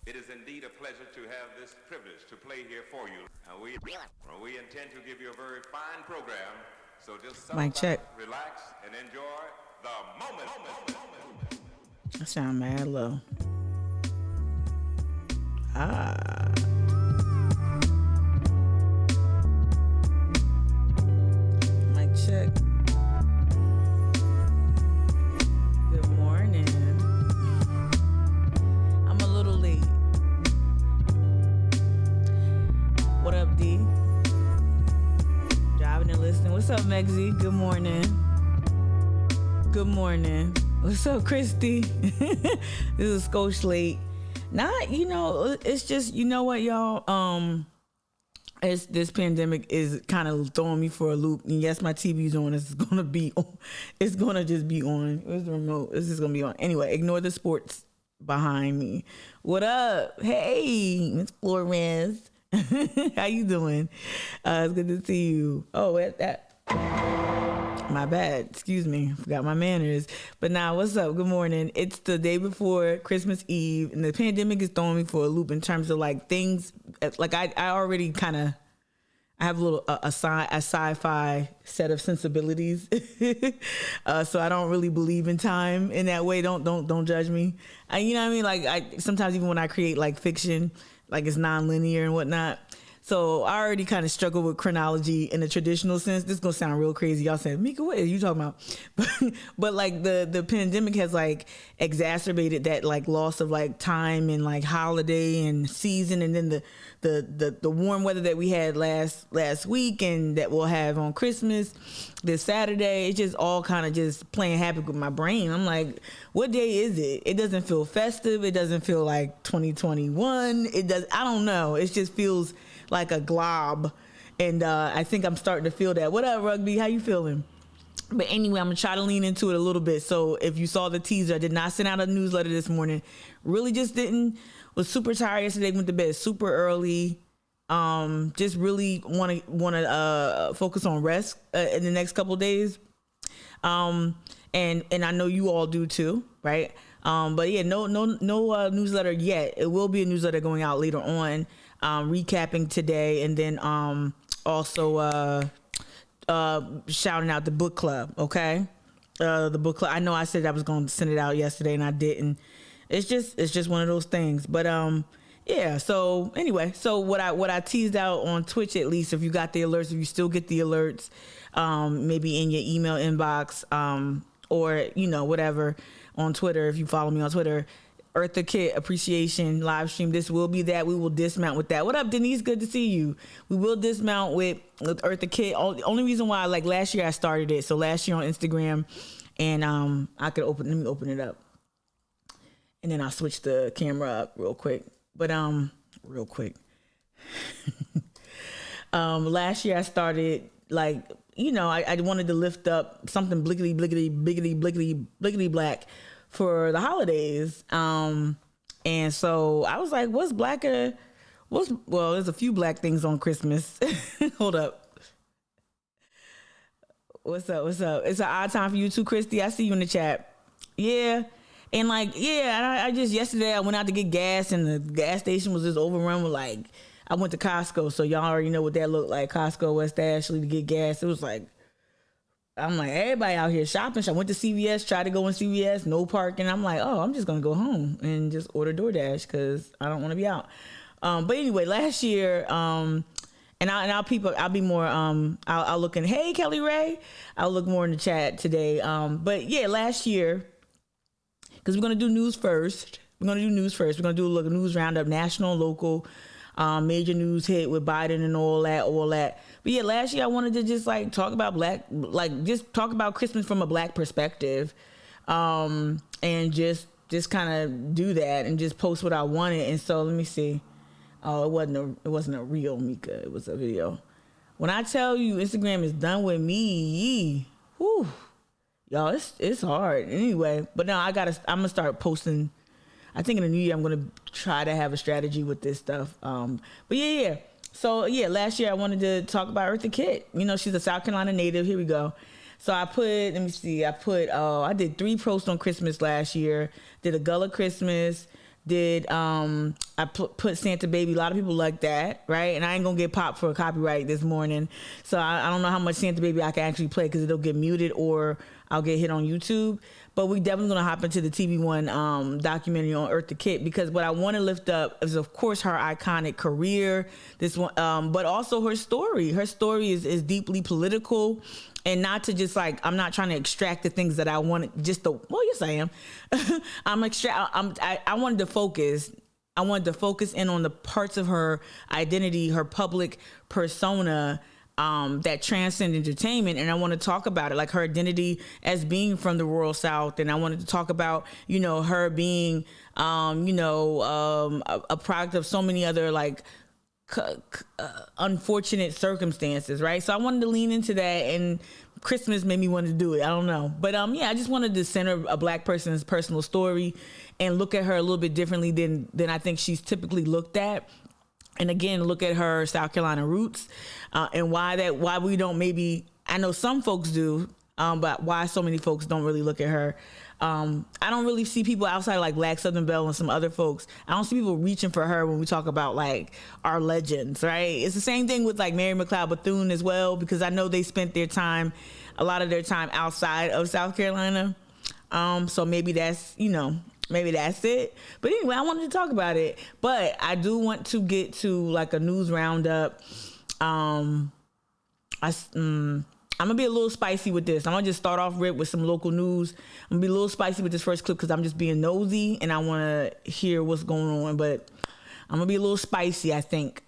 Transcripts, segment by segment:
It is indeed a pleasure to have this privilege to play here for you. We intend to give you a very fine program, so just settle back, relax, and enjoy the moment. I sound mad low. Mic check. Good morning. I'm a little late. What up, D? Driving and listening. What's up, Megzy? Good morning. Good morning. What's up, Christy? This is Skosh late. Not, it's just, you know what, y'all? It's this pandemic is kind of throwing me for a loop. And yes, my TV's on. It's gonna be on. It's gonna just be on. Where's the remote? This is gonna be on. Anyway, ignore the sports behind me. What up? Hey, Miss Flores. How you doing? It's good to see you. Oh, that. My bad. Excuse me. Forgot my manners. But now, what's up? Good morning. It's the day before Christmas Eve, and the pandemic is throwing me for a loop in terms of like things. Like I already kind of. I have a little a sci-fi set of sensibilities, so I don't really believe in time in that way. Don't judge me. You know what I mean? Like I sometimes even when I create like fiction, like it's non-linear and whatnot. So I already kind of struggle with chronology in a traditional sense. This is gonna sound real crazy. Y'all saying, Mika, what are you talking about? But like the pandemic has like exacerbated that like loss of like time and like holiday and season, and then the warm weather that we had last week and that we'll have on Christmas this Saturday. It's just all kind of just playing havoc with my brain. I'm like, what day is it? It doesn't feel festive. It doesn't feel like 2021. I don't know. It just feels like a glob, and I think I'm starting to feel that. What up, Rugby? How you feeling? But anyway, I'm gonna try to lean into it a little bit. So if you saw the teaser, I did not send out a newsletter this morning. Really just didn't. Was super tired yesterday. Went to bed super early. Just really want to focus on rest in the next couple of days. And I know you all do too, right? But yeah, no newsletter yet. It will be a newsletter going out later on, recapping today, and then also shouting out the book club. Okay, the book club. I know I said I was going to send it out yesterday, and I didn't. It's just one of those things. But yeah. So anyway, so what I teased out on Twitch, at least, if you got the alerts, if you still get the alerts, maybe in your email inbox, or whatever on Twitter, if you follow me on Twitter, Eartha Kitt appreciation live stream. This will be that. We will dismount with that. What up, Denise? Good to see you. We will dismount with Eartha Kitt. The only reason why, like last year I started it. So last year on Instagram, and I could let me open it up, and then I'll switch the camera up real quick. But real quick. Last year I started like, I wanted to lift up something blickety black for the holidays. And so I was like, what's blacker? There's a few black things on Christmas. Hold up. What's up? It's an odd time for you too, Christy. I see you in the chat. Yeah. And I just yesterday I went out to get gas, and the gas station was just overrun with like, I went to Costco, so y'all already know what that looked like. Costco, West Ashley, to get gas. It was like, I'm like, everybody out here shopping. So I went to CVS, tried to go in CVS, no parking. I'm like, I'm just gonna go home and just order DoorDash because I don't want to be out. But anyway, last year, and I'll be more. I'll look in. Hey, Kelly Ray. I'll look more in the chat today. But yeah, last year, because we're gonna do news first. We're gonna do a news roundup, national, local. Major news hit with Biden and all that. But yeah, last year I wanted to just like talk about just talk about Christmas from a black perspective, and just kind of do that and just post what I wanted. And so let me see. Oh, it wasn't a reel, Mika. It was a video. When I tell you Instagram is done with me, whew, y'all, it's hard. Anyway, but now I'm gonna start posting. I think in the new year, I'm going to try to have a strategy with this stuff. But yeah. So yeah, last year I wanted to talk about Eartha Kitt. She's a South Carolina native. Here we go. So I did 3 posts on Christmas last year. Did a Gullah Christmas, did I put Santa Baby. A lot of people like that, right? And I ain't gonna get popped for a copyright this morning, so I don't know how much Santa Baby I can actually play because it'll get muted or I'll get hit on YouTube. But we definitely gonna hop into the TV One documentary on Eartha Kitt, because what I want to lift up is, of course, her iconic career. This one, but also her story. Her story is deeply political. And not to just like, I'm not trying to extract the things that I want, just the, well, yes I am. I wanted to focus. I wanted to focus in on the parts of her identity, her public persona that transcend entertainment. And I want to talk about it, like her identity as being from the rural South. And I wanted to talk about, you know, her being, a product of so many other like unfortunate circumstances, right? So I wanted to lean into that, and Christmas made me want to do it. I don't know, but I just wanted to center a Black person's personal story and look at her a little bit differently than I think she's typically looked at. And again, look at her South Carolina roots and why we don't, maybe, I know some folks do, but why so many folks don't really look at her. I don't really see people outside like Black Southern Belle and some other folks. I don't see people reaching for her when we talk about like our legends, right? It's the same thing with like Mary McLeod Bethune as well, because I know they spent a lot of their time outside of South Carolina. So maybe that's it. But anyway, I wanted to talk about it. But I do want to get to like a news roundup. I'm going to be a little spicy with this. I'm going to just start off with some local news. I'm going to be a little spicy with this first clip because I'm just being nosy and I want to hear what's going on. But I'm going to be a little spicy, I think,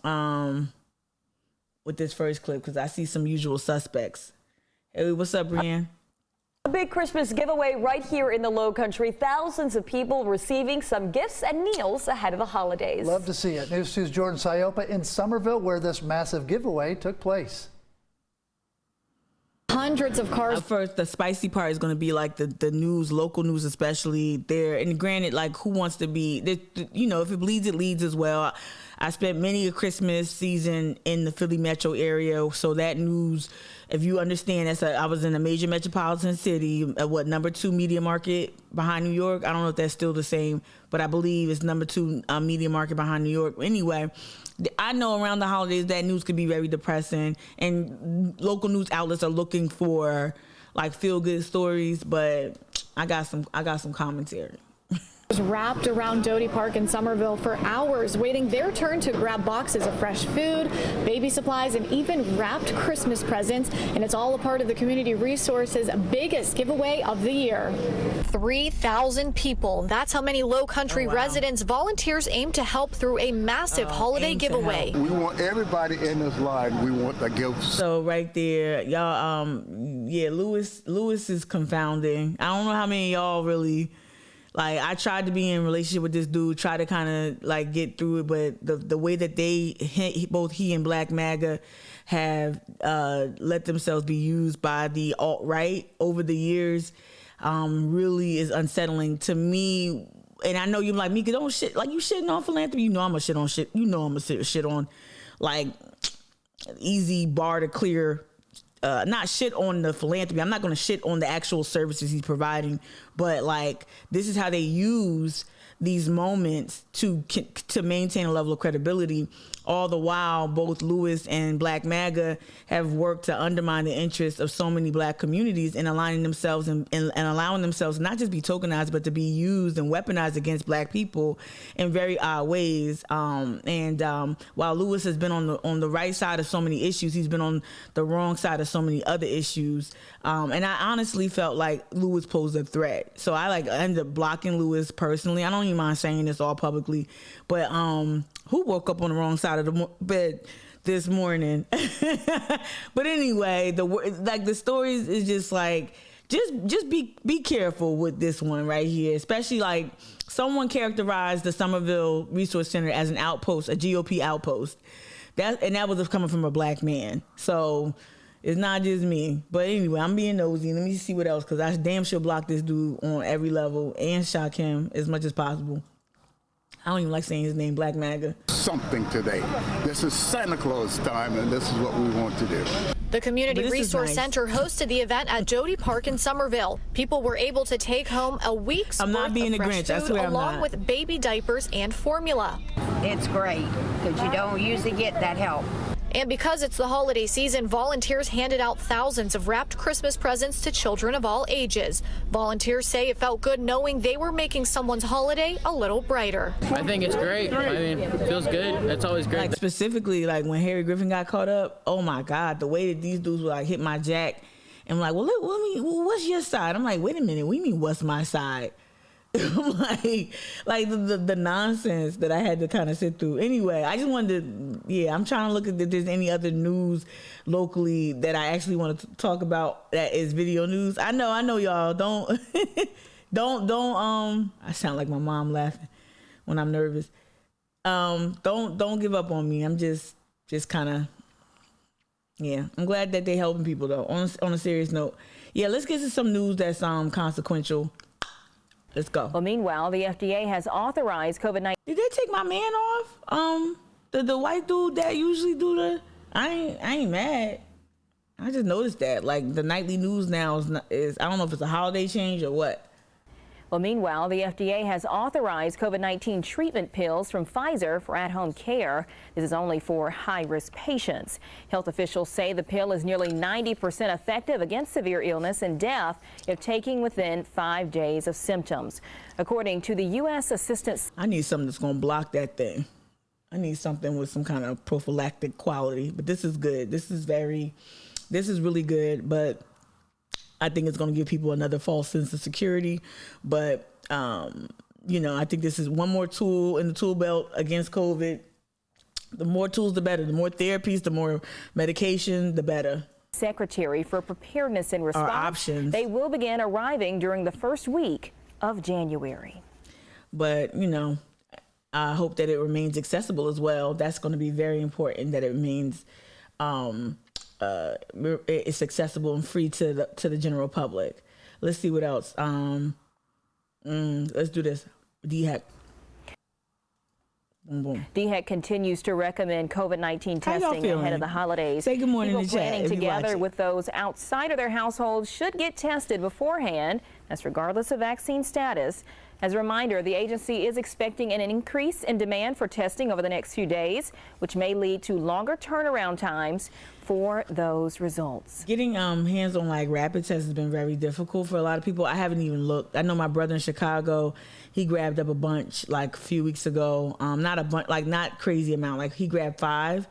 with this first clip because I see some usual suspects. Hey, what's up, Brianne? A big Christmas giveaway right here in the Low Country. Thousands of people receiving some gifts and meals ahead of the holidays. Love to see it. News 2's Jordan Sayopa in Somerville, where this massive giveaway took place. Hundreds of cars. First, the spicy part is going to be like the news, local news especially there. And granted, like who wants to be, you know, if it bleeds, it leads as well. I spent many a Christmas season in the Philly metro area. So that news, if you understand, I was in a major metropolitan city, number 2 media market behind New York. I don't know if that's still the same, but I believe it's number 2 media market behind New York. Anyway, I know around the holidays that news could be very depressing, and local news outlets are looking for like feel good stories, but I got some commentary. Wrapped around Doty Park in Somerville for hours, waiting their turn to grab boxes of fresh food, baby supplies, and even wrapped Christmas presents. And it's all a part of the Community Resources' biggest giveaway of the year. 3,000 people. That's how many Low Country residents, volunteers aim to help through a massive holiday giveaway. We want everybody in this line. We want the gifts. So right there, y'all, Lewis is confounding. I don't know how many of y'all really. Like, I tried to be in a relationship with this dude, try to kind of like get through it, but the way that both he and Black MAGA have let themselves be used by the alt-right over the years really is unsettling to me. And I know you're like, Mika, don't shit, like you shitting on philanthropy. You know I'm gonna shit on shit. You know I'm gonna shit on like easy bar to clear. Not shit on the philanthropy. I'm not going to shit on the actual services he's providing, but like this is how they use these moments to maintain a level of credibility. All the while, both Lewis and Black MAGA have worked to undermine the interests of so many Black communities and aligning themselves and allowing themselves not just be tokenized, but to be used and weaponized against Black people in very odd ways. While Lewis has been on the right side of so many issues, he's been on the wrong side of so many other issues. And I honestly felt like Lewis posed a threat. So I ended up blocking Lewis personally. I don't even mind saying this all publicly, but who woke up on the wrong side of the bed this morning? But anyway, the stories is just like, just be careful with this one right here, especially like someone characterized the Somerville Resource Center as an outpost, a GOP outpost. That was coming from a Black man. So it's not just me. But anyway, I'm being nosy. Let me see what else, because I damn sure block this dude on every level and shock him as much as possible. I don't even like saying his name, Black MAGA. Something today. This is Santa Claus time, and this is what we want to do. The Community Resource Center hosted the event at Doty Park in Somerville. People were able to take home a week's worth of fresh food along with baby diapers and formula. It's great because you don't usually get that help. And because it's the holiday season, volunteers handed out thousands of wrapped Christmas presents to children of all ages. Volunteers say it felt good knowing they were making someone's holiday a little brighter. I think it's great. I mean, it feels good. It's always great. Like specifically, like when Harry Griffin got caught up, oh my God, the way that these dudes would like hit my jack and like, well, look, what's your side? I'm like, wait a minute, what do you mean what's my side? like the nonsense that I had to kind of sit through. Anyway, I just wanted to, I'm trying to look at if there's any other news locally that I actually want to talk about that is video news. I know y'all don't, I sound like my mom laughing when I'm nervous. Don't give up on me. I'm just kind of, I'm glad that they're helping people though. On a serious note, let's get to some news that's consequential. Let's go. Well, meanwhile, the FDA has authorized COVID-19. Did they take my man off? The white dude that usually do the. I ain't mad. I just noticed that like the nightly news now is I don't know if it's a holiday change or what. Well, meanwhile, the FDA has authorized COVID-19 treatment pills from Pfizer for at-home care. This is only for high-risk patients. Health officials say the pill is nearly 90% effective against severe illness and death if taken within 5 days of symptoms. According to the U.S. Assistant... I need something that's going to block that thing. I need something with some kind of prophylactic quality. But this is good. This is really good, but... I think it's going to give people another false sense of security. But, I think this is one more tool in the tool belt against COVID. The more tools, the better. The more therapies, the more medication, the better. Secretary for Preparedness and Response. Our options. They will begin arriving during the first week of January. But, I hope that it remains accessible as well. That's going to be very important that it remains it's accessible and free to the general public. Let's see what else. Let's do this. DHEC. Boom, boom. DHEC continues to recommend COVID-19 testing ahead of the holidays. Say good morning in the chat. Planning together with those outside of their households should get tested beforehand. That's regardless of vaccine status. As a reminder, the agency is expecting an increase in demand for testing over the next few days, which may lead to longer turnaround times for those results. Getting hands on like rapid tests has been very difficult for a lot of people. I haven't even looked. I know my brother in Chicago, he grabbed up a bunch like a few weeks ago. Not a bunch, like not crazy amount. Like he grabbed 5.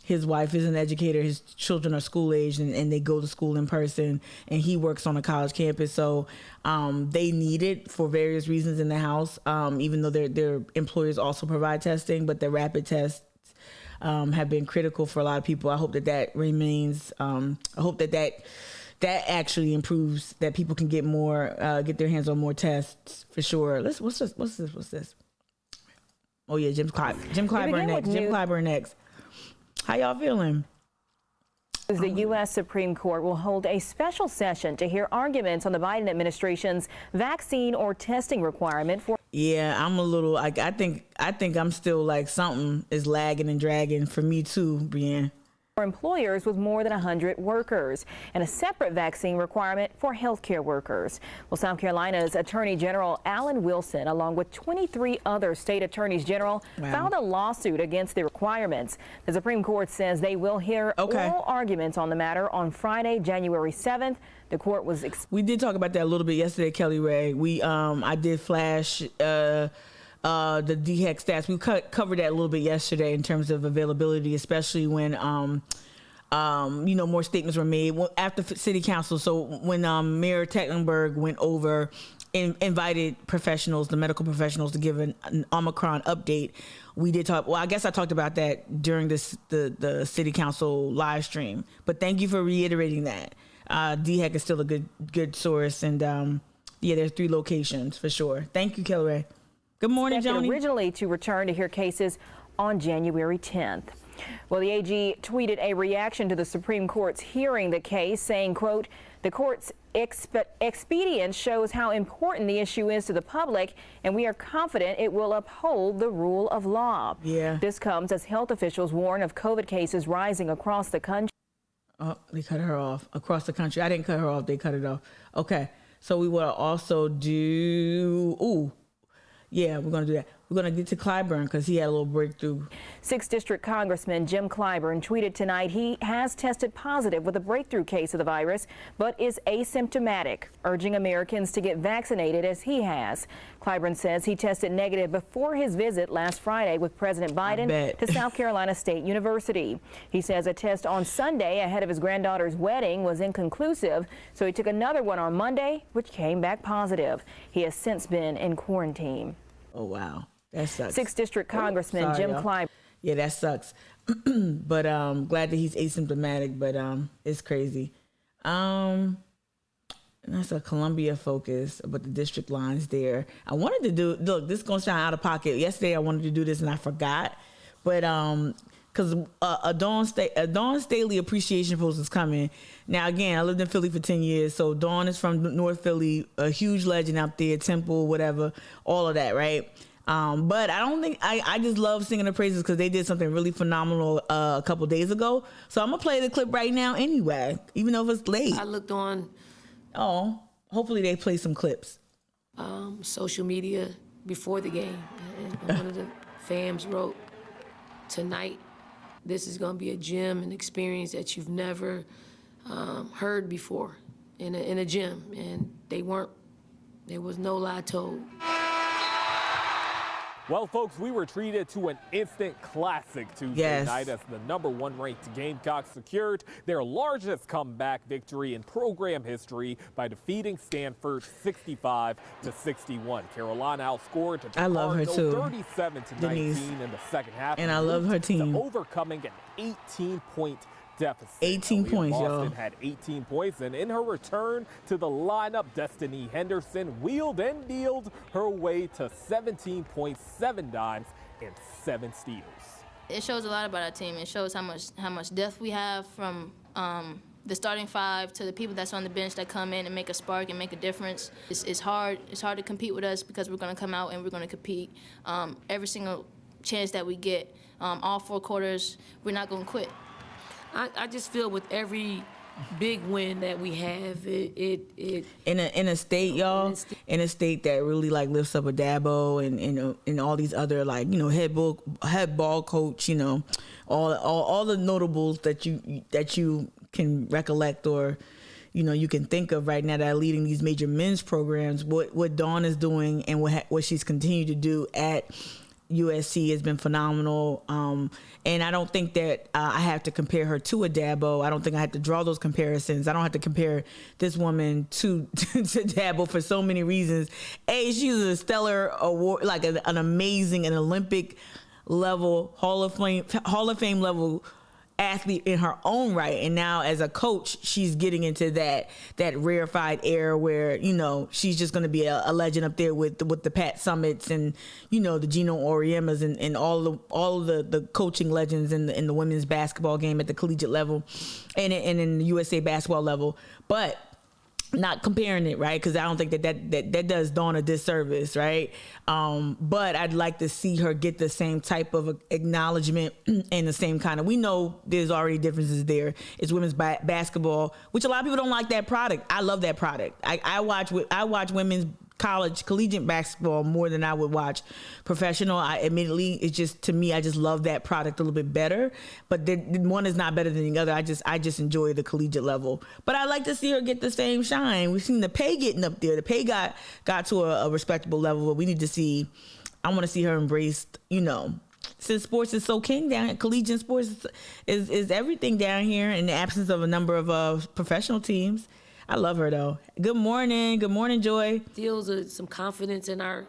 His wife is an educator. His children are school age and they go to school in person, and he works on a college campus. So they need it for various reasons in the house, even though their employers also provide testing, but the rapid tests have been critical for a lot of people. I hope that remains. I hope that actually improves, that people can get more, get their hands on more tests for sure. What's this? Oh yeah, Jim Clyburn next. How y'all feeling? The U.S. Supreme Court will hold a special session to hear arguments on the Biden administration's vaccine or testing requirement for. Yeah, I'm a little like I think I'm still like something is lagging and dragging for me too, Brienne. For employers with more than 100 workers, and a separate vaccine requirement for healthcare workers. Well, South Carolina's Attorney General Alan Wilson, along with 23 other state attorneys general, filed a lawsuit against the requirements. The Supreme Court says they will hear oral arguments on the matter on Friday, January 7th. The court was. We did talk about that a little bit yesterday, Kelly Ray. I did flash the DHEC stats. We covered that a little bit yesterday in terms of availability, especially when more statements were made after city council. So when Mayor Tecklenburg went over and invited professionals, the medical professionals, to give an Omicron update, we did talk. Well, I guess I talked about that during the city council live stream. But thank you for reiterating that. DHEC is still a good source, and there's 3 locations for sure. Thank you, Kelly Ray. Good morning, Joni. Originally to return to hear cases on January 10th. Well, the AG tweeted a reaction to the Supreme Court's hearing the case, saying, quote, "The court's expedience shows how important the issue is to the public, and we are confident it will uphold the rule of law." Yeah. This comes as health officials warn of COVID cases rising across the country. Oh, they cut her off across the country. I didn't cut her off. They cut it off. Okay. So we will also do, we're going to do that. We're going to get to Clyburn because he had a little breakthrough. 6th District Congressman Jim Clyburn tweeted tonight he has tested positive with a breakthrough case of the virus, but is asymptomatic, urging Americans to get vaccinated as he has. Clyburn says he tested negative before his visit last Friday with President Biden to South Carolina State University. He says a test on Sunday ahead of his granddaughter's wedding was inconclusive, so he took another one on Monday, which came back positive. He has since been in quarantine. Oh, wow. That sucks. 6th District Congressman Jim Clyburn. Yeah, that sucks. But glad that he's asymptomatic, but it's crazy. That's a Columbia focus, but the district lines there. I wanted to do, look, this is going to sound out of pocket. Yesterday I wanted to do this and I forgot. But because a Dawn Staley appreciation post is coming. Now, again, I lived in Philly for 10 years, so Dawn is from North Philly, a huge legend out there, Temple, whatever, all of that, right? But I don't think, I just love singing the praises because they did something really phenomenal a couple days ago. So I'm going to play the clip right now anyway, even though it's late. I looked on. Oh, hopefully they play some clips. Social media before the game, and one of the fans wrote, "Tonight, this is going to be a gym, an experience that you've never heard before in a gym," and there was no lie told. Well, folks, we were treated to an instant classic Tuesday night as the #1 ranked Gamecocks secured their largest comeback victory in program history by defeating Stanford 65-61. Carolina outscored to I love her too. 37-19 in the second half. And I love her team. Overcoming an 18-point deficit. 18 points, y'all. Boston had 18 points, and in her return to the lineup, Destiny Henderson wheeled and dealed her way to 17 points, 7 dimes, and 7 steals. It shows a lot about our team. It shows how much depth we have from the starting 5 to the people that's on the bench that come in and make a spark and make a difference. It's hard to compete with us because we're going to come out and we're going to compete every single chance that we get. All 4 quarters, we're not going to quit. I just feel with every big win that we have, it in a state, y'all, in a state that really like lifts up a Dabo and all these other, like, you know, head ball coach, you know, all the notables that you can recollect or, you know, you can think of right now that are leading these major men's programs. What Dawn is doing and what she's continued to do at USC has been phenomenal, and I don't think that I have to compare her to a Dabo. I don't think I have to draw those comparisons. I don't have to compare this woman to Dabo for so many reasons. A, she's a stellar award, like an amazing, an Olympic level, Hall of Fame level athlete in her own right, and now as a coach she's getting into that rarefied air where, you know, she's just going to be a legend up there with the Pat Summits and, you know, the Gino Auriemas and all the coaching legends in the women's basketball game at the collegiate level and in the USA basketball level. But not comparing it, right? Because I don't think that does Dawn a disservice, right? But I'd like to see her get the same type of acknowledgement and the same kind of. We know there's already differences there. It's women's basketball, which a lot of people don't like that product. I love that product. I watch women's collegiate basketball more than I would watch professional. Admittedly, it's just, to me, I just love that product a little bit better. But one is not better than the other. I just enjoy the collegiate level. But I like to see her get the same shine. We've seen the pay getting up there. The pay got to a respectable level. But we need to see. I want to see her embraced. You know, since sports is so king down here, collegiate sports is everything down here in the absence of a number of professional teams. I love her though. Good morning, Joy. Deals some confidence in our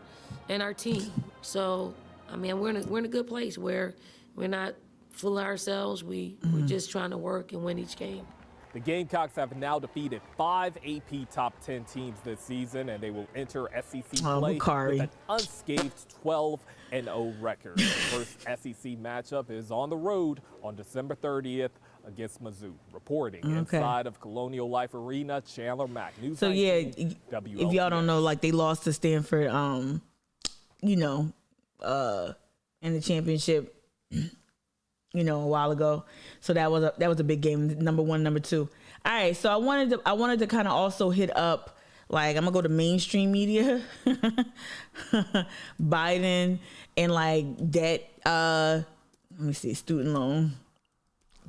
team. So I mean, we're in a good place where we're not full of ourselves. We're just trying to work and win each game. The Gamecocks have now defeated 5 AP top 10 teams this season, and they will enter SEC play with an unscathed 12-0 record. The first SEC matchup is on the road on December 30th against Mizzou. Reporting inside of Colonial Life Arena, Chandler Mack. News so 19, yeah, WLPS. if y'all don't know, like they lost to Stanford, you know, in the championship, you know, a while ago. So that was a big game, number 1, number 2. All right, so I wanted to kind of also hit up, like, I'm gonna go to mainstream media, Biden and like debt. Let me see, student loan.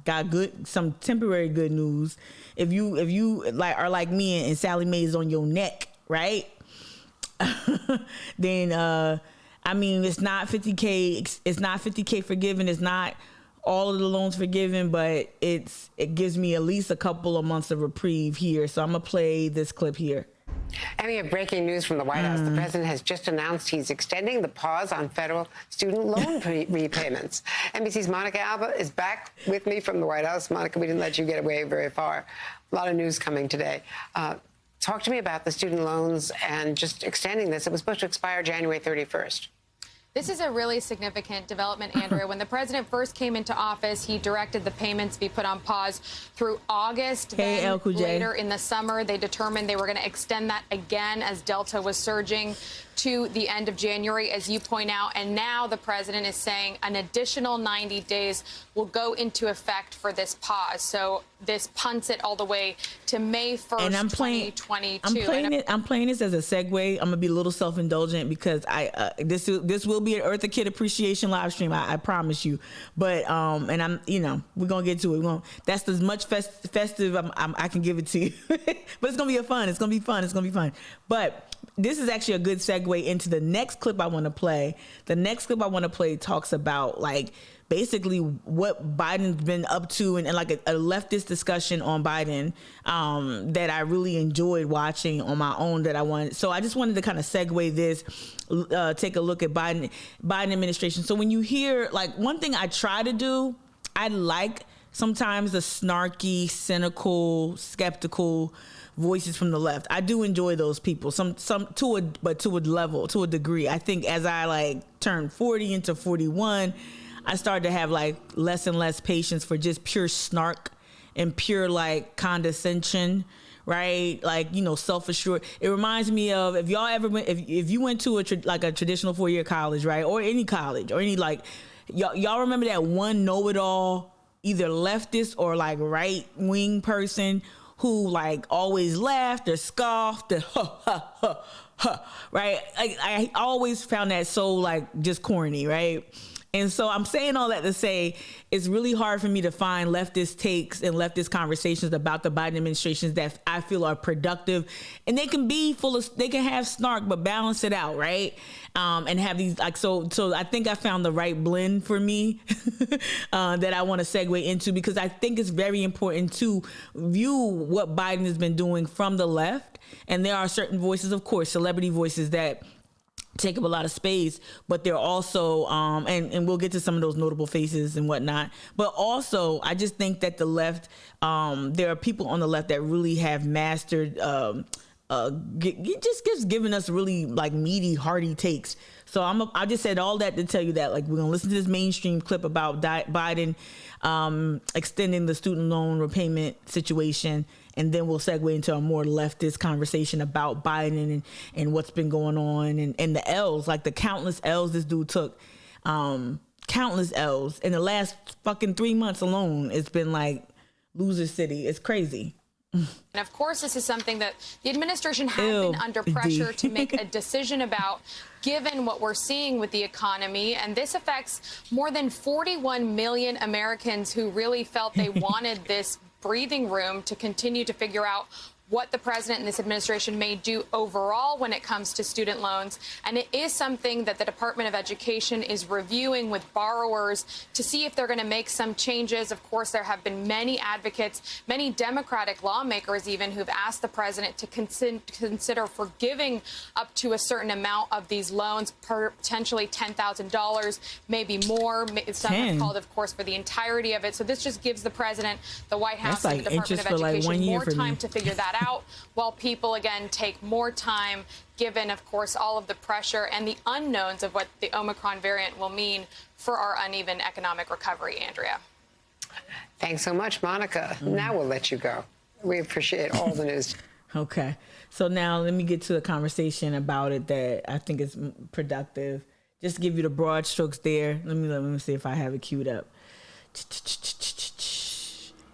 Got some temporary good news. If you like are like me and Sally Mae is on your neck, right? Then I mean, it's not 50K. It's not 50K forgiven. It's not all of the loans forgiven, but it gives me at least a couple of months of reprieve here. So I'm gonna play this clip here. And we have breaking news from the White House. The president has just announced he's extending the pause on federal student loan repayments. NBC's Monica Alba is back with me from the White House. Monica, we didn't let you get away very far. A lot of news coming today. Talk to me about the student loans and just extending this. It was supposed to expire January 31st. This is a really significant development, Andrea. When the president first came into office, he directed the payments be put on pause through August. Then later in the summer, they determined they were going to extend that again as Delta was surging to the end of January, as you point out. And now the president is saying an additional 90 days will go into effect for this pause. So this punts it all the way to May 1st, and 2022. I'm playing this as a segue. I'm gonna be a little self-indulgent because this will be an Eartha Kitt appreciation live stream. I promise you. But and I'm, you know, we're gonna get to it. That's as much festive I can give it to you. But it's gonna be fun. It's gonna be fun. It's gonna be fun. But this is actually a good segue into the next clip I want to play. The next clip I want to play talks about like basically what Biden's been up to and like a leftist discussion on Biden that I really enjoyed watching on my own that I wanted. So I just wanted to kind of segue this, take a look at Biden administration. So when you hear, like, one thing I try to do, I like sometimes the snarky, cynical, skeptical voices from the left. I do enjoy those people, but to a degree. I think as I like turned 40 into 41, I started to have like less and less patience for just pure snark and pure like condescension, right? Like, you know, self-assured. It reminds me of if y'all ever went, if you went to a traditional 4-year college, right, or any college or any like y'all remember that one know-it-all, either leftist or like right-wing person who like always laughed or scoffed or right? I always found that so like just corny, right? And so I'm saying all that to say it's really hard for me to find leftist takes and leftist conversations about the Biden administration that I feel are productive, and they can be they can have snark, but balance it out, right? And have these like, so I think I found the right blend for me that I want to segue into, because I think it's very important to view what Biden has been doing from the left. And there are certain voices, of course, celebrity voices that take up a lot of space, but they're also, and we'll get to some of those notable faces and whatnot. But also, I just think that the left, there are people on the left that really have mastered, just giving us really like meaty, hearty takes. So I just said all that to tell you that like we're gonna listen to this mainstream clip about Biden extending the student loan repayment situation. And then we'll segue into a more leftist conversation about Biden and what's been going on and the L's, like the countless L's this dude took. Countless L's. In the last fucking 3 months alone, it's been like loser city. It's crazy. And of course, this is something that the administration has been under pressure to make a decision about, given what we're seeing with the economy. And this affects more than 41 million Americans who really felt they wanted this breathing room to continue to figure out what the president and this administration may do overall when it comes to student loans. And it is something that the Department of Education is reviewing with borrowers to see if they're going to make some changes. Of course, there have been many advocates, many Democratic lawmakers even, who've asked the president to consider forgiving up to a certain amount of these loans, potentially $10,000, maybe more. Some have called, of course, for the entirety of it. So this just gives the president, the White House, and the Department of Education more time to figure that out, while people, again, take more time, given, of course, all of the pressure and the unknowns of what the Omicron variant will mean for our uneven economic recovery. Andrea. Thanks so much, Monica. Now we'll let you go. We appreciate all the news. Okay. So now let me get to a conversation about it that I think is productive. Just to give you the broad strokes there. Let me see if I have it queued up.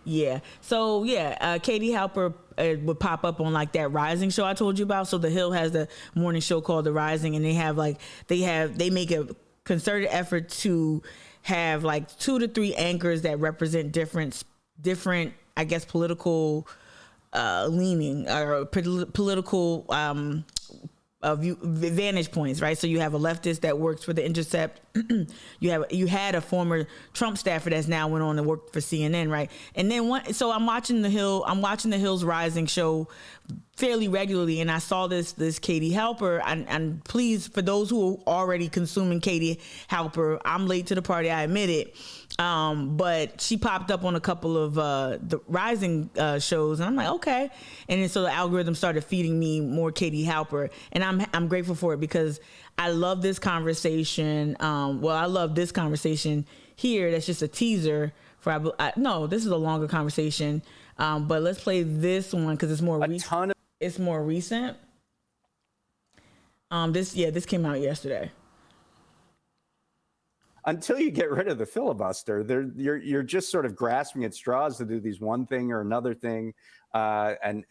Yeah. So yeah, Katie Halper would pop up on like that Rising show I told you about. So The Hill has the morning show called The Rising, and they make a concerted effort to have like 2 to 3 anchors that represent different, I guess, political leaning or political vantage points, right? So you have a leftist that works for The Intercept. You had a former Trump staffer that's now went on to work for CNN, right? And then so I'm watching The Hill's Rising show fairly regularly, and I saw this Katie Halper. And please, for those who are already consuming Katie Halper, I'm late to the party, I admit it. But she popped up on a couple of the Rising shows, and I'm like, okay. And then so the algorithm started feeding me more Katie Halper, and I'm grateful for it because I love this conversation. I love this conversation here. That's just a teaser for. No, this is a longer conversation. But let's play this one because it's more recent. It's more recent. This came out yesterday. Until you get rid of the filibuster, you're just sort of grasping at straws to do these one thing or another thing, and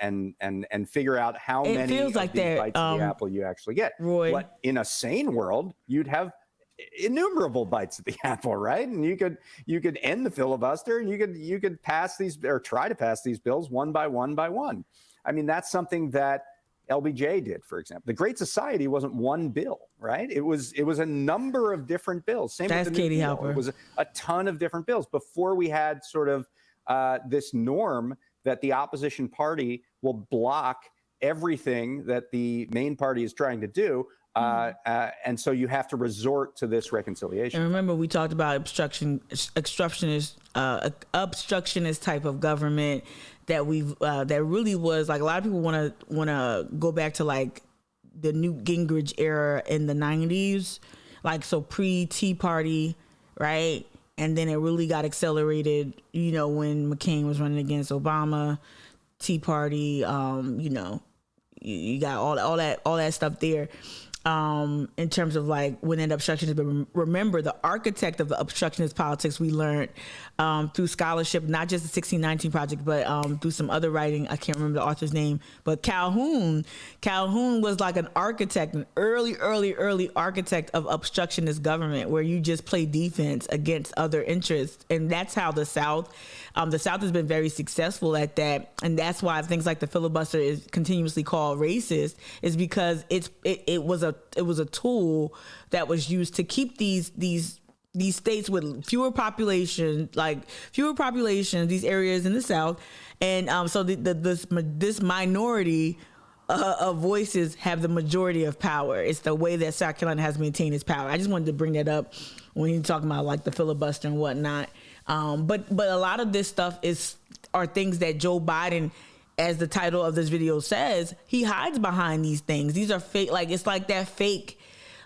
figure out how many of these bites of the apple you actually get. Roy, what in a sane world you'd have innumerable bites of the apple, right? And you could end the filibuster, and you could pass these or try to pass these bills one by one by one. I mean, that's something that LBJ did, for example. The Great Society wasn't one bill, right? It was a number of different bills. Same with the New Deal. It was a ton of different bills before we had sort of this norm that the opposition party will block everything that the main party is trying to do. And so you have to resort to this reconciliation. And remember, we talked about obstructionist type of government that that really was like a lot of people want to go back to like the Newt Gingrich era in the 90s, like so pre-Tea Party, right? And then it really got accelerated, when McCain was running against Obama, Tea Party, you got all that stuff there. In terms of like when that obstructionist, but remember the architect of the obstructionist politics we learned through scholarship, not just the 1619 Project, but through some other writing. I can't remember the author's name, but Calhoun was like an architect, an early architect of obstructionist government, where you just play defense against other interests. And that's how the South has been very successful at that. And that's why things like the filibuster is continuously called racist, is because it was a tool that was used to keep these states with fewer populations, these areas in the South. And so this minority of voices have the majority of power. It's the way that South Carolina has maintained its power. I just wanted to bring that up when you're talking about like the filibuster and whatnot. But a lot of this stuff are things that Joe Biden, as the title of this video says, he hides behind these things. These are fake. Like, it's like that fake.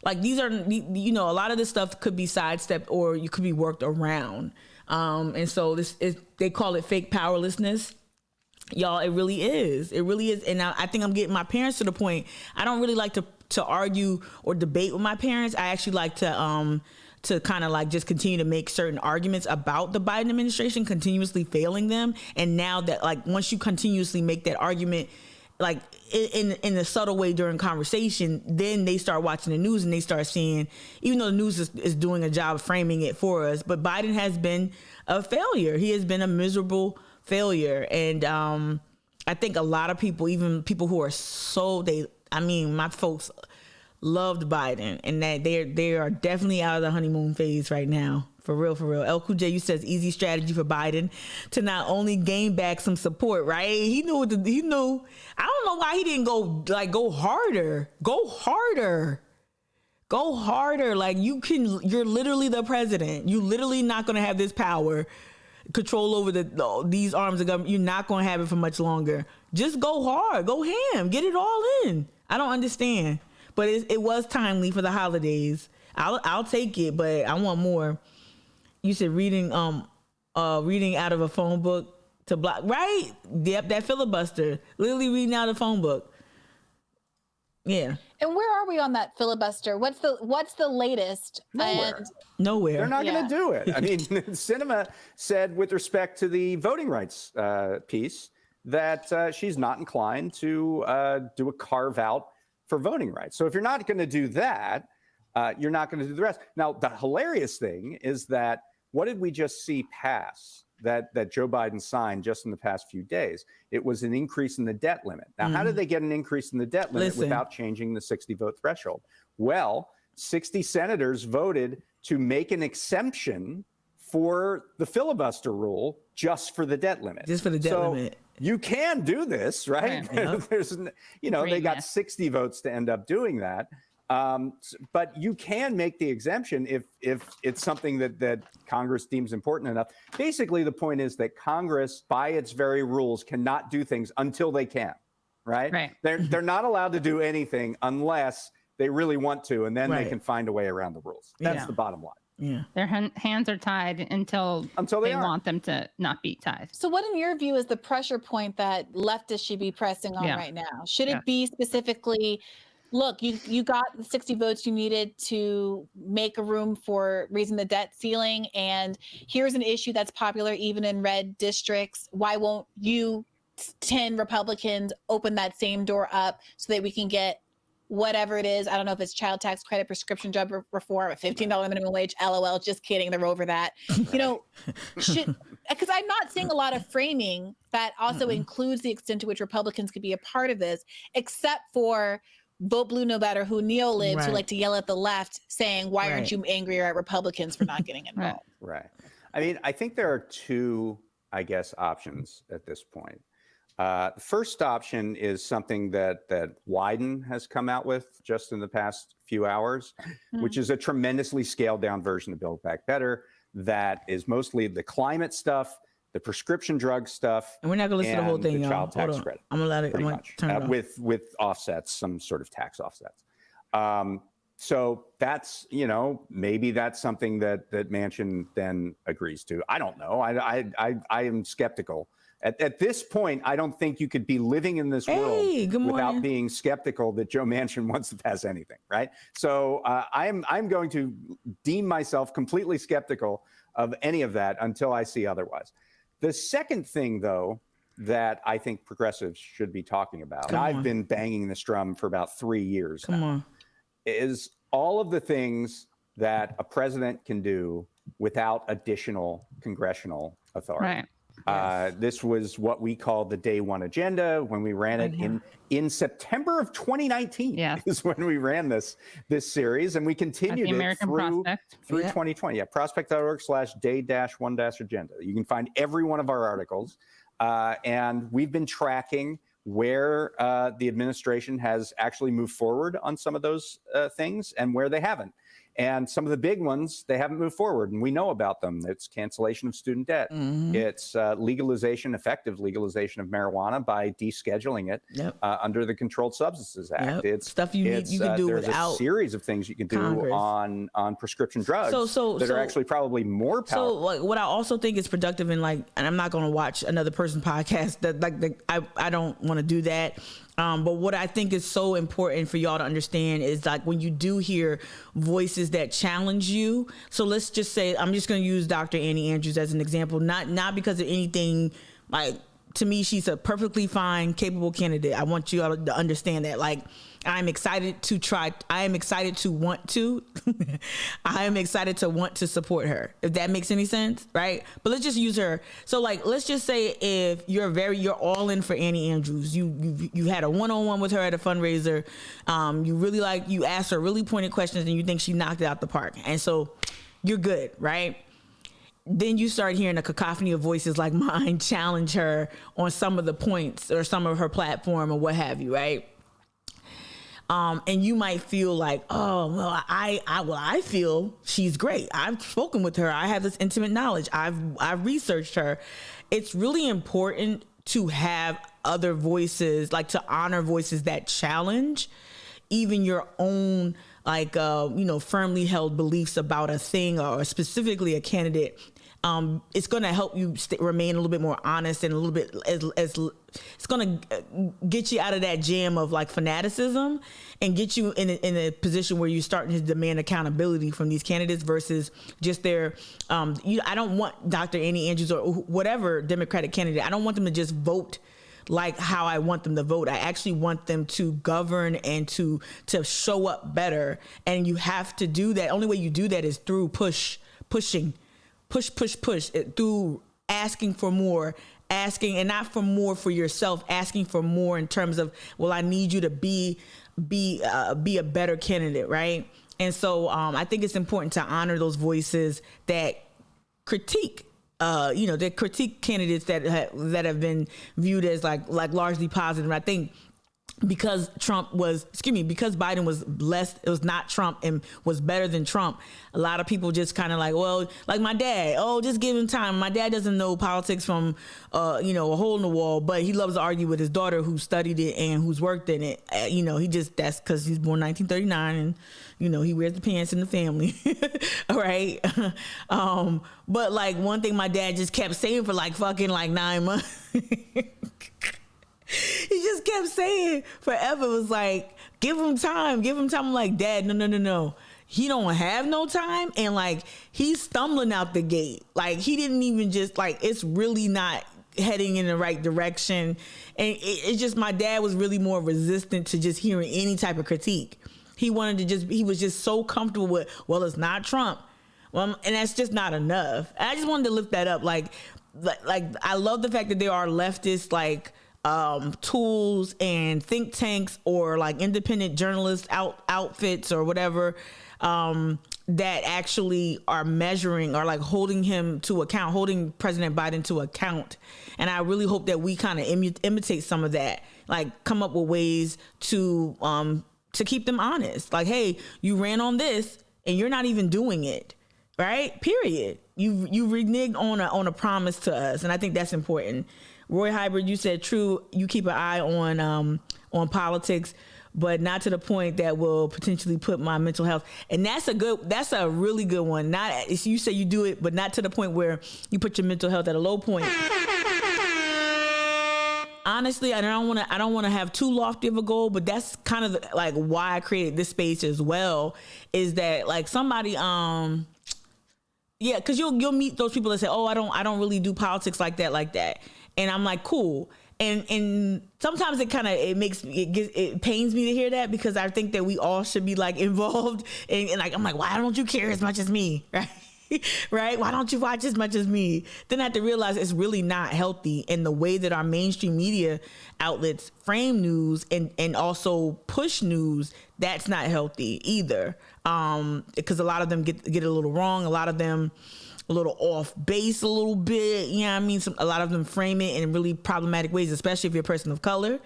Like, these are, a lot of this stuff could be sidestepped or you could be worked around. And so they call it fake powerlessness. Y'all, it really is. It really is. And I think I'm getting my parents to the point. I don't really like to argue or debate with my parents. I actually like to kind of like just continue to make certain arguments about the Biden administration, continuously failing them. And now that like once you continuously make that argument, like in a subtle way during conversation, then they start watching the news and they start seeing, even though the news is doing a job framing it for us, but Biden has been a failure. He has been a miserable failure. And I think a lot of people, even people who are my folks loved Biden, and that they are definitely out of the honeymoon phase right now. For real, for real. El Cool J, you says easy strategy for Biden to not only gain back some support, right? He knew. I don't know why he didn't go harder. Go harder. Like you're literally the president. You literally not going to have this power, control over these arms of government. You're not going to have it for much longer. Just go hard, go ham, get it all in. I don't understand, but it was timely for the holidays. I'll take it, but I want more. You said reading out of a phone book to block, right? Yep, that filibuster. Literally reading out of a phone book. Yeah. And where are we on that filibuster? What's the latest? Nowhere. They're not going to do it. I mean, Sinema said with respect to the voting rights piece that she's not inclined to do a carve out for voting rights. So if you're not going to do that, you're not going to do the rest. Now, the hilarious thing is that what did we just see pass that Joe Biden signed just in the past few days? It was an increase in the debt limit. Now, how did they get an increase in the debt limit without changing the 60-vote threshold? Well, 60 senators voted to make an exemption for the filibuster rule just for the debt limit. Just for the debt limit. You can do this, right? Yep. There's, they got 60 votes to end up doing that. But you can make the exemption if it's something that Congress deems important enough. Basically, the point is that Congress, by its very rules, cannot do things until they can, right? They're not allowed to do anything unless they really want to, and then they can find a way around the rules. That's the bottom line. Yeah, their hands are tied until they want them to not be tied. So what, in your view, is the pressure point that leftists should be pressing on right now? Should it be specifically, look, you got the 60 votes you needed to make a room for raising the debt ceiling, and here's an issue that's popular even in red districts. Why won't you 10 Republicans open that same door up so that we can get whatever it is? I don't know if it's child tax credit, prescription drug reform, a $15 minimum wage. LOL, just kidding. They're over that. Because I'm not seeing a lot of framing that also includes the extent to which Republicans could be a part of this, except for vote blue no matter who neo-libs who like to yell at the left saying, why aren't you angrier at Republicans for not getting involved? Right. I mean, I think there are two, options at this point. The first option is something that Wyden has come out with just in the past few hours, which is a tremendously scaled down version of Build Back Better that is mostly the climate stuff, the prescription drug stuff, and we're not going to listen to the whole thing, the y'all. child tax credit. I'm allowed to turn it off. with offsets, some sort of tax offsets. So that's, maybe that's something that Manchin then agrees to. I don't know. I am skeptical. At this point, I don't think you could be living in this world without being skeptical that Joe Manchin wants to pass anything, right? So I'm going to deem myself completely skeptical of any of that until I see otherwise. The second thing, though, that I think progressives should be talking about, and I've been banging this drum for about 3 years now, is all of the things that a president can do without additional congressional authority. This was what we called the day one agenda when we ran it in September of 2019 is when we ran this series, and we continued it through 2020. Prospect.org/day-1-agenda. You can find every one of our articles, and we've been tracking where the administration has actually moved forward on some of those things and where they haven't. And some of the big ones, they haven't moved forward, and we know about them. It's cancellation of student debt. It's effective legalization of marijuana by descheduling it under the Controlled Substances Act. It's stuff you can do without. There's a series of things you can do on prescription drugs that are actually probably more powerful. So what I also think is productive, and I'm not going to watch another person's podcast. I don't want to do that. But what I think is so important for y'all to understand is when you do hear voices that challenge you. So let's just say, I'm just going to use Dr. Annie Andrews as an example, not because of anything to me, she's a perfectly fine, capable candidate. I want you all to understand that. Like, I'm excited to try. I am excited to want to. I am excited to want to support her. If that makes any sense, right? But let's just use her. So, like, let's just say if you're all in for Annie Andrews. You had a one-on-one with her at a fundraiser. You asked her really pointed questions, and you think she knocked it out the park. And so, you're good, right? Then you start hearing a cacophony of voices like mine challenge her on some of the points or some of her platform or what have you, right? And you might feel like, oh, well, I feel she's great. I've spoken with her. I have this intimate knowledge. I've researched her. It's really important to have other voices, like to honor voices that challenge even your own, like, firmly held beliefs about a thing or specifically a candidate. It's going to help you remain a little bit more honest and a little bit it's going to get you out of that jam of like fanaticism and get you in a position where you're starting to demand accountability from these candidates versus just their, I don't want Dr. Annie Andrews or whatever Democratic candidate. I don't want them to just vote like how I want them to vote. I actually want them to govern and to show up better. And you have to do that. Only way you do that is through pushing through asking for more, and not for more for yourself, asking for more in terms of, well, I need you to be a better candidate, right? And so I think it's important to honor those voices that critique that critique candidates that have been viewed as like largely positive. And I think because Biden was less, it was not Trump and was better than Trump, a lot of people just kind of like, well, like my dad, just give him time. My dad doesn't know politics from, a hole in the wall, but he loves to argue with his daughter who studied it and who's worked in it. That's because he's born 1939 and, he wears the pants in the family. All right. But like one thing my dad just kept saying for like fucking like 9 months, he just kept saying forever, was like, give him time. I'm like, Dad, no. He don't have no time. And like, he's stumbling out the gate. Like he didn't even just like, it's really not heading in the right direction. And it's just, my dad was really more resistant to just hearing any type of critique. He was just so comfortable with, well, it's not Trump. Well, and that's just not enough. I just wanted to lift that up. Like I love the fact that there are leftists, like, tools and think tanks or like independent journalist outfits or whatever, that actually are measuring or like holding President Biden to account. And I really hope that we kind of imitate some of that, like come up with ways to keep them honest. Like, hey, you ran on this and you're not even doing it, right? Period. You reneged on a promise to us. And I think that's important. Roy Hybrid, you said true. You keep an eye on politics, but not to the point that will potentially put my mental health. And that's a really good one. Not, you say you do it, but not to the point where you put your mental health at a low point. Honestly, I don't want to have too lofty of a goal, but that's kind of like why I created this space as well. Is that like somebody, because you'll meet those people that say, oh, I don't really do politics like that. And I'm like, cool. And sometimes it pains me to hear that, because I think that we all should be like involved. And like, I'm like, why don't you care as much as me? Right. Right? Why don't you watch as much as me? Then I have to realize it's really not healthy in the way that our mainstream media outlets frame news and also push news. That's not healthy either. Because a lot of them get it a little wrong. A lot of them a little off base a little bit. You know what I mean? A lot of them frame it in really problematic ways, especially if you're a person of color.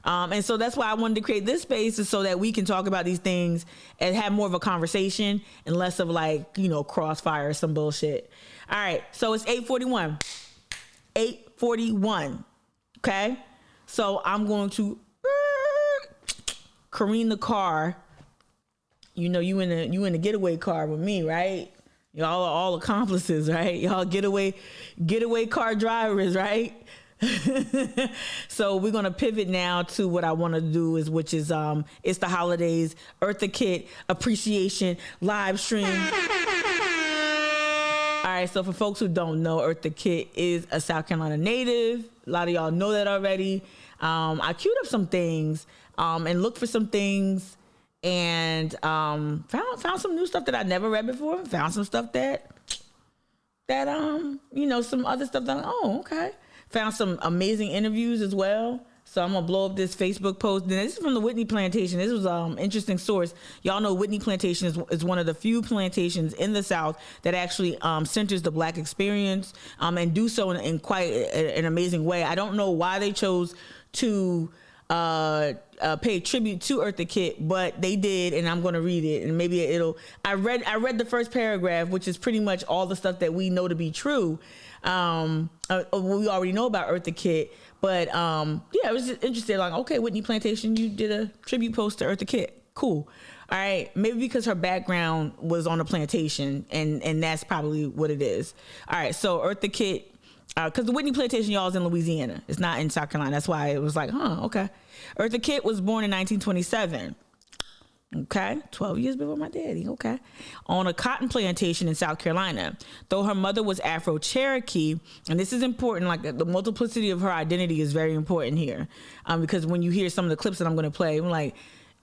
And so that's why I wanted to create this space, is so that we can talk about these things and have more of a conversation and less of like, crossfire or some bullshit. All right. So it's 8:41. 8:41. Okay. So I'm going to careen the car. You in the getaway car with me, right? Y'all are all accomplices, right? Y'all getaway car drivers, right? So we're gonna pivot now to what I want to do, which is it's the holidays, Eartha Kitt appreciation live stream. All right, so for folks who don't know, Eartha Kitt is a South Carolina native. A lot of y'all know that already. I queued up some things and looked for some things and found some new stuff that I never read before. Found some stuff that some other stuff that okay. Found some amazing interviews as well. So I'm gonna blow up this Facebook post. And this is from the Whitney Plantation. This was interesting source. Y'all know Whitney Plantation is one of the few plantations in the South that actually centers the Black experience and do so in quite an amazing way. I don't know why they chose to pay tribute to Eartha Kitt, but they did, and I'm gonna read it. And maybe I read the first paragraph, which is pretty much all the stuff that we know to be true. We already know about Eartha Kitt. But it was just interesting. Like, okay, Whitney Plantation, you did a tribute post to Eartha Kitt. Cool. All right. Maybe because her background was on a plantation, and that's probably what it is. All right. So Eartha Kitt, because the Whitney Plantation, y'all, is in Louisiana. It's not in South Carolina. That's why it was like, okay. Eartha Kitt was born in 1927. Okay, 12 years before my daddy. Okay, on a cotton plantation in South Carolina. Though her mother was Afro-Cherokee, and this is important, like the multiplicity of her identity is very important here, because when you hear some of the clips that I'm going to play, I'm like,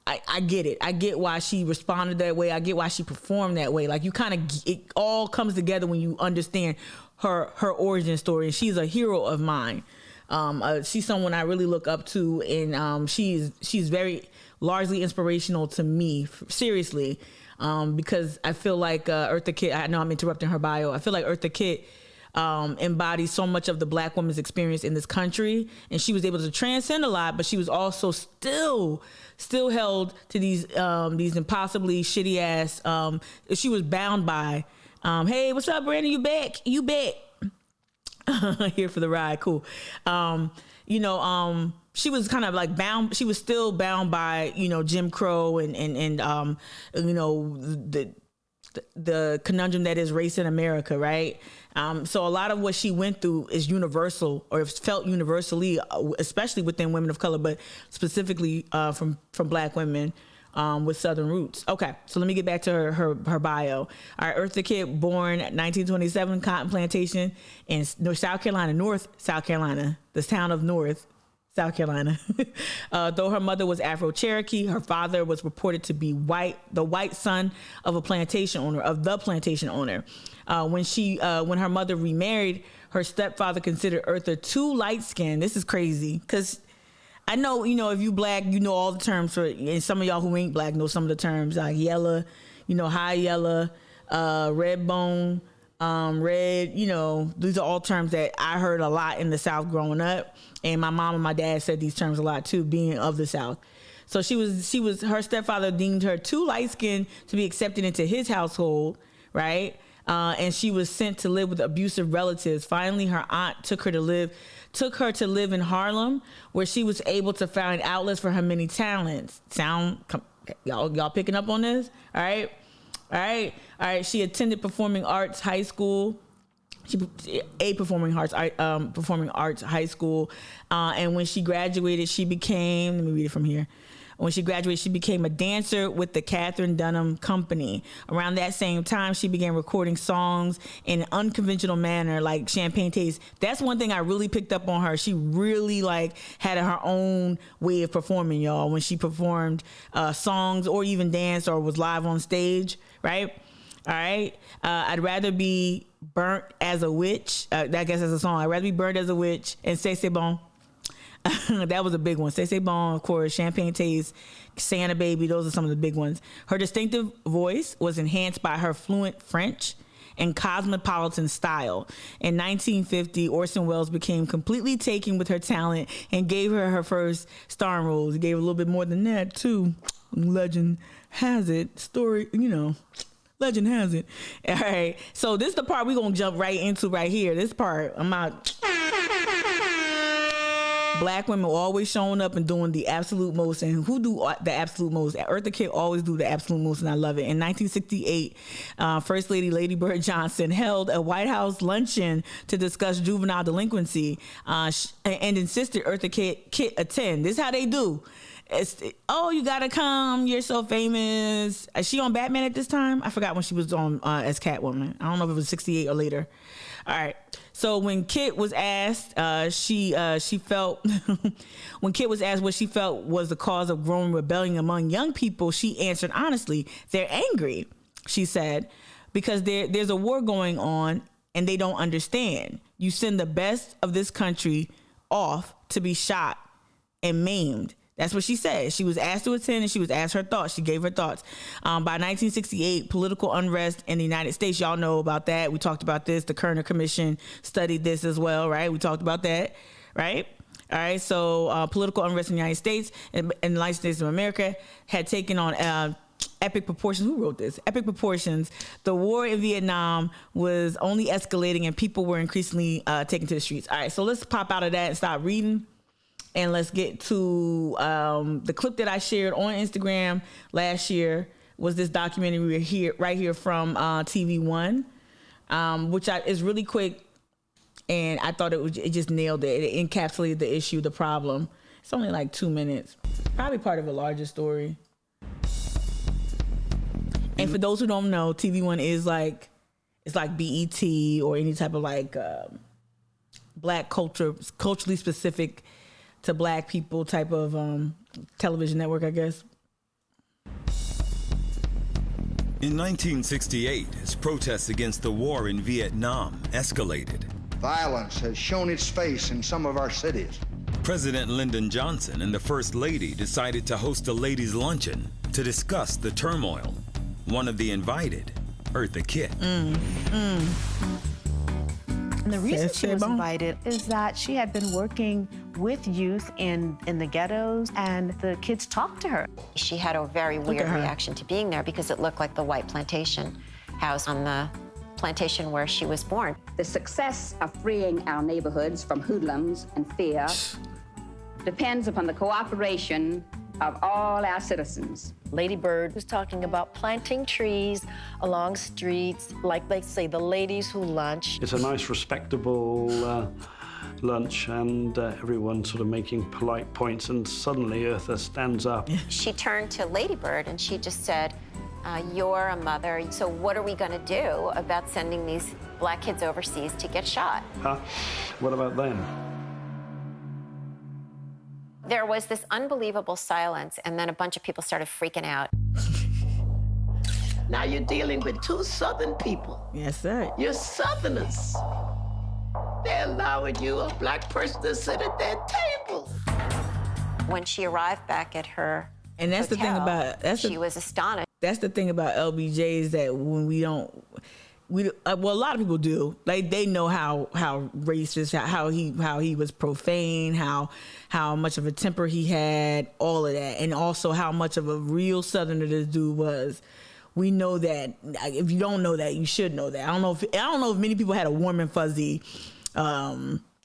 I get it. I get why she responded that way. I get why she performed that way. Like, you kind of, it all comes together when you understand her origin story, and she's a hero of mine. She's someone I really look up to, and she's very largely inspirational to me, seriously, because I feel like Eartha Kitt, I know I'm interrupting her bio, I feel like Eartha Kitt embodies so much of the Black woman's experience in this country, and she was able to transcend a lot, but she was also still held to these impossibly shitty ass, she was bound by, hey, what's up, Brandon, you back? Here for the ride, cool. She was kind of like bound. She was still bound by, Jim Crow and the conundrum that is race in America, right? So a lot of what she went through is universal, or felt universally, especially within women of color, but specifically from Black women with Southern roots. Okay, so let me get back to her bio. All right, Eartha Kitt, born 1927, cotton plantation in North South Carolina, the town of North South Carolina. Though her mother was Afro-Cherokee, her father was reported to be the white son of the plantation owner. When her mother remarried, her stepfather considered Eartha too light-skinned. This is crazy, because I know, if you Black, you know all the terms and some of y'all who ain't Black know some of the terms, like yellow, high yellow, red bone, red, these are all terms that I heard a lot in the South growing up. And my mom and my dad said these terms a lot too, being of the South. So her stepfather deemed her too light-skinned to be accepted into his household, right? And she was sent to live with abusive relatives. Finally, her aunt took her to live in Harlem, where she was able to find outlets for her many talents. Y'all picking up on this? All right. She attended performing arts high school. Performing arts high school, and when she graduated, she became. Let me read it from here. When she graduated, she became a dancer with the Catherine Dunham Company. Around that same time, she began recording songs in an unconventional manner, like Champagne Taste. That's one thing I really picked up on her. She really had her own way of performing, y'all. When she performed songs or even danced or was live on stage, right? All right. I'd rather be burnt as a witch. I guess that's a song. I'd rather be burnt as a witch and C'est Bon. That was a big one. C'est Bon, of course. Champagne Taste, Santa Baby. Those are some of the big ones. Her distinctive voice was enhanced by her fluent French and cosmopolitan style. In 1950, Orson Welles became completely taken with her talent and gave her first starring roles. He gave a little bit more than that, too. Legend has it. Legend has it. All right. So this is the part we're going to jump right into right here. This part, I'm out. Black women always showing up and doing the absolute most. And who do the absolute most? Eartha Kitt always do the absolute most, and I love it. In 1968, First Lady Lady Bird Johnson held a White House luncheon to discuss juvenile delinquency and insisted Eartha Kitt attend. This is how they do. You gotta come. You're so famous. Is she on Batman at this time? I forgot when she was on as Catwoman. I don't know if it was 68 or later. All right. So when Kitt was asked, she felt when Kitt was asked what she felt was the cause of growing rebellion among young people, she answered honestly, they're angry. She said, because there's a war going on and they don't understand. You send the best of this country off to be shot and maimed. That's what she said. She was asked to attend and she was asked her thoughts. She gave her thoughts. By 1968, political unrest in the United States, y'all know about that. We talked about this. The Kerner Commission studied this as well, right? We talked about that, right? All right. So political unrest in the United States and the United States of America had taken on epic proportions. Who wrote this? Epic proportions. The war in Vietnam was only escalating and people were increasingly taken to the streets. All right. So let's pop out of that and stop reading. And let's get to the clip that I shared on Instagram last year was this documentary right here from TV One, which is really quick. And I thought it just nailed it. It encapsulated the issue, the problem. It's only like 2 minutes, probably part of a larger story. And for those who don't know, TV One is like, it's like BET or any type of like black culturally specific to black people type of television network, I guess. In 1968, as protests against the war in Vietnam escalated, violence has shown its face in some of our cities. President Lyndon Johnson and the First Lady decided to host a ladies' luncheon to discuss the turmoil. One of the invited, Eartha Kitt. And the reason she was invited is that she had been working with youth in the ghettos, and the kids talked to her. She had a very weird reaction to being there because it looked like the white plantation house on the plantation where she was born. The success of freeing our neighborhoods from hoodlums and fear depends upon the cooperation of all our citizens. Lady Bird was talking about planting trees along streets, like they say, the ladies who lunch. It's a nice, respectable lunch, and everyone sort of making polite points, and suddenly Eartha stands up. She turned to Lady Bird and she just said, you're a mother, so what are we gonna do about sending these black kids overseas to get shot? Huh? What about them? There was this unbelievable silence, and then a bunch of people started freaking out. Now you're dealing with two Southern people. Yes, sir. You're Southerners. They're allowing you, a black person, to sit at their tables. When she arrived back at her and that's hotel, the thing about she was astonished. That's the thing about LBJ is that when a lot of people do, like, they know how racist, how he was profane, how much of a temper he had, all of that, and also how much of a real Southerner this dude was. We know that. If you don't know that, you should know that. I don't know if many people had a warm and fuzzy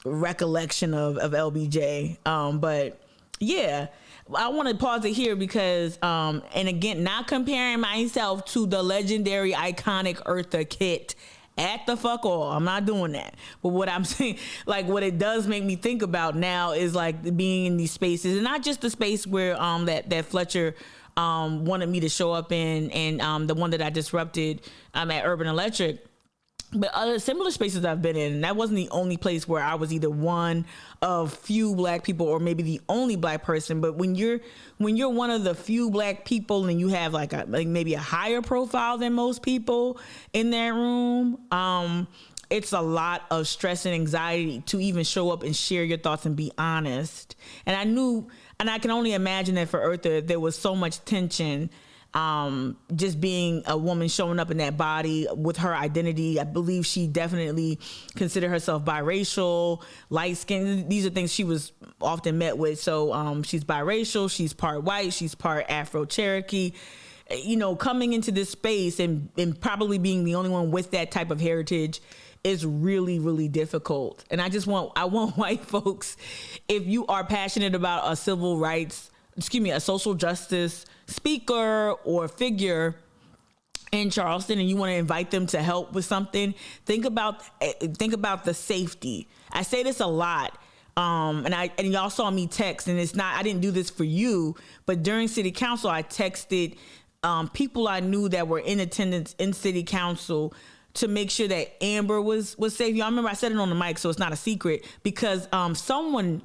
recollection of LBJ, but yeah. I want to pause it here because, and again, not comparing myself to the legendary, iconic Eartha Kitt at the fuck all. I'm not doing that. But what I'm saying, like, what it does make me think about now is like being in these spaces, and not just the space where that Fletcher wanted me to show up in, and the one that I disrupted at Urban Electric. But other similar spaces I've been in, and that wasn't the only place where I was either one of few black people or maybe the only black person. But when you're one of the few black people and you have like maybe a higher profile than most people in that room, it's a lot of stress and anxiety to even show up and share your thoughts and be honest. And I can only imagine that for Eartha, there was so much tension. Just being a woman showing up in that body with her identity. I believe she definitely considered herself biracial, light skinned. These are things she was often met with. So she's biracial, she's part white, she's part Afro-Cherokee. You know, coming into this space and probably being the only one with that type of heritage is really, really difficult. And I want white folks, if you are passionate about a social justice speaker or figure in Charleston and you want to invite them to help with something, think about the safety. I say this a lot and y'all saw me text, and I didn't do this for you, but during city council, I texted people I knew that were in attendance in city council to make sure that Amber was safe. Y'all remember I said it on the mic, so it's not a secret, because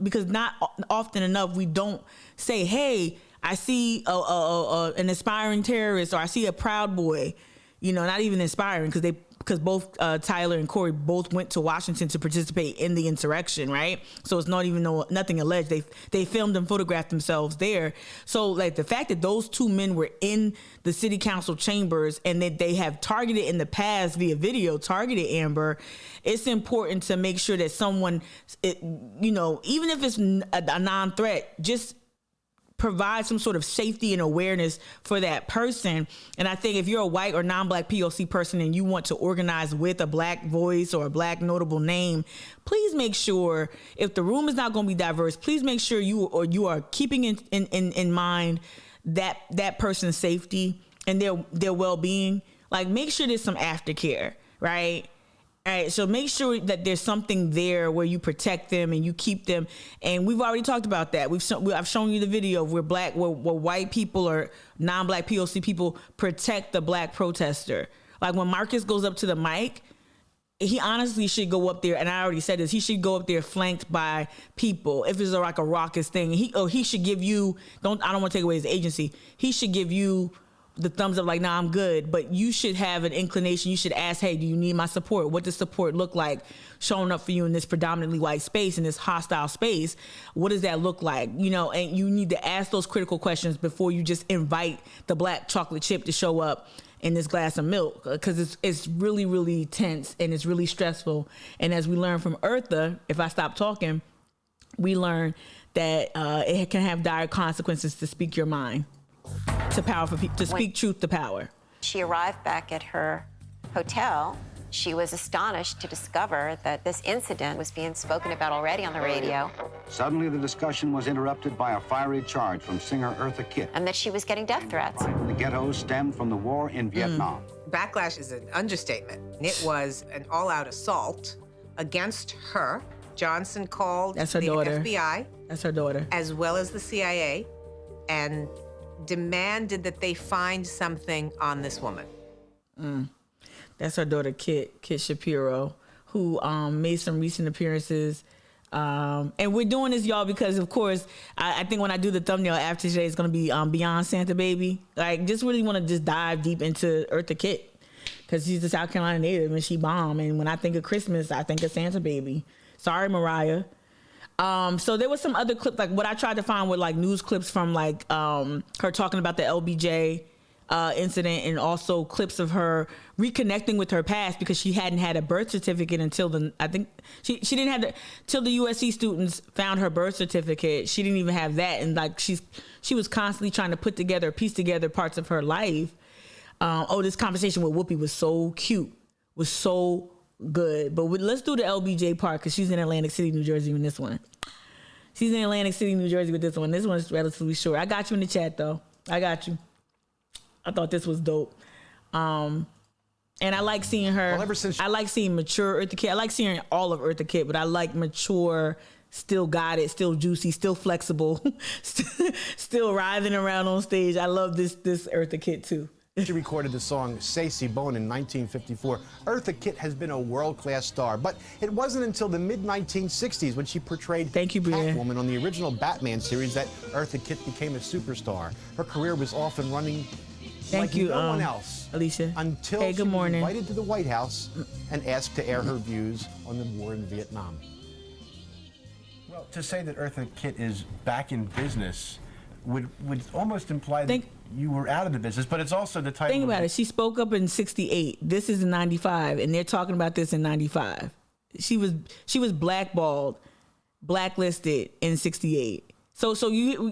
because not often enough we don't say, hey, I see an aspiring terrorist, or I see a Proud Boy, not even inspiring, because both Tyler and Corey both went to Washington to participate in the insurrection, right? So it's nothing alleged. They filmed and photographed themselves there. So like the fact that those two men were in the city council chambers and that they have targeted in the past via video, targeted Amber, it's important to make sure that someone, even if it's a non-threat, just provide some sort of safety and awareness for that person. And I think if you're a white or non-black POC person and you want to organize with a black voice or a black notable name, please make sure, if the room is not going to be diverse, please make sure you are keeping in mind that person's safety and their well-being. Like, make sure there's some aftercare, right? All right, so make sure that there's something there where you protect them and you keep them. And we've already talked about that. I've shown you the video of where white people or non-black POC people protect the black protester. Like when Marcus goes up to the mic, he honestly should go up there, and I already said this, he should go up there flanked by people. If it's like a raucous thing, he should give you, I don't want to take away his agency, he should give you the thumbs up, like, nah, I'm good. But you should have an inclination. You should ask, hey, do you need my support? What does support look like showing up for you in this predominantly white space, in this hostile space? What does that look like? And you need to ask those critical questions before you just invite the black chocolate chip to show up in this glass of milk, because it's really, really tense and it's really stressful. And as we learned from Eartha, if I stop talking, we learn that it can have dire consequences to speak your mind. To speak truth to power. She arrived back at her hotel. She was astonished to discover that this incident was being spoken about already on the radio. Suddenly, the discussion was interrupted by a fiery charge from singer Eartha Kitt. And that she was getting death threats. The ghettos stemmed from the war in Vietnam. Backlash is an understatement. It was an all-out assault against her. Johnson called the FBI. That's her daughter. As well as the CIA, and demanded that they find something on this woman. That's her daughter, Kitt Shapiro, who made some recent appearances. And we're doing this, y'all, because, of course, I think when I do the thumbnail after today, it's going to be Beyond Santa Baby. Like, just really want to just dive deep into Eartha Kitt, because she's a South Carolina native and she bomb. And when I think of Christmas, I think of Santa Baby. Sorry, Mariah. So there was some other clips, like what I tried to find were like news clips from like her talking about the LBJ incident, and also clips of her reconnecting with her past, because she hadn't had a birth certificate until I think she didn't have till the USC students found her birth certificate. She didn't even have that, and like she was constantly trying to piece together parts of her life. This conversation with Whoopi was so cute, was so good. But let's do the LBJ part, because she's in Atlantic City, New Jersey in this one. She's in Atlantic City, New Jersey with this one. This one's relatively short. I got you in the chat, though. I got you. I thought this was dope. And I like seeing her. Well, I like seeing mature Eartha Kitt. I like seeing all of Eartha Kitt, but I like mature, still got it, still juicy, still flexible, still writhing around on stage. I love this Eartha Kitt, too. She recorded the song C'est Si Bon in 1954. Eartha Kitt has been a world-class star, but it wasn't until the mid-1960s when she portrayed Catwoman on the original Batman series that Eartha Kitt became a superstar. Her career was off and running like no one else, Alicia. Until she was invited to the White House and asked to air her views on the war in Vietnam. Well, to say that Eartha Kitt is back in business would almost imply that you were out of the business, but it's also the title. Think about it. She spoke up in 68. This is in 95, and they're talking about this in 95. She was blackballed, blacklisted in 68. So you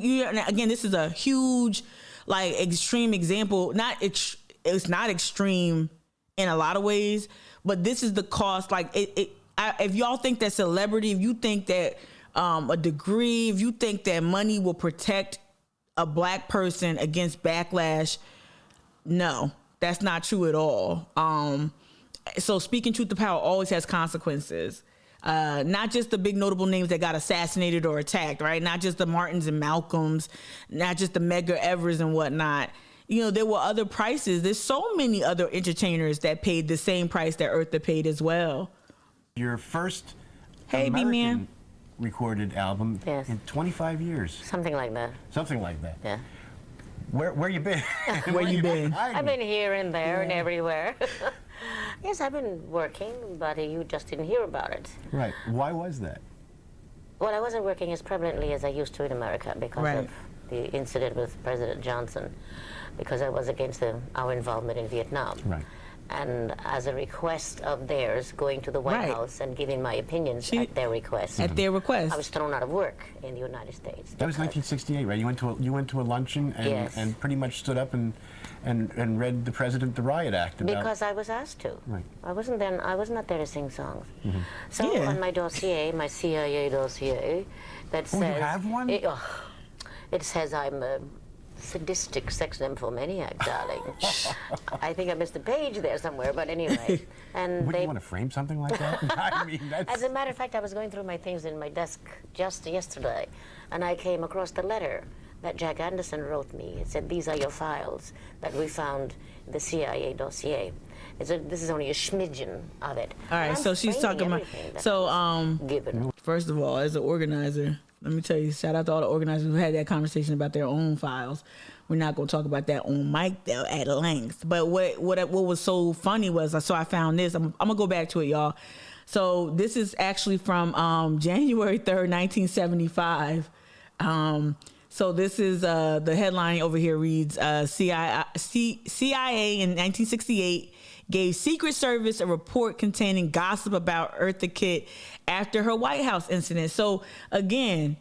again, this is a huge, like, extreme example. It's not extreme in a lot of ways, but this is the cost. Like, if y'all think that celebrity, if you think that a degree, if you think that money will protect a black person against backlash, no, that's not true at all. So speaking truth to power always has consequences. Not just the big notable names that got assassinated or attacked, right? Not just the Martins and Malcolms, not just the Medgar Evers and whatnot. You know, there were other prices. There's so many other entertainers that paid the same price that Eartha paid as well. Your first American B-Man recorded album in 25 years. Something like that. Something like that. Yeah. Where you been? Where you been? I've been here and there and everywhere. Yes, I've been working, but you just didn't hear about it. Right. Why was that? Well, I wasn't working as prevalently as I used to in America because of the incident with President Johnson, because I was against our involvement in Vietnam. Right. And as a request of theirs, going to the White House and giving my opinions at their request. At their request. I was thrown out of work in the United States. That was 1968, right? You went to a luncheon and pretty much stood up and read the President the Riot Act about. Because I was asked to. Right. I wasn't not there to sing songs. So on my dossier, my CIA dossier, that says. Oh, you have one? It says I'm a sadistic sex nymphomaniac, darling. I think I missed a page there somewhere, but anyway. And Would you want to frame something like that? I mean, that's... As a matter of fact, I was going through my things in my desk just yesterday, and I came across the letter that Jack Anderson wrote me. It said, "These are your files that we found in the CIA dossier." This is only a smidgen of it. All right, so she's talking about. So, first of all, as an organizer, let me tell you, shout out to all the organizers who had that conversation about their own files. We're not going to talk about that on mic though, at length. But what was so funny was, so I found this. I'm going to go back to it, y'all. So this is actually from January 3rd, 1975. So this is the headline over here reads, CIA in 1968 gave Secret Service a report containing gossip about Eartha Kitt after her White House incident. So again,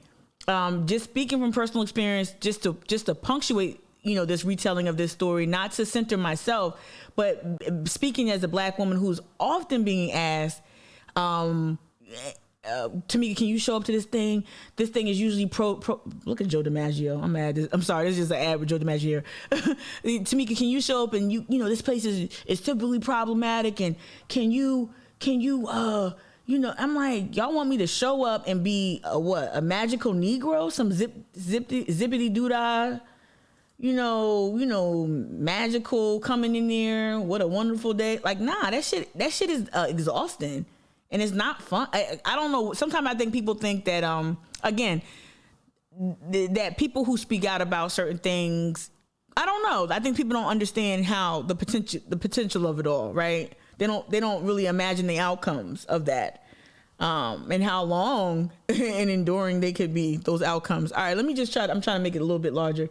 just speaking from personal experience, just to punctuate, this retelling of this story, not to center myself, but speaking as a Black woman who's often being asked, Tamika, can you show up to this thing? This thing is usually pro. Look at Joe DiMaggio. I'm mad. I'm sorry. This is just an ad with Joe DiMaggio here. Tamika, can you show up and this place is typically problematic, and can you I'm like, y'all want me to show up and be a magical Negro, some zippity doodah, magical coming in there. What a wonderful day. Like, nah, that shit is exhausting. And it's not fun. I don't know. Sometimes I think people think that, again, that people who speak out about certain things, I don't know. I think people don't understand how the potential of it all, right? They don't really imagine the outcomes of that, and how long and enduring they could be, those outcomes. All right, let me just I'm trying to make it a little bit larger,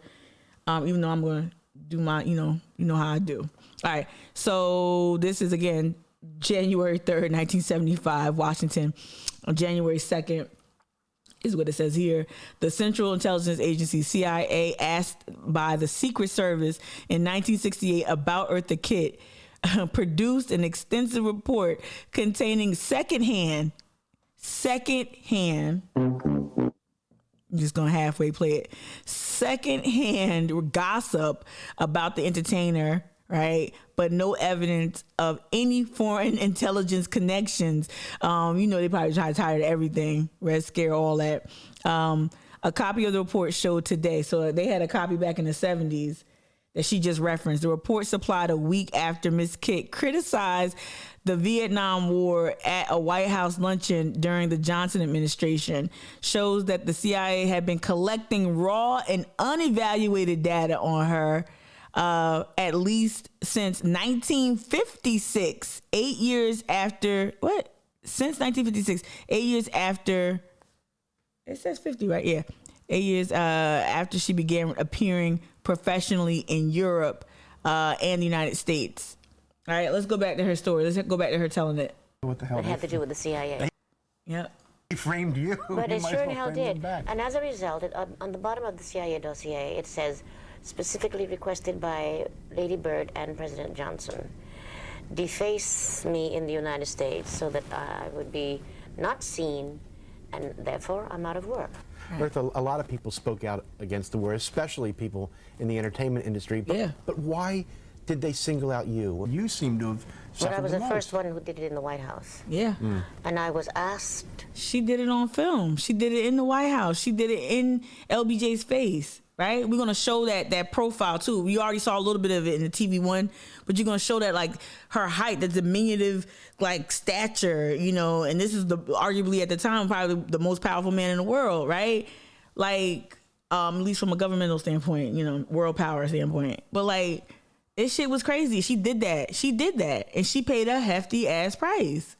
even though I'm going to do my, you know how I do. All right, so this is, again, January 3rd, 1975, Washington. On January 2nd is what it says here. The Central Intelligence Agency, CIA, asked by the Secret Service in 1968 about Eartha Kitt, produced an extensive report containing secondhand, I'm just gonna halfway play it, secondhand gossip about the entertainer, right? But no evidence of any foreign intelligence connections. They probably try to tie to everything, Red Scare, all that. A copy of the report showed today. So they had a copy back in the 70s that she just referenced. The report supplied a week after Ms. Kitt criticized the Vietnam War at a White House luncheon during the Johnson administration, shows that the CIA had been collecting raw and unevaluated data on her at least since 1956, 8 years after, since 1956, 8 years after, it says 50, right? Yeah. 8 years after she began appearing professionally in Europe and the United States. All right, let's go back to her story. Let's go back to her telling it. What the hell? It had to do with the CIA. Yep. He framed you. But it sure in hell did. And as a result, on the bottom of the CIA dossier, it says, specifically requested by Lady Bird and President Johnson, deface me in the United States so that I would be not seen, and therefore I'm out of work. Eartha, a lot of people spoke out against the war, especially people in the entertainment industry. But why did they single out you? You seem to have suffered But I was the most. first one who did it in the White House. Yeah. And I was asked. She did it on film. She did it in the White House. She did it in LBJ's face, right? We're going to show that profile too. We already saw a little bit of it in the TV one, but you're going to show that like her height, the diminutive like stature, you know, and this is arguably at the time probably the most powerful man in the world, right? Like, at least from a governmental standpoint, you know, world power standpoint. But like, this shit was crazy. She did that. And she paid a hefty ass price.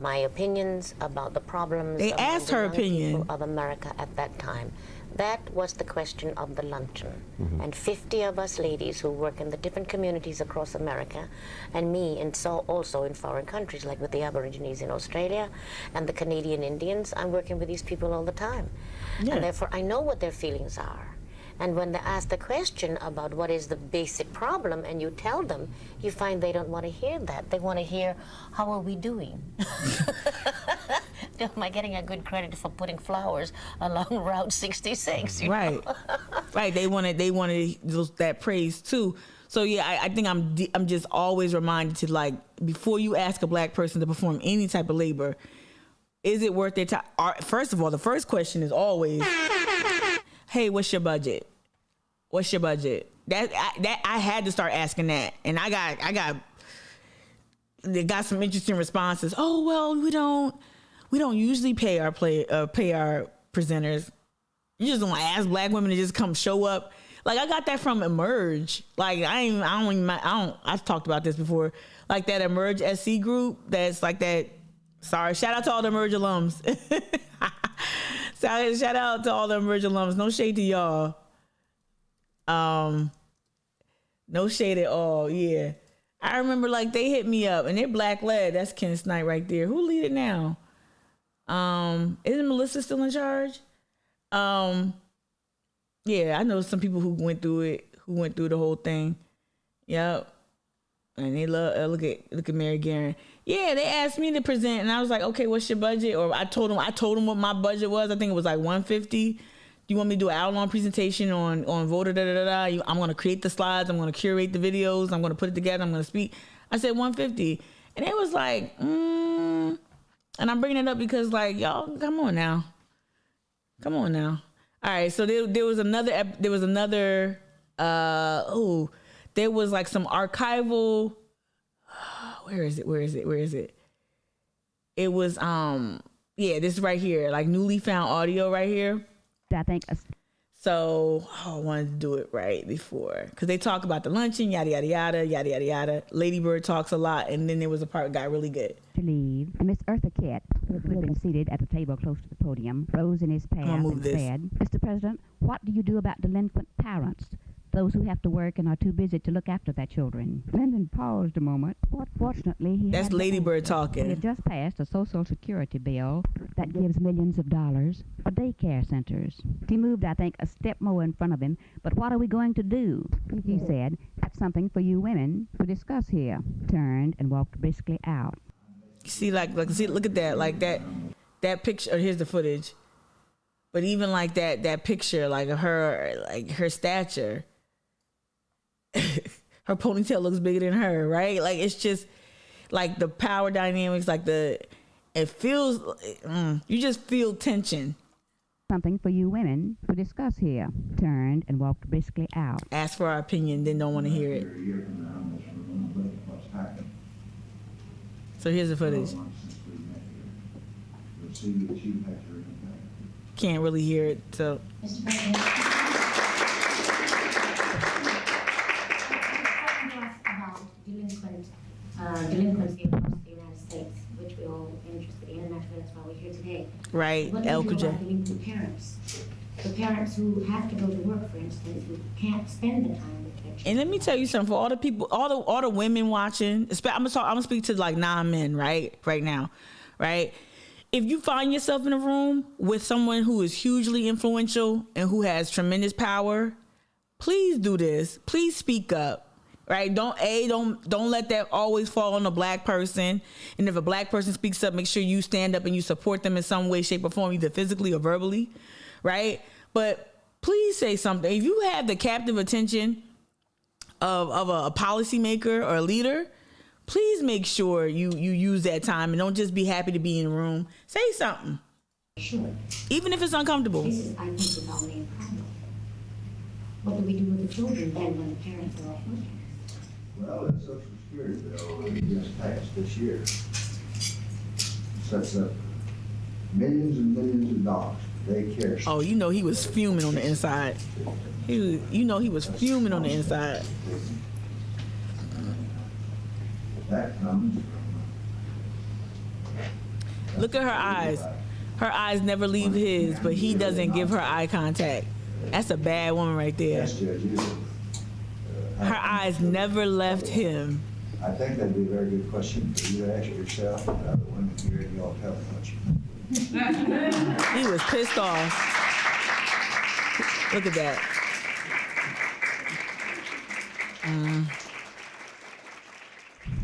My opinions about the problems They asked her young opinion people of America at that time. That was the question of the luncheon. And 50 of us ladies who work in the different communities across America, and me, and so also in foreign countries, like with the Aborigines in Australia and the Canadian Indians, I'm working with these people all the time. Yeah. And therefore, I know what their feelings are. And when they ask the question about what is the basic problem, and you tell them, you find they don't want to hear that. They want to hear, how are we doing? Am I getting a good credit for putting flowers along Route 66? You right. know? Right. They wanted that praise too. So yeah, I think I'm just always reminded to, like, before you ask a black person to perform any type of labor, is it worth their time? First of all, the first question is always, hey, what's your budget? What's your budget? That I had to start asking that, and they got some interesting responses. Oh well, we don't usually pay our presenters. You just don't ask black women to just come show up. Like, I got that from Emerge. Like, I've talked about this before. Like that Emerge SC group that's like that. Sorry, shout out to all the Emerge alums. Shout out to all the Emerge alums. No shade to y'all. No shade at all. Yeah. I remember, like, they hit me up and they're black led. That's Ken Snight right there. Who lead it now? Isn't Melissa still in charge? Yeah, I know some people who went through the whole thing. Yep. And they love look at Mary Guerin. Yeah, they asked me to present, and I was like, okay, what's your budget? Or I told them what my budget was. I think it was like $150. Do you want me to do an hour-long presentation on voter I'm going to create the slides. I'm going to curate the videos. I'm going to put it together. I'm going to speak. I said $150, and it was like, and I'm bringing it up because, like, y'all, come on now. All right, so there was another. There was like some archival. Where is it? It was this right here, like newly found audio right here. I think. So I wanted to do it right before, because they talk about the luncheon, yada yada yada yada yada yada. Lady Bird talks a lot, and then there was a part that got really good. To leave, Miss Eartha Kitt, who had been seated at a table close to the podium, rose in his path and said, "Mr. President, what do you do about delinquent parents? Those who have to work and are too busy to look after their children." Lyndon paused a moment. Fortunately, That's Lady Bird talking. We had just passed a Social Security bill that gives millions of dollars for daycare centers. He moved, I think, a step more in front of him. But what are we going to do? He said, "That's something for you women to discuss here." Turned and walked briskly out. See, look at that, like that picture. Here's the footage. But even like that picture, like her stature. Her ponytail looks bigger than her, right? Like, it's just like the power dynamics, like it feels, you just feel tension. Something for you women to discuss here. Turned and walked briskly out. Ask for our opinion, then don't want to hear it. So here's the footage. Can't really hear it, so. Delinquency across the United States, which we're all interested in, and actually that's why we're here today. Right, What do you do about delinquent parents? The parents who have to go to work, for instance, who can't spend the time with their children. And let me tell you something, for all the people, all the women watching, I'm gonna speak to like non-men, right now, right? If you find yourself in a room with someone who is hugely influential and who has tremendous power, please do this. Please speak up. Right? Don't let that always fall on a black person. And if a black person speaks up, make sure you stand up and you support them in some way, shape, or form, either physically or verbally. Right? But please say something. If you have the captive attention of a policymaker or a leader, please make sure you use that time and don't just be happy to be in the room. Say something. Sure. Even if it's uncomfortable. This is, I think, the main problem. What do we do with the children then when the parents are off working? Well, the Social Security bill that we just passed this year sets up millions and millions of dollars for daycare. Oh, you know he was fuming on the inside. He was fuming on the inside. That comes from... Look at her eyes. Her eyes never leave his, but he doesn't give her eye contact. That's a bad woman right there. Her eyes never left him. I think that'd be a very good question for you to ask yourself and other women here in your television. He was pissed off. Look at that.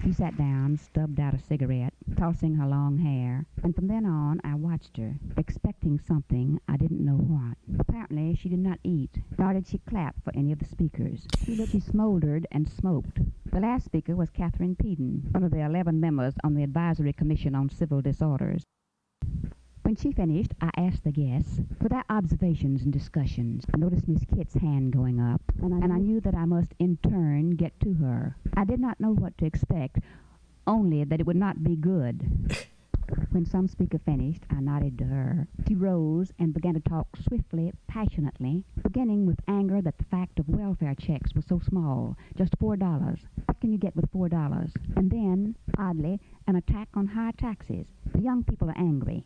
She sat down, stubbed out a cigarette, tossing her long hair, and from then on I watched her, expecting something I didn't know what. Apparently she did not eat, nor did she clap for any of the speakers. She smoldered and smoked. The last speaker was Catherine Peden, one of the 11 members on the Advisory Commission on Civil Disorders. When she finished, I asked the guests for their observations and discussions. I noticed Miss Kitt's hand going up, and I knew that I must in turn get to her. I did not know what to expect, only that it would not be good. When some speaker finished, I nodded to her. She rose and began to talk swiftly, passionately, beginning with anger that the fact of welfare checks was so small, just $4. What can you get with $4? And then, oddly, an attack on high taxes. The young people are angry.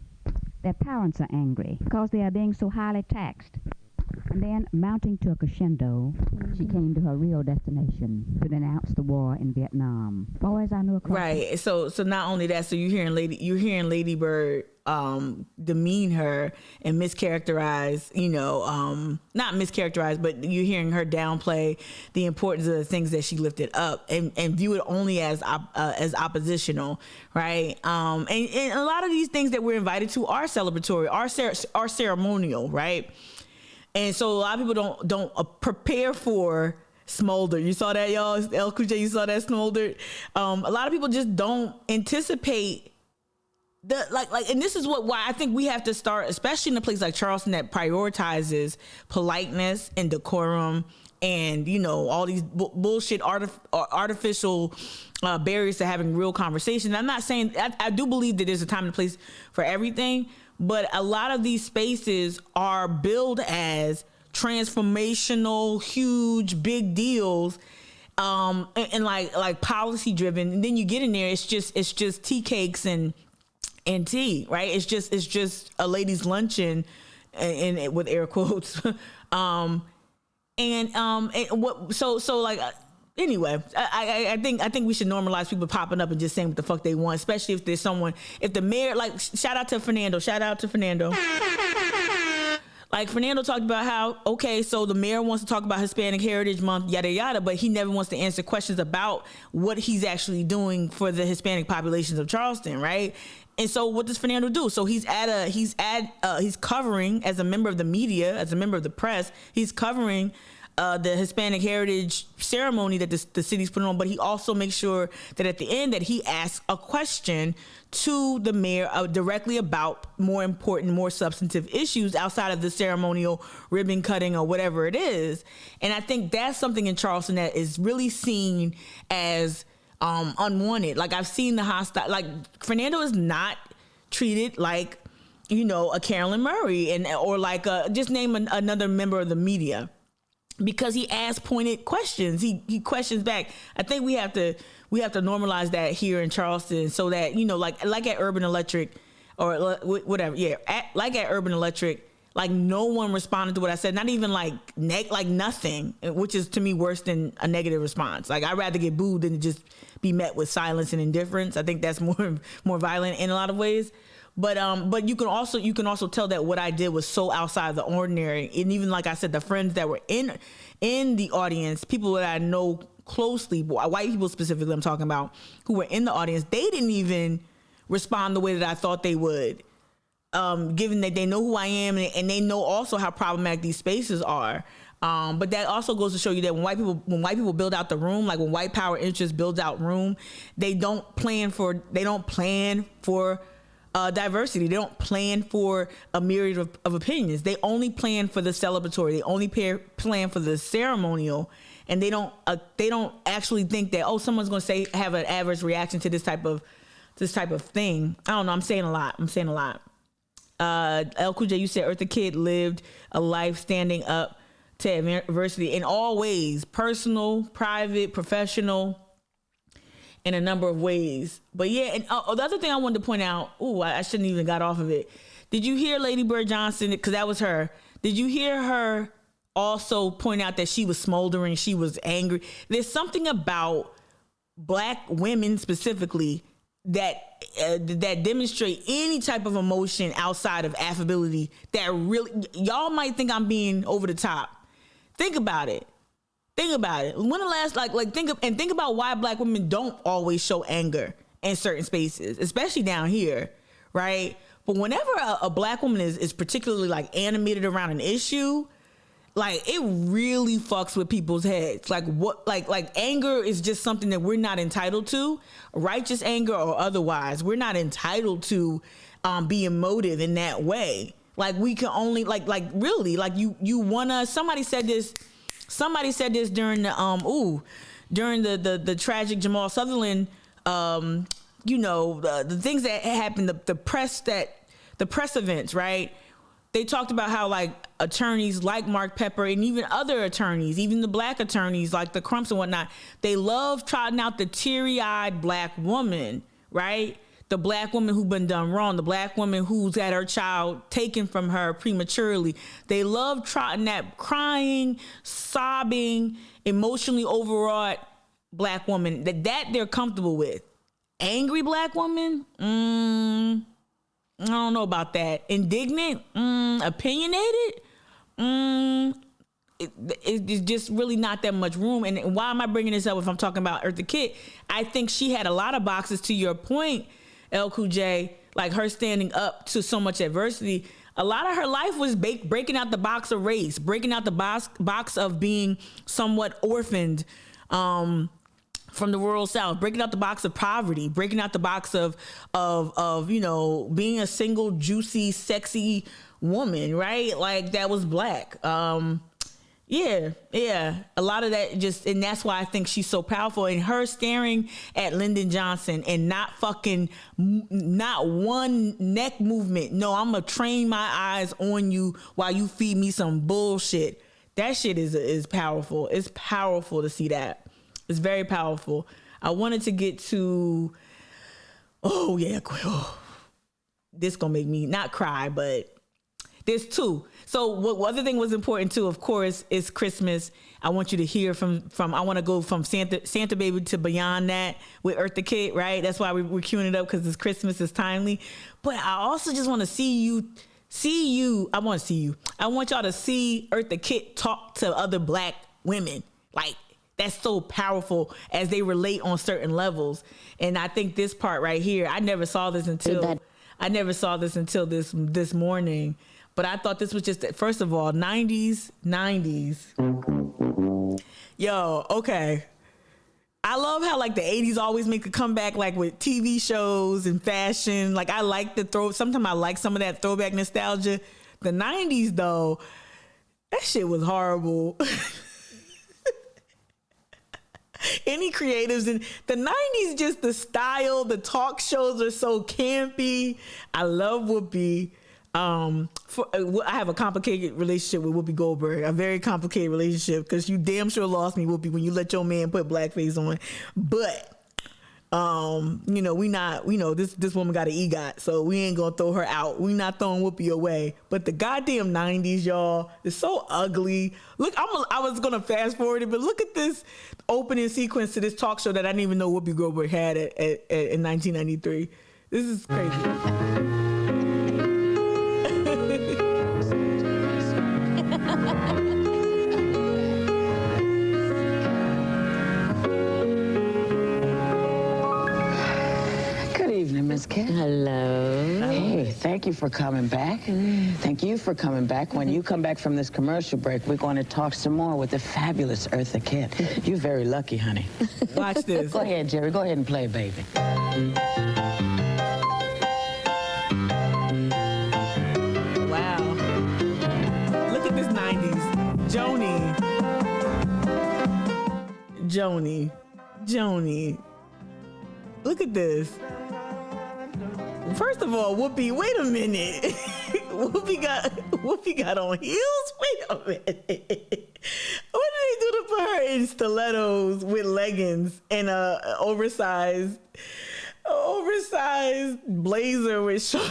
Their parents are angry because they are being so highly taxed. And then, mounting to a crescendo, she came to her real destination, to denounce the war in Vietnam. Boys I knew across... Right. So not only that, so you're hearing Lady Bird demean her and mischaracterize, not mischaracterize, but you're hearing her downplay the importance of the things that she lifted up and view it only as oppositional, right? And a lot of these things that we're invited to are celebratory, are ceremonial, right? And so a lot of people don't prepare for smolder. You saw that, y'all? El Kuj, you saw that smoldered? A lot of people just don't anticipate and this is why I think we have to start, especially in a place like Charleston that prioritizes politeness and decorum and, all these bullshit artificial barriers to having real conversation. I'm not saying, I do believe that there's a time and place for everything, but a lot of these spaces are billed as transformational, huge, big deals, and like policy driven. And then you get in there, it's just tea cakes and tea, right? It's just a ladies' luncheon, and with air quotes. Anyway, I think we should normalize people popping up and just saying what the fuck they want, especially if there's someone, if the mayor, shout out to Fernando. Like Fernando talked about how, okay, so the mayor wants to talk about Hispanic Heritage Month, yada, yada, but he never wants to answer questions about what he's actually doing for the Hispanic populations of Charleston, right? And so what does Fernando do? So he's covering, as a member of the media, as a member of the press, he's covering the Hispanic Heritage ceremony that the city's putting on, but he also makes sure that at the end that he asks a question to the mayor directly about more important, more substantive issues outside of the ceremonial ribbon cutting or whatever it is. And I think that's something in Charleston that is really seen as unwanted. Like I've seen the hostile, like Fernando is not treated like, a Carolyn Murray or like just name another member of the media. Because he asks pointed questions, he questions back. I think we have to normalize that here in Charleston, so that like at Urban Electric or whatever, like at Urban Electric, like no one responded to what I said, not even like nothing, which is to me worse than a negative response. Like I'd rather get booed than just be met with silence and indifference. I think that's more violent in a lot of ways. But you can also tell that what I did was so outside of the ordinary. And even like I said, the friends that were in the audience, people that I know closely, white people specifically I'm talking about, who were in the audience, they didn't even respond the way that I thought they would, given that they know who I am and they know also how problematic these spaces are. But that also goes to show you that when white people build out the room, like when white power interests builds out room, they don't plan for diversity. They don't plan for a myriad of opinions. They only plan for the celebratory. They only plan for the ceremonial, and they don't actually think that someone's going to have an adverse reaction to this type of thing. I don't know. I'm saying a lot. El Cool J, you said Eartha Kitt lived a life standing up to adversity in all ways: personal, private, professional, in a number of ways. But yeah, and the other thing I wanted to point out, I shouldn't even got off of it. Did you hear Lady Bird Johnson, because that was her, did you hear her also point out that she was smoldering, she was angry? There's something about Black women specifically that demonstrate any type of emotion outside of affability that really, y'all might think I'm being over the top. Think about it. When the last, think about why Black women don't always show anger in certain spaces, especially down here, right? But whenever a Black woman is particularly like animated around an issue, like it really fucks with people's heads. Like anger is just something that we're not entitled to, righteous anger or otherwise. We're not entitled to be emotive in that way. Like we can only really you wanna. Somebody said this during the tragic Jamal Sutherland, the things that happened, the press events, right? They talked about how like attorneys like Mark Pepper and even other attorneys, even the Black attorneys like the Crumps and whatnot, they love trotting out the teary-eyed Black woman, right? The Black woman who's been done wrong, the Black woman who's had her child taken from her prematurely. They love trotting that crying, sobbing, emotionally overwrought Black woman that they're comfortable with. Angry Black woman, I don't know about that. Indignant, opinionated, it's just really not that much room. And why am I bringing this up if I'm talking about Eartha Kitt? I think she had a lot of boxes, to your point, El Cool J, like her standing up to so much adversity. A lot of her life was breaking out the box of race, breaking out the box of being somewhat orphaned from the rural South, breaking out the box of poverty, breaking out the box of being a single, juicy, sexy woman, right? Like that was Black. Yeah. A lot of that and that's why I think she's so powerful. And her staring at Lyndon Johnson and not one neck movement. No, I'm gonna train my eyes on you while you feed me some bullshit. That shit is powerful. It's powerful to see that. It's very powerful. I wanted to get to, this gonna make me not cry, but there's two. So what other thing was important too, of course, is Christmas. I want you to hear from I want to go from Santa Baby to beyond that with Eartha Kitt, right? That's why we're queuing it up, because it's Christmas, is timely. But I also just want to see you. I want to see you. I want y'all to see Eartha Kitt talk to other Black women. Like, that's so powerful as they relate on certain levels. And I think this part right here, I never saw this until this morning. But I thought this was just, first of all, 90s. Yo, okay. I love how like the 80s always make a comeback, like with TV shows and fashion. Like I like sometimes I like some of that throwback nostalgia. The 90s though, that shit was horrible. Any creatives in the 90s, just the style, the talk shows are so campy. I love Whoopi. I have a complicated relationship with Whoopi Goldberg, a very complicated relationship, because you damn sure lost me, Whoopi, when you let your man put blackface on. But this woman got an EGOT, so we ain't gonna throw her out. We not throwing Whoopi away. But the goddamn 90s, y'all, is so ugly. Look, I was gonna fast forward it, but look at this opening sequence to this talk show that I didn't even know Whoopi Goldberg had in 1993. This is crazy. Good evening, Miss Kitt. Hello. Hey, thank you for coming back. Thank you for coming back. When you come back from this commercial break, we're going to talk some more with the fabulous Eartha Kitt. You're very lucky, honey. Watch this. Go ahead, Jerry. Go ahead and play, baby. Wow. Look at this 90s. Joni. Look at this. First of all, Whoopi, wait a minute. Whoopi got on heels? Wait a minute. What did they do to put her in stilettos with leggings and a oversized blazer with shorts?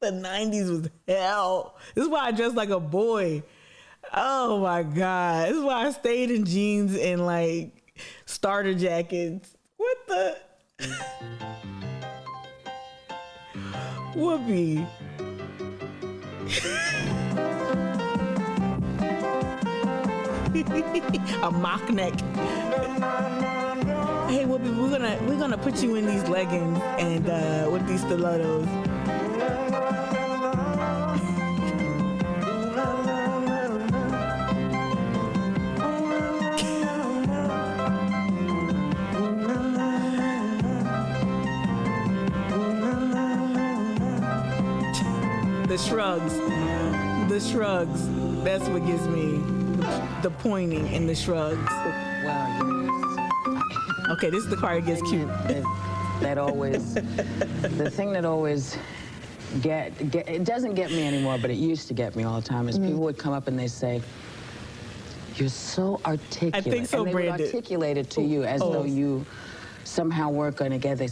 The 90s was hell. This is why I dressed like a boy. Oh my God. This is why I stayed in jeans and like starter jackets. What the? Whoopi. A mock neck. Hey Whoopi, we're gonna put you in these leggings and with these stilettos. The shrugs. That's what gives me the pointing and the shrugs. Wow. Okay, this is the part that gets cute. That always, the thing that always it doesn't get me anymore, but it used to get me all the time, is people would come up and they say, "You're so articulate." I think so, and they Brandon. would articulate it to you as though you somehow work on it together.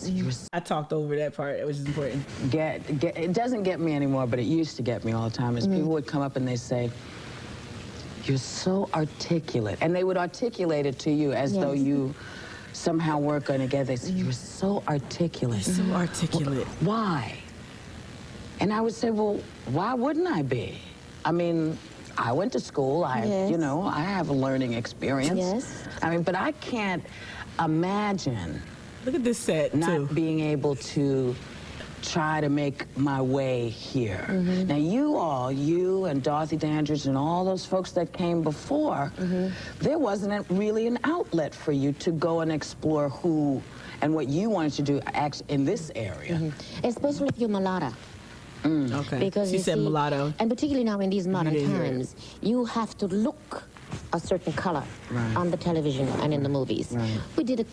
I talked over that part, which is important. It doesn't get me anymore, but it used to get me all the time, is people would come up and they say, "You're so articulate." And they would articulate it to you as though you somehow work on it together. They say, "You're so articulate." So articulate. Why? And I would say, well, why wouldn't I be? I mean, I went to school. I have a learning experience. Yes. I mean, but I can't imagine. Look at this set, not being able to try to make my way here. Now, you and Dorothy Dandridge and all those folks that came before, there wasn't really an outlet for you to go and explore who and what you wanted to do in this area. Especially if you're mulatto. Okay. Because she said mulatto. And particularly now in these modern times, you have to look a certain color on the television and in the movies. We did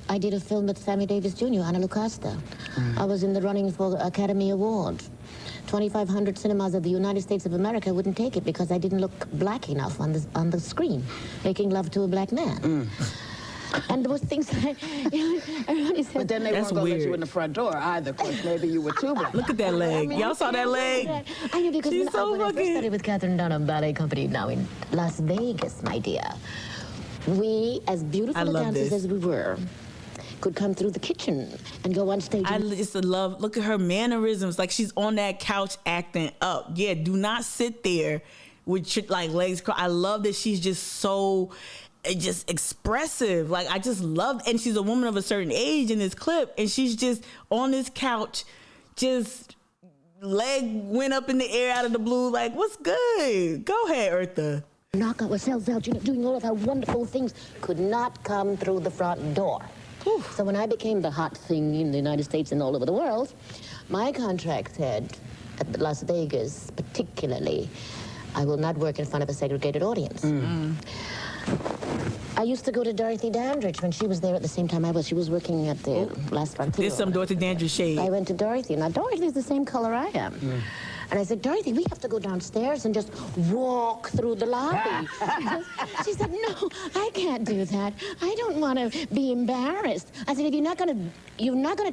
I did a film with Sammy Davis Jr., Ana Lucasta. I was in the running for the Academy Award. 2,500 cinemas of the United States of America wouldn't take it because I didn't look black enough on the screen, making love to a black man. And there was things that everybody said. But then they weren't going to let you in the front door either, because maybe you were too black. Look at that leg. Y'all saw that leg? I know, because She's so when I first started with Catherine Dunham Ballet Company now in Las Vegas, my dear, we, as beautiful dancers as we were, could come through the kitchen and go on stage. I just love, look at her mannerisms. Like she's on that couch acting up. Yeah, do not sit there with like legs crossed. I love that she's just so just expressive. Like I just love, and she's a woman of a certain age in this clip, and she's just on this couch, just leg went up in the air out of the blue. Like, what's good? Go ahead, Eartha. Knock ourselves out, doing all of our wonderful things, could not come through the front door. So when I became the hot thing in the United States and all over the world, my contract said, at Las Vegas particularly, I will not work in front of a segregated audience. I used to go to Dorothy Dandridge when she was there at the same time I was. She was working at the Last Frontier. There's some Dorothy Dandridge shade. I went to Dorothy. Now, Dorothy's the same color I am. And I said, Dorothy, we have to go downstairs and just walk through the lobby. She said, no, I can't do that. I don't want to be embarrassed. I said, if you're not going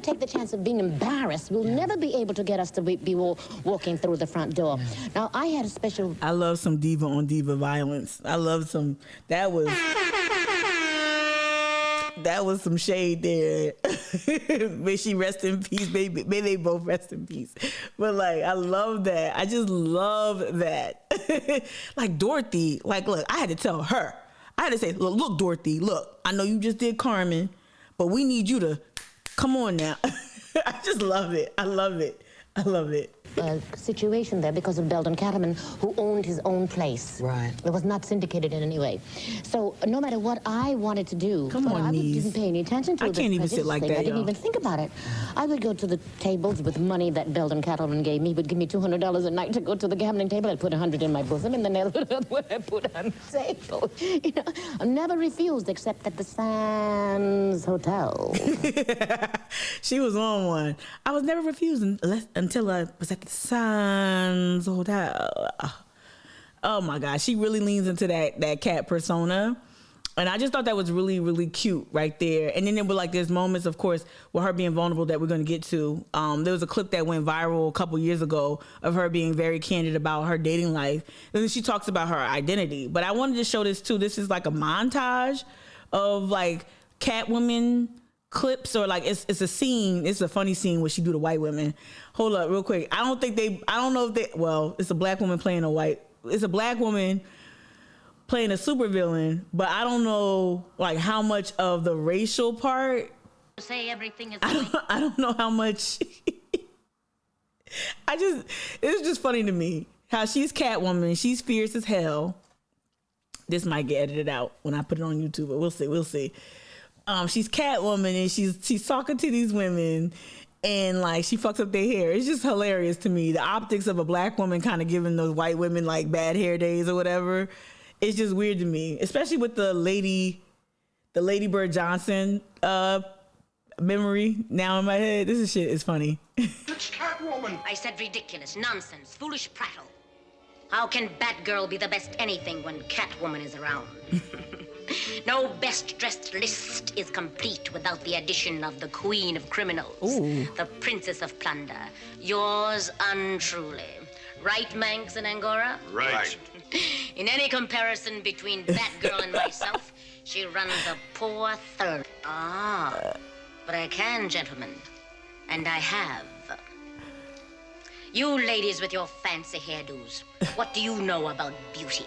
to take the chance of being embarrassed, we'll never be able to get us to be walking through the front door. Now, I had a special... I love some diva on diva violence. I love some... That was some shade there. May she rest in peace, baby. May they both rest in peace. But like, I love that. I just love that. Like Dorothy, like, look, I had to tell her. I had to say, look, Dorothy, look, I know you just did Carmen, but we need you to come on now. I just love it. I love it. I love it. Situation there because of Belden Cattleman, who owned his own place. Right. It was not syndicated in any way. So no matter what I wanted to do, I didn't pay any attention to I can't even sit like that, I didn't y'all. even think about it. I would go to the tables with money that Belden Cattleman gave me. He would give me $200 a night to go to the gambling table. I'd put 100 in my bosom, and then the other one I put on the table. You know, I never refused except at the Sands Hotel. She was on one. I was never refused until I was at the Sands Hotel. Oh my gosh, she really leans into that cat persona. And I just thought that was really, really cute right there. And then there were like there's moments, of course, with her being vulnerable that we're going to get to. There was a clip that went viral a couple years ago of her being very candid about her dating life. And then she talks about her identity. But I wanted to show this too. This is like a montage of like Catwoman clips, or like it's a scene. It's a funny scene where she do the white women. Hold up real quick. I don't know if they, well, it's a black woman playing it's a black woman playing a supervillain, but I don't know like how much of the racial part. Say everything is I don't know how much. It was just funny to me how she's Catwoman. She's fierce as hell. This might get edited out when I put it on YouTube, but we'll see. She's Catwoman and she's talking to these women and like she fucks up their hair. It's just hilarious to me. The optics of a black woman kind of giving those white women like bad hair days or whatever. It's just weird to me, especially with the Lady Bird Johnson memory now in my head. This shit is funny. It's Catwoman. I said ridiculous, nonsense, foolish prattle. How can Batgirl be the best anything when Catwoman is around? No best dressed list is complete without the addition of the Queen of Criminals, the Princess of Plunder, yours untruly. Right, Manx and Angora? Right. In any comparison between Batgirl and myself, she runs a poor third. But I can, gentlemen, and I have. You ladies with your fancy hairdos, what do you know about beauty?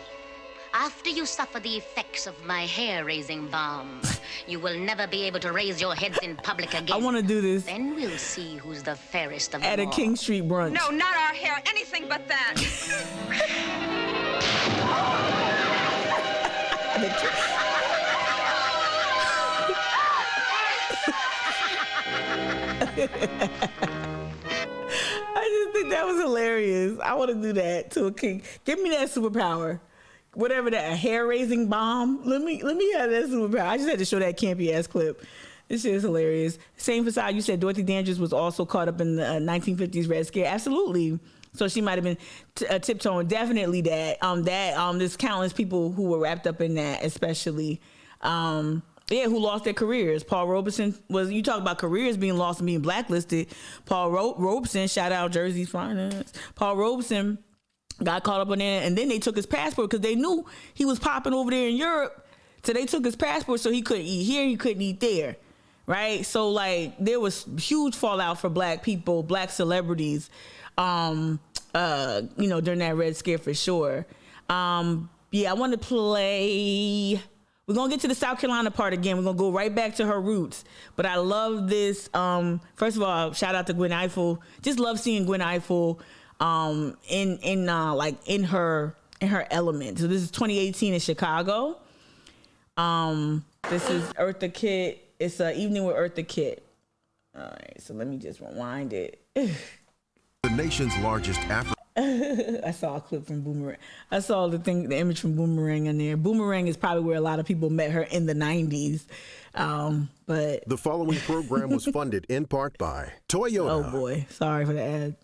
After you suffer the effects of my hair-raising balm, you will never be able to raise your heads in public again. I want to do this. Then we'll see who's the fairest of at them a all. King Street brunch. No, not our hair. Anything but that. I just think that was hilarious. I want to do that to a king. Give me that superpower. Whatever that, a hair-raising bomb. Let me have that superpower. I just had to show that campy ass clip. This shit is hilarious. Same facade. You said Dorothy Dandridge was also caught up in the 1950s Red Scare. Absolutely. So she might have been tiptoeing. Definitely that. There's countless people who were wrapped up in that, especially. Who lost their careers. Paul Robeson you talk about careers being lost and being blacklisted. Paul Robeson, shout out Jersey's finest. Paul Robeson got caught up on there, and then they took his passport because they knew he was popping over there in Europe. So they took his passport so he couldn't eat here, he couldn't eat there, right? So like there was huge fallout for black people, black celebrities, during that Red Scare for sure. I want to play. We're going to get to the South Carolina part again. We're going to go right back to her roots. But I love this. First of all, shout out to Gwen Ifill. Just love seeing Gwen Ifill in her element. So this is 2018 in Chicago. This is Eartha Kitt. It's an evening with Eartha Kitt. All right, so let me just rewind it. The nation's largest I saw a clip from Boomerang. I saw the image from Boomerang in there. Boomerang is probably where a lot of people met her in the 90s. But the following program was funded in part by Toyota. Oh boy, sorry for the ad.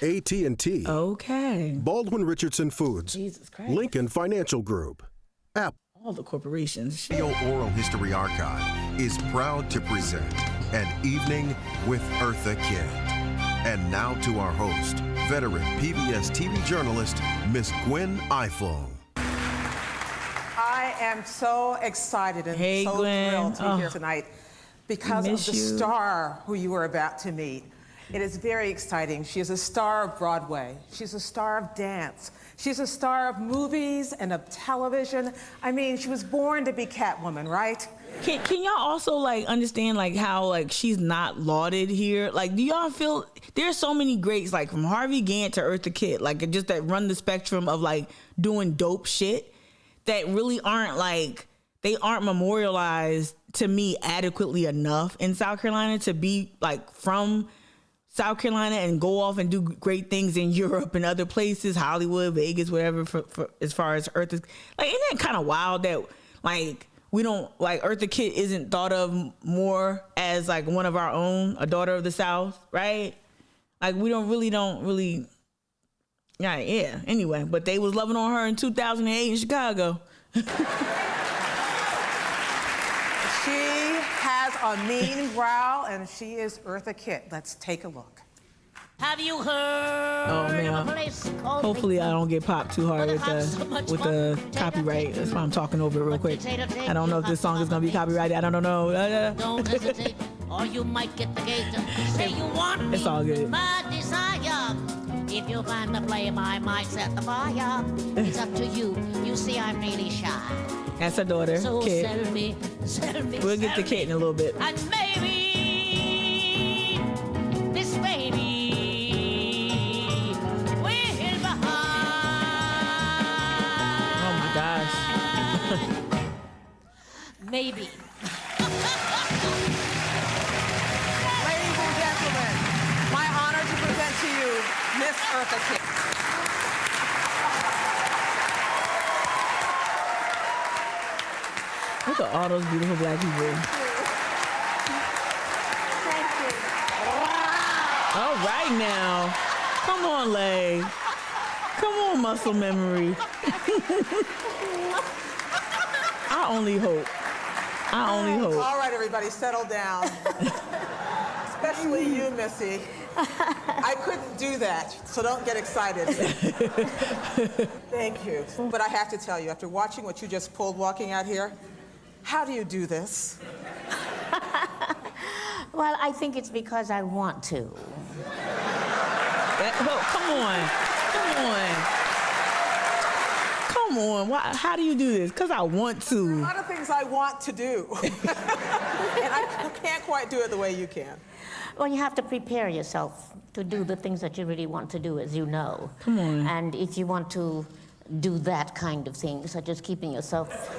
AT&T. Okay. Baldwin Richardson Foods. Jesus Christ. Lincoln Financial Group. Apple. All the corporations. The Oral History Archive is proud to present An Evening with Eartha Kitt. And now to our host, veteran PBS TV journalist, Miss Gwen Ifill. I am so excited and so Gwen. thrilled to be here tonight because of the you. star who you are about to meet. It is very exciting. She is a star of Broadway. She's a star of dance. She's a star of movies and of television. I mean, she was born to be Catwoman, right? Can y'all also like understand like how like she's not lauded here? Like, do y'all feel there's so many greats like from Harvey Gantt to Eartha Kitt, like just that run the spectrum of like doing dope shit that really aren't like they aren't memorialized to me adequately enough in South Carolina to be like from South Carolina and go off and do great things in Europe and other places, Hollywood, Vegas, whatever. For as far as Eartha's, like, isn't that kind of wild that like we don't like Eartha Kitt isn't thought of more as like one of our own, a daughter of the South, right? Like we don't really. Yeah. Anyway, but they was loving on her in 2008 in Chicago. She has a mean brow, and she is Eartha Kitt. Let's take a look. Have you heard of a place called Hopefully I don't get popped too hard with the copyright. That's why I'm talking over it real quick. I don't know if this song is going to be copyrighted. I don't know. Don't hesitate, or you might get the gate. Say you want It's all good. my desire. If you find the flame, I might set the fire. It's up to you. You see, I'm really shy. That's her daughter, So Kitt. sell me. We'll get to Kitt in a little bit. And maybe this baby will behind. Oh my gosh. Maybe. Ladies and gentlemen, my honor to present to you Miss Eartha Kitt. Look at all those beautiful black people. Thank you. All right now. Come on, Lay. Come on, muscle memory. I only hope. All right, everybody, settle down. Especially you, Missy. I couldn't do that, so don't get excited. Thank you. But I have to tell you, after watching what you just pulled walking out here, how do you do this? Well, I think it's because I want to. Come on. How do you do this? Because I want to. There are a lot of things I want to do. And I can't quite do it the way you can. Well, you have to prepare yourself to do the things that you really want to do, as you know. Come on. And if you want to do that kind of thing, such as keeping yourself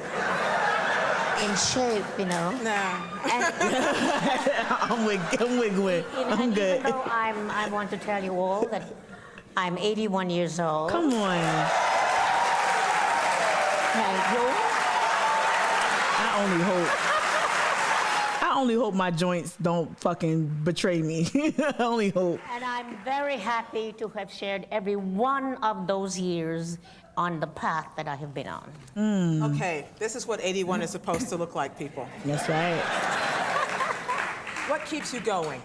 in shape, you know. No. I'm wiggling. I'm good. Even though I want to tell you all that I'm 81 years old. Come on. Thank you. I only hope my joints don't fucking betray me. I only hope. And I'm very happy to have shared every one of those years on the path that I have been on. Okay, this is what 81 is supposed to look like, people. That's right. What keeps you going?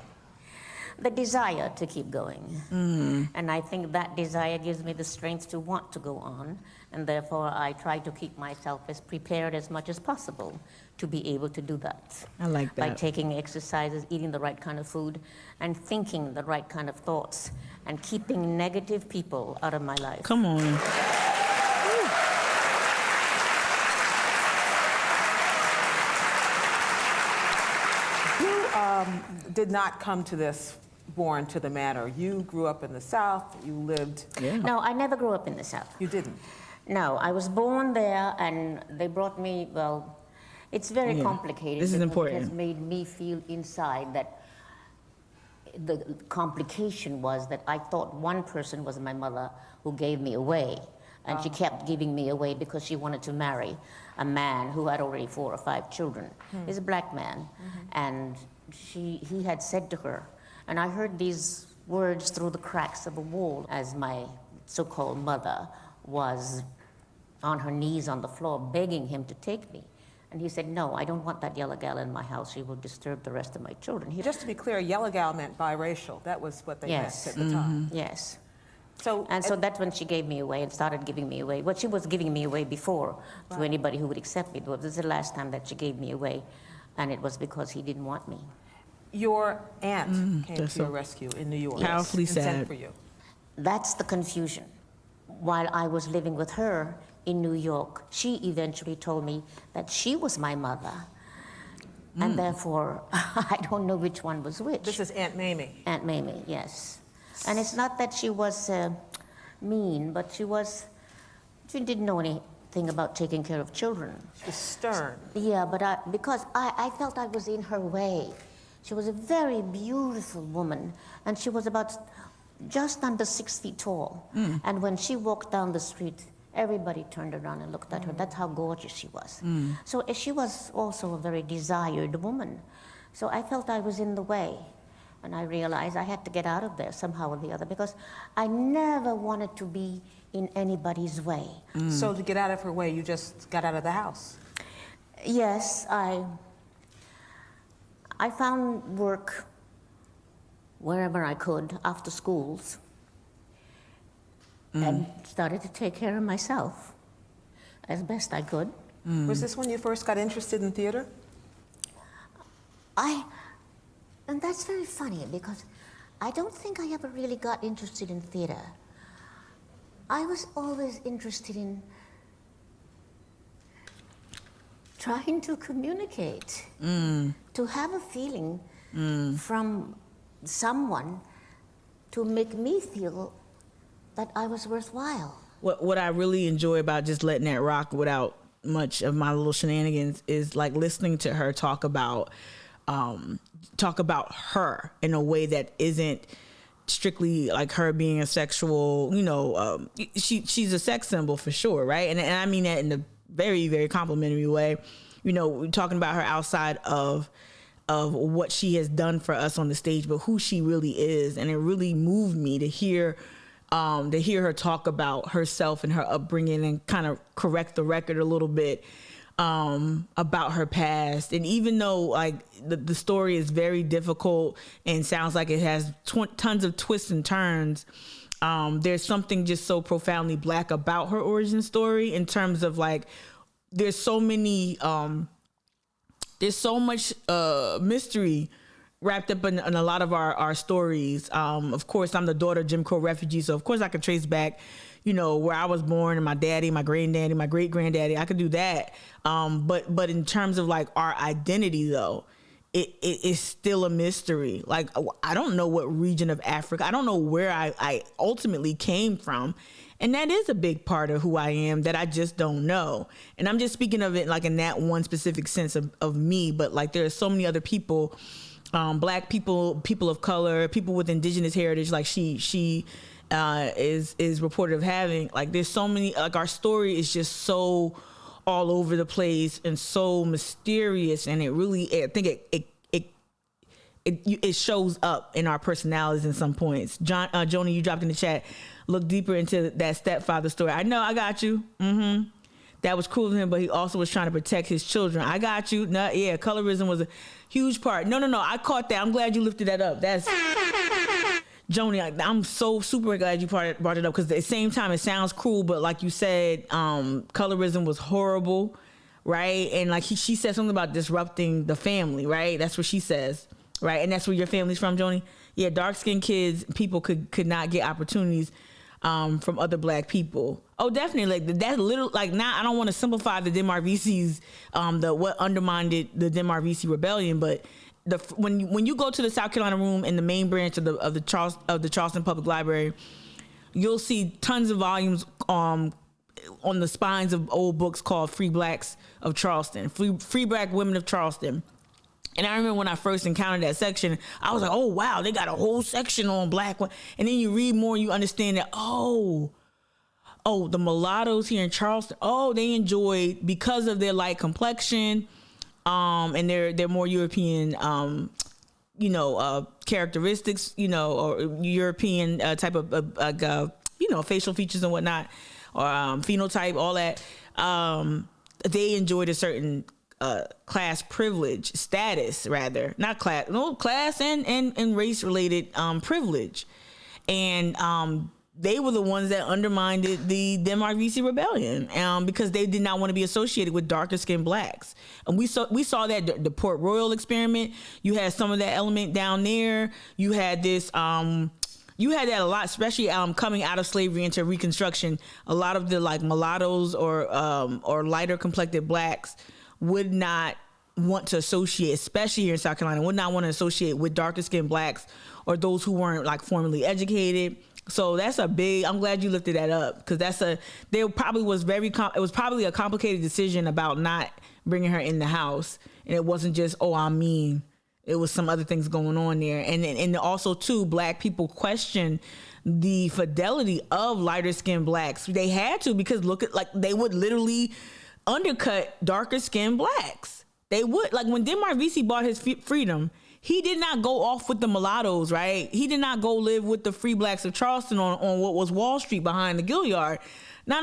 The desire to keep going. And I think that desire gives me the strength to want to go on. And therefore, I try to keep myself as prepared as much as possible to be able to do that. I like that. By taking exercises, eating the right kind of food, and thinking the right kind of thoughts, and keeping negative people out of my life. Come on. You did not come to this born to the manor. You grew up in the South. You lived... No, I never grew up in the South. You didn't? No, I was born there, and they brought me, well, it's very complicated. This is important. It has made me feel inside that the complication was that I thought one person was my mother who gave me away. And she kept giving me away because she wanted to marry a man who had already 4 or 5 children. He's a black man. And he had said to her, and I heard these words through the cracks of a wall as my so-called mother was on her knees on the floor begging him to take me. And he said, no, I don't want that yellow gal in my house. She will disturb the rest of my children. Just to be clear, yellow gal meant biracial. That was what they meant at the time. Yes. So that's when she gave me away and started giving me away. Well, she was giving me away before to anybody who would accept me. But this is the last time that she gave me away, and it was because he didn't want me. Your aunt came to your rescue in New York. Powerfully and sad. sent for you. That's the confusion. While I was living with her in New York, she eventually told me that she was my mother. And therefore, I don't know which one was which. This is Aunt Mamie. Aunt Mamie, yes. And it's not that she was mean, but she didn't know anything about taking care of children. She was stern. Yeah, but because I felt I was in her way. She was a very beautiful woman, and she was about just under 6 feet tall. And when she walked down the street, everybody turned around and looked at her. That's how gorgeous she was. So she was also a very desired woman. So I felt I was in the way. And I realized I had to get out of there somehow or the other, because I never wanted to be in anybody's way. So to get out of her way, you just got out of the house? Yes, I found work wherever I could after schools, and started to take care of myself as best I could. Was this when you first got interested in theater? And that's very funny, because I don't think I ever really got interested in theater. I was always interested in trying to communicate, to have a feeling from someone to make me feel that I was worthwhile. What I really enjoy about just letting that rock without much of my little shenanigans is like listening to her talk about her in a way that isn't strictly like her being a sexual, she's a sex symbol for sure, right? And I mean that in a very, very complimentary way. We're talking about her outside of what she has done for us on the stage, but who she really is. And it really moved me to hear her talk about herself and her upbringing and kind of correct the record a little bit about her past. And even though like the story is very difficult and sounds like it has tons of twists and turns, there's something just so profoundly Black about her origin story in terms of like, there's so much mystery wrapped up in a lot of our stories. Of course, I'm the daughter of Jim Crow refugees, so of course I could trace back, where I was born and my daddy, my granddaddy, my great granddaddy. I could do that. But in terms of like our identity, though, it is still a mystery. Like, I don't know what region of Africa, I don't know where I ultimately came from. And that is a big part of who I am that I just don't know. And I'm just speaking of it like in that one specific sense of me, but like there are so many other people, Black people, people of color, people with indigenous heritage, like she is reported of having. Like there's so many, like our story is just so all over the place and so mysterious, and it really, I think it shows up in our personalities in some points. Joni, you dropped in the chat, look deeper into that stepfather story. I know, I got you. That was cruel to him, but he also was trying to protect his children. I got you. No, yeah, colorism was a huge part. No, I caught that. I'm glad you lifted that up. That's Joni, I'm so super glad you brought it up, because at the same time it sounds cruel, but like you said, colorism was horrible, right? And like she said something about disrupting the family, right? That's what she says, right? And that's where your family's from, Joni? Yeah, dark-skinned people could not get opportunities from other Black people. Oh, definitely. Like that little, like now I don't want to simplify the Demarvisi's, what undermined the Demarvisi rebellion, but when you go to the South Carolina room in the main branch of the Charleston Public Library, you'll see tons of volumes on the spines of old books called Free Blacks of Charleston, Free Black Women of Charleston. And I remember when I first encountered that section, I was like, oh, wow, they got a whole section on Black women. And then you read more, you understand that, oh, the mulattoes here in Charleston, they enjoyed, because of their light complexion, and they're more European, characteristics, or European type of, facial features and whatnot, or phenotype, all that. They enjoyed a certain class privilege, status rather, not class, class and race related privilege. And they were the ones that undermined the Denmark VC rebellion, because they did not want to be associated with darker skinned blacks. And we saw that the Port Royal experiment. You had some of that element down there. You had this. You had that a lot, especially coming out of slavery into Reconstruction. A lot of the like mulattoes or lighter complected blacks would not want to associate, especially here in South Carolina, would not want to associate with darker skinned blacks or those who weren't like formally educated. So that's a big, I'm glad you lifted that up, because it was probably a complicated decision about not bringing her in the house. And it wasn't just, oh, I'm mean. It was some other things going on there. And also too, black people question the fidelity of lighter skinned blacks. They had to, because they would literally undercut darker skinned blacks. They would, like when Denmark VC bought his freedom, he did not go off with the mulattoes, right? He did not go live with the free blacks of Charleston on what was Wall Street behind the Gilliard. No.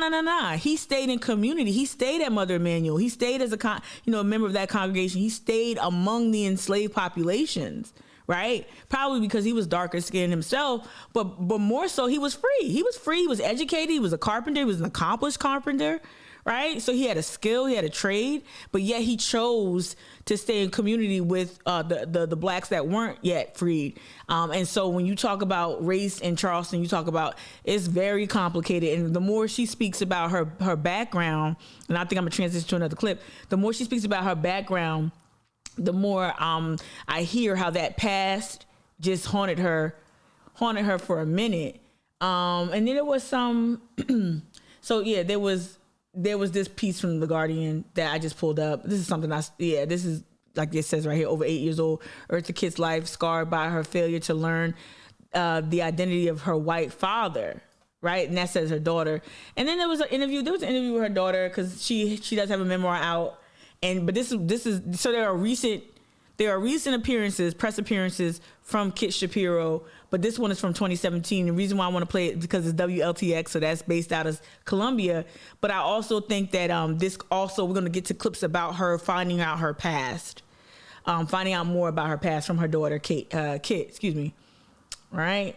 He stayed in community. He stayed at Mother Emanuel. He stayed as a member of that congregation. He stayed among the enslaved populations, right? Probably because he was darker skinned himself, but more so he was free. He was free. He was educated. He was a carpenter. He was an accomplished carpenter. Right? So he had a skill, he had a trade, but yet he chose to stay in community with the blacks that weren't yet freed. And so when you talk about race in Charleston, you talk about, it's very complicated. And the more she speaks about her background, and I think I'm gonna transition to another clip, the more she speaks about her background, the more I hear how that past just haunted her for a minute. And then there was some, so yeah, there was this piece from The Guardian that I just pulled up. This is something this is like it says right here, over 8 years old. Eartha Kitt's life scarred by her failure to learn the identity of her white father, right? And that says her daughter. And then there was an interview with her daughter, because she does have a memoir out. But this is so there are recent appearances, press appearances from Kitt Shapiro, but this one is from 2017. The reason why I want to play it is because it's WLTX, so that's based out of Columbia. But I also think that we're going to get to clips about her finding out her past, finding out more about her past from her daughter, Kitt, right?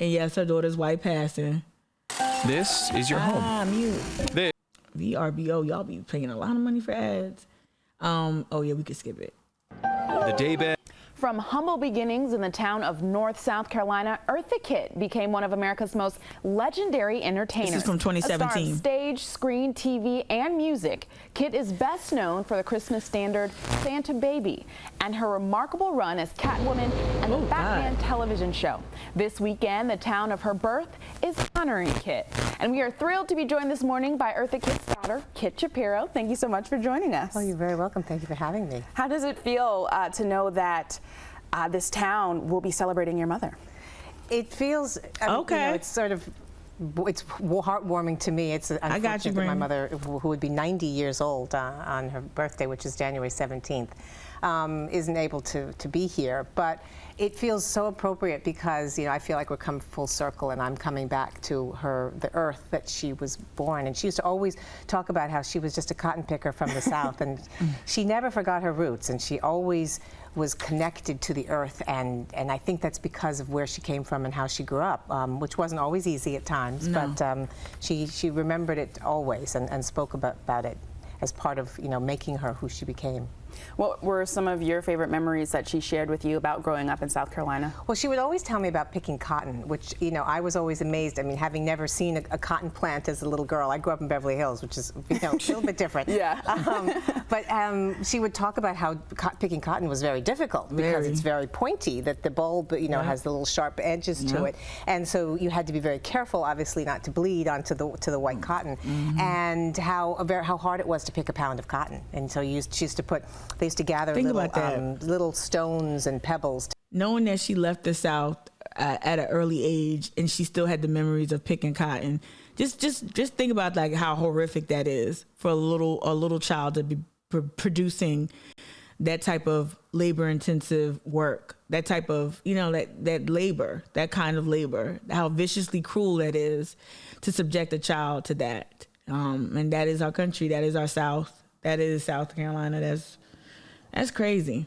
And yes, her daughter's white passing. This is your home. Mute. VRBO, y'all be paying a lot of money for ads. Oh yeah, we could skip it. The daybed. From humble beginnings in the town of North South Carolina, Eartha Kitt became one of America's most legendary entertainers. This is from 2017. A star of stage, screen, TV, and music, Kitt is best known for the Christmas standard Santa Baby and her remarkable run as Catwoman and the Batman television show. This weekend, the town of her birth is honoring Kitt. And we are thrilled to be joined this morning by Eartha Kitt's daughter, Kitt Shapiro. Thank you so much for joining us. Oh, you're very welcome. Thank you for having me. How does it feel to know that this town will be celebrating your mother? It feels, it's sort of, it's heartwarming to me. It's unfortunate that my mother, who would be 90 years old on her birthday, which is January 17th, isn't able to be here. But it feels so appropriate because, I feel like we're come full circle and I'm coming back to the earth that she was born. And she used to always talk about how she was just a cotton picker from the South. And she never forgot her roots, and she always was connected to the earth. And I think that's because of where she came from and how she grew up, which wasn't always easy at times. No. But she remembered it always and spoke about it as part of, making her who she became. What were some of your favorite memories that she shared with you about growing up in South Carolina? Well, she would always tell me about picking cotton, which, I was always amazed. I mean, having never seen a cotton plant as a little girl. I grew up in Beverly Hills, which is, a little bit different. Yeah. But she would talk about how picking cotton was very difficult because it's very pointy, that the bulb, has the little sharp edges to it. And so you had to be very careful, obviously, not to bleed onto the white cotton. And how hard it was to pick a pound of cotton. And so she used to put, they used to gather little stones and pebbles. Knowing that she left the South at an early age and she still had the memories of picking cotton, just think about like how horrific that is for a little child to be producing that type of labor-intensive work, that type of that labor, that kind of labor, how viciously cruel that is to subject a child to that. And that is our country, that is our South, that is South Carolina. That's crazy.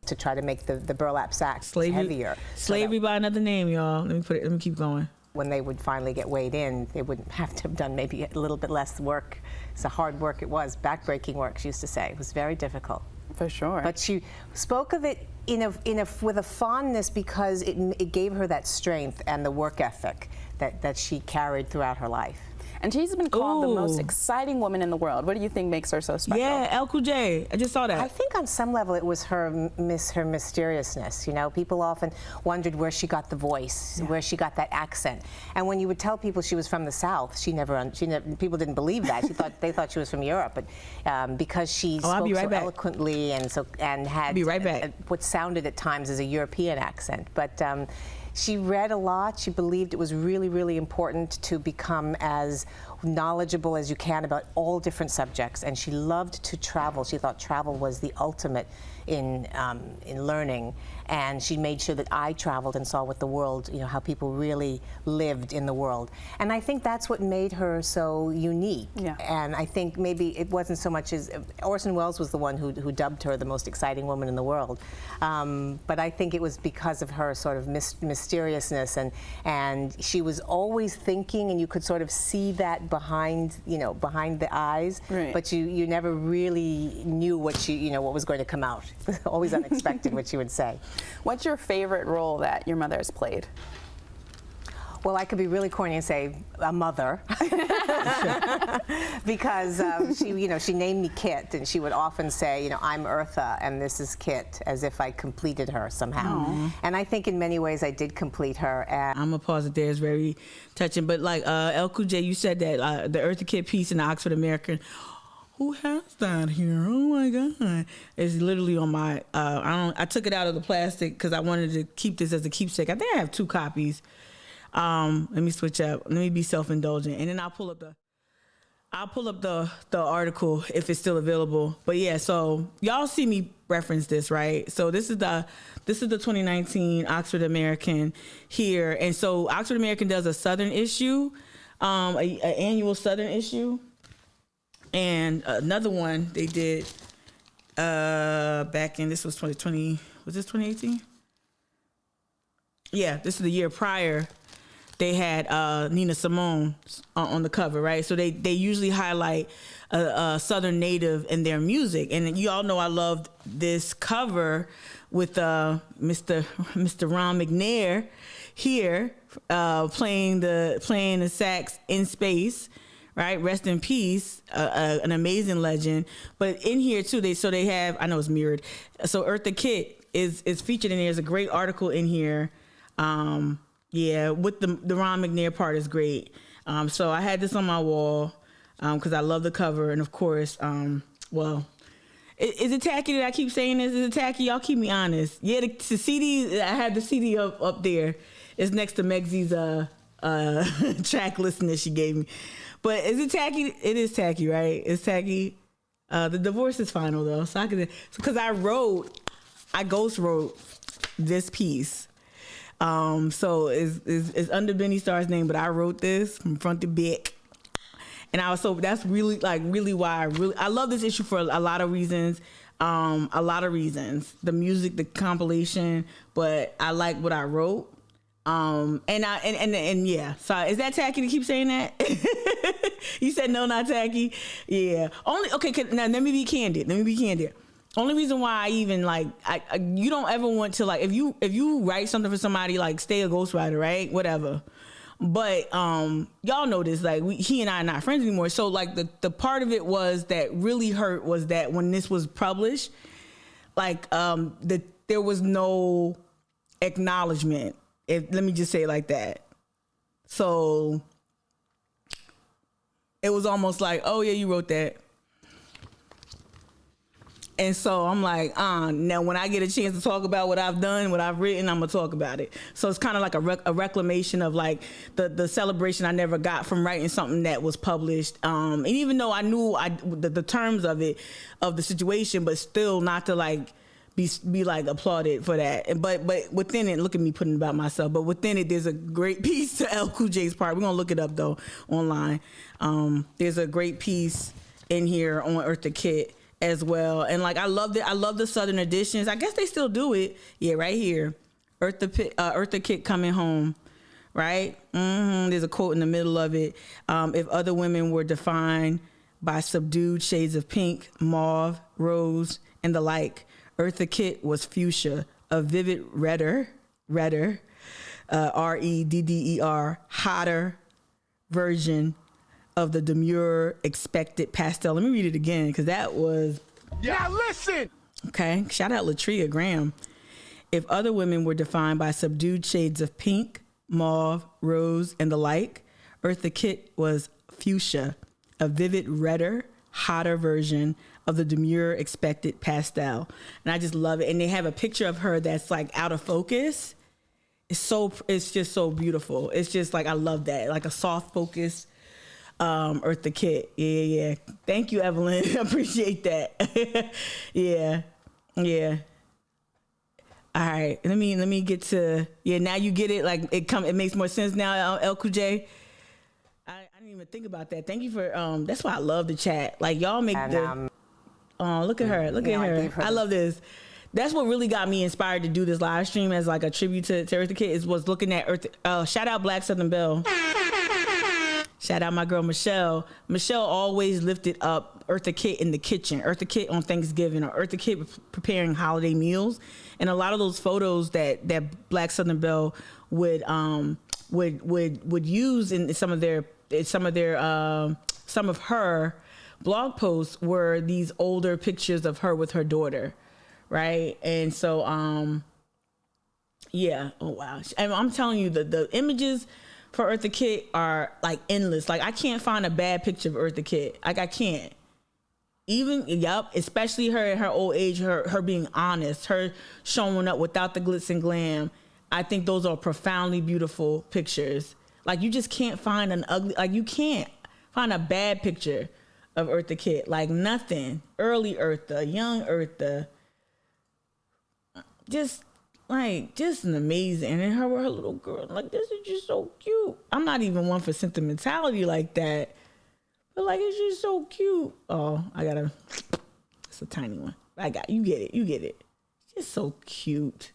to try to make the burlap sacks heavier. Slavery by another name, y'all. Let me keep going. When they would finally get weighed in, they wouldn't have to have done maybe a little bit less work. It's a hard work it was, backbreaking work, she used to say. It was very difficult. For sure. But she spoke of it with a fondness because it gave her that strength and the work ethic that she carried throughout her life. And she's been called the most exciting woman in the world. What do you think makes her so special? Yeah, El Cool J. I just saw that. I think on some level it was her mysteriousness. You know, people often wondered where she got the voice, where she got that accent. And when you would tell people she was from the South, people didn't believe that. They thought she was from Europe. But because she spoke so eloquently and had what sounded at times as a European accent. But she read a lot. She believed it was really, really important to become as knowledgeable as you can about all different subjects. And she loved to travel. She thought travel was the ultimate in learning. And she made sure that I traveled and saw what the world, how people really lived in the world. And I think that's what made her so unique. Yeah. And I think maybe it wasn't so much as Orson Welles was the one who dubbed her the most exciting woman in the world. But I think it was because of her sort of mysteriousness, and she was always thinking, and you could sort of see that behind the eyes. Right. But you never really knew what was going to come out. Always unexpected what she would say. What's your favorite role that your mother has played? Well, I could be really corny and say a mother, because she named me Kitt, and she would often say, I'm Eartha and this is Kitt, as if I completed her somehow. Aww. And I think in many ways I did complete her. I'm gonna pause it there. It's very touching. But like El Cool J, you said that the Eartha Kitt piece in the Oxford American. Who has that here? Oh my God! It's literally on my. I took it out of the plastic because I wanted to keep this as a keepsake. I think I have 2 copies. Let me switch up. Let me be self-indulgent, and then I'll pull up the article if it's still available. But yeah, so y'all see me reference this, right? So this is the 2019 Oxford American here, and so Oxford American does a Southern issue, an annual Southern issue. And another one they did back in, this was 2020, was this 2018? Yeah, this is the year prior. They had Nina Simone on the cover, right? So they usually highlight a Southern native in their music. And you all know I loved this cover with Mr. Ron McNair here playing the sax in space. Right, rest in peace, an amazing legend. But in here too, they have, I know it's mirrored. So Eartha Kitt is featured in there. There's a great article in here. Yeah, with the Ron McNair part is great. So I had this on my wall because I love the cover, and of course, well, is it tacky that I keep saying this? Is it tacky? Y'all keep me honest. Yeah, the CD, I had the CD up there. It's next to Megsy's track listing that she gave me. But is it tacky? It is tacky, right? It's tacky. The divorce is final though, so because I ghost wrote this piece. So it's under Benny Starr's name, but I wrote this from front to back, and that's really why I love this issue for a lot of reasons. The music, the compilation, but I like what I wrote. And yeah. So is that tacky to keep saying that? You said no, not tacky. Yeah. Now let me be candid. Only reason why I even you don't ever want to if you write something for somebody, stay a ghostwriter, right? Whatever. But y'all know this, he and I are not friends anymore. So the part of it was that really hurt was that when this was published, there was no acknowledgement. Let me just say it like that. So it was almost like, oh yeah, you wrote that. And so I'm like, now when I get a chance to talk about what I've done, what I've written, I'm gonna talk about it. So it's kind of like a reclamation of the celebration I never got from writing something that was published. And even though I knew the terms of the situation, but still not to be applauded for that. But within it, look at me putting about myself, but within it, there's a great piece to El Cool J's part. We're gonna look it up though online. There's a great piece in here on Eartha Kitt as well. And like I love the Southern editions. I guess they still do it. Yeah, right here. Eartha Kitt coming home. Right? There's a quote in the middle of it. If other women were defined by subdued shades of pink, mauve, rose, and the like, Eartha Kitt was fuchsia, a vivid redder, redder, hotter version of the demure expected pastel. Let me read it again because that was. Now listen. Okay, shout out Latria Graham. If other women were defined by subdued shades of pink, mauve, rose, and the like, Eartha Kitt was fuchsia, a vivid redder, hotter version of the demure expected pastel. And I just love it. And they have a picture of her that's like out of focus. It's just so beautiful. It's just like, I love that. Like a soft focus Eartha Kitt. Yeah. Thank you, Evelyn. I appreciate that. Yeah. All right, let me get to now you get it. Like it makes more sense now. LQJ. I didn't even think about that. Thank you for that's why I love the chat. Like y'all make look at her. Look at her. I love this. That's what really got me inspired to do this live stream as like a tribute to Eartha Kitt was looking at Eartha. Shout out Black Southern Belle. Shout out my girl Michelle. Michelle always lifted up Eartha Kitt in the kitchen, Eartha Kitt on Thanksgiving, or Eartha Kitt preparing holiday meals. And a lot of those photos that Black Southern Belle would use in some of her blog posts were these older pictures of her with her daughter, right? And so oh wow. And I'm telling you, the images for Eartha Kitt are like endless. Like I can't find a bad picture of Eartha Kitt. Like I can't. Especially her in her old age, her being honest, her showing up without the glitz and glam. I think those are profoundly beautiful pictures. Like you just can't find you can't find a bad picture of Eartha Kitt. Like nothing. Early Eartha, young Eartha. Just an amazing. And her little girl, like this is just so cute. I'm not even one for sentimentality like that. But like it's just so cute. Oh, it's a tiny one. You get it. It's just so cute.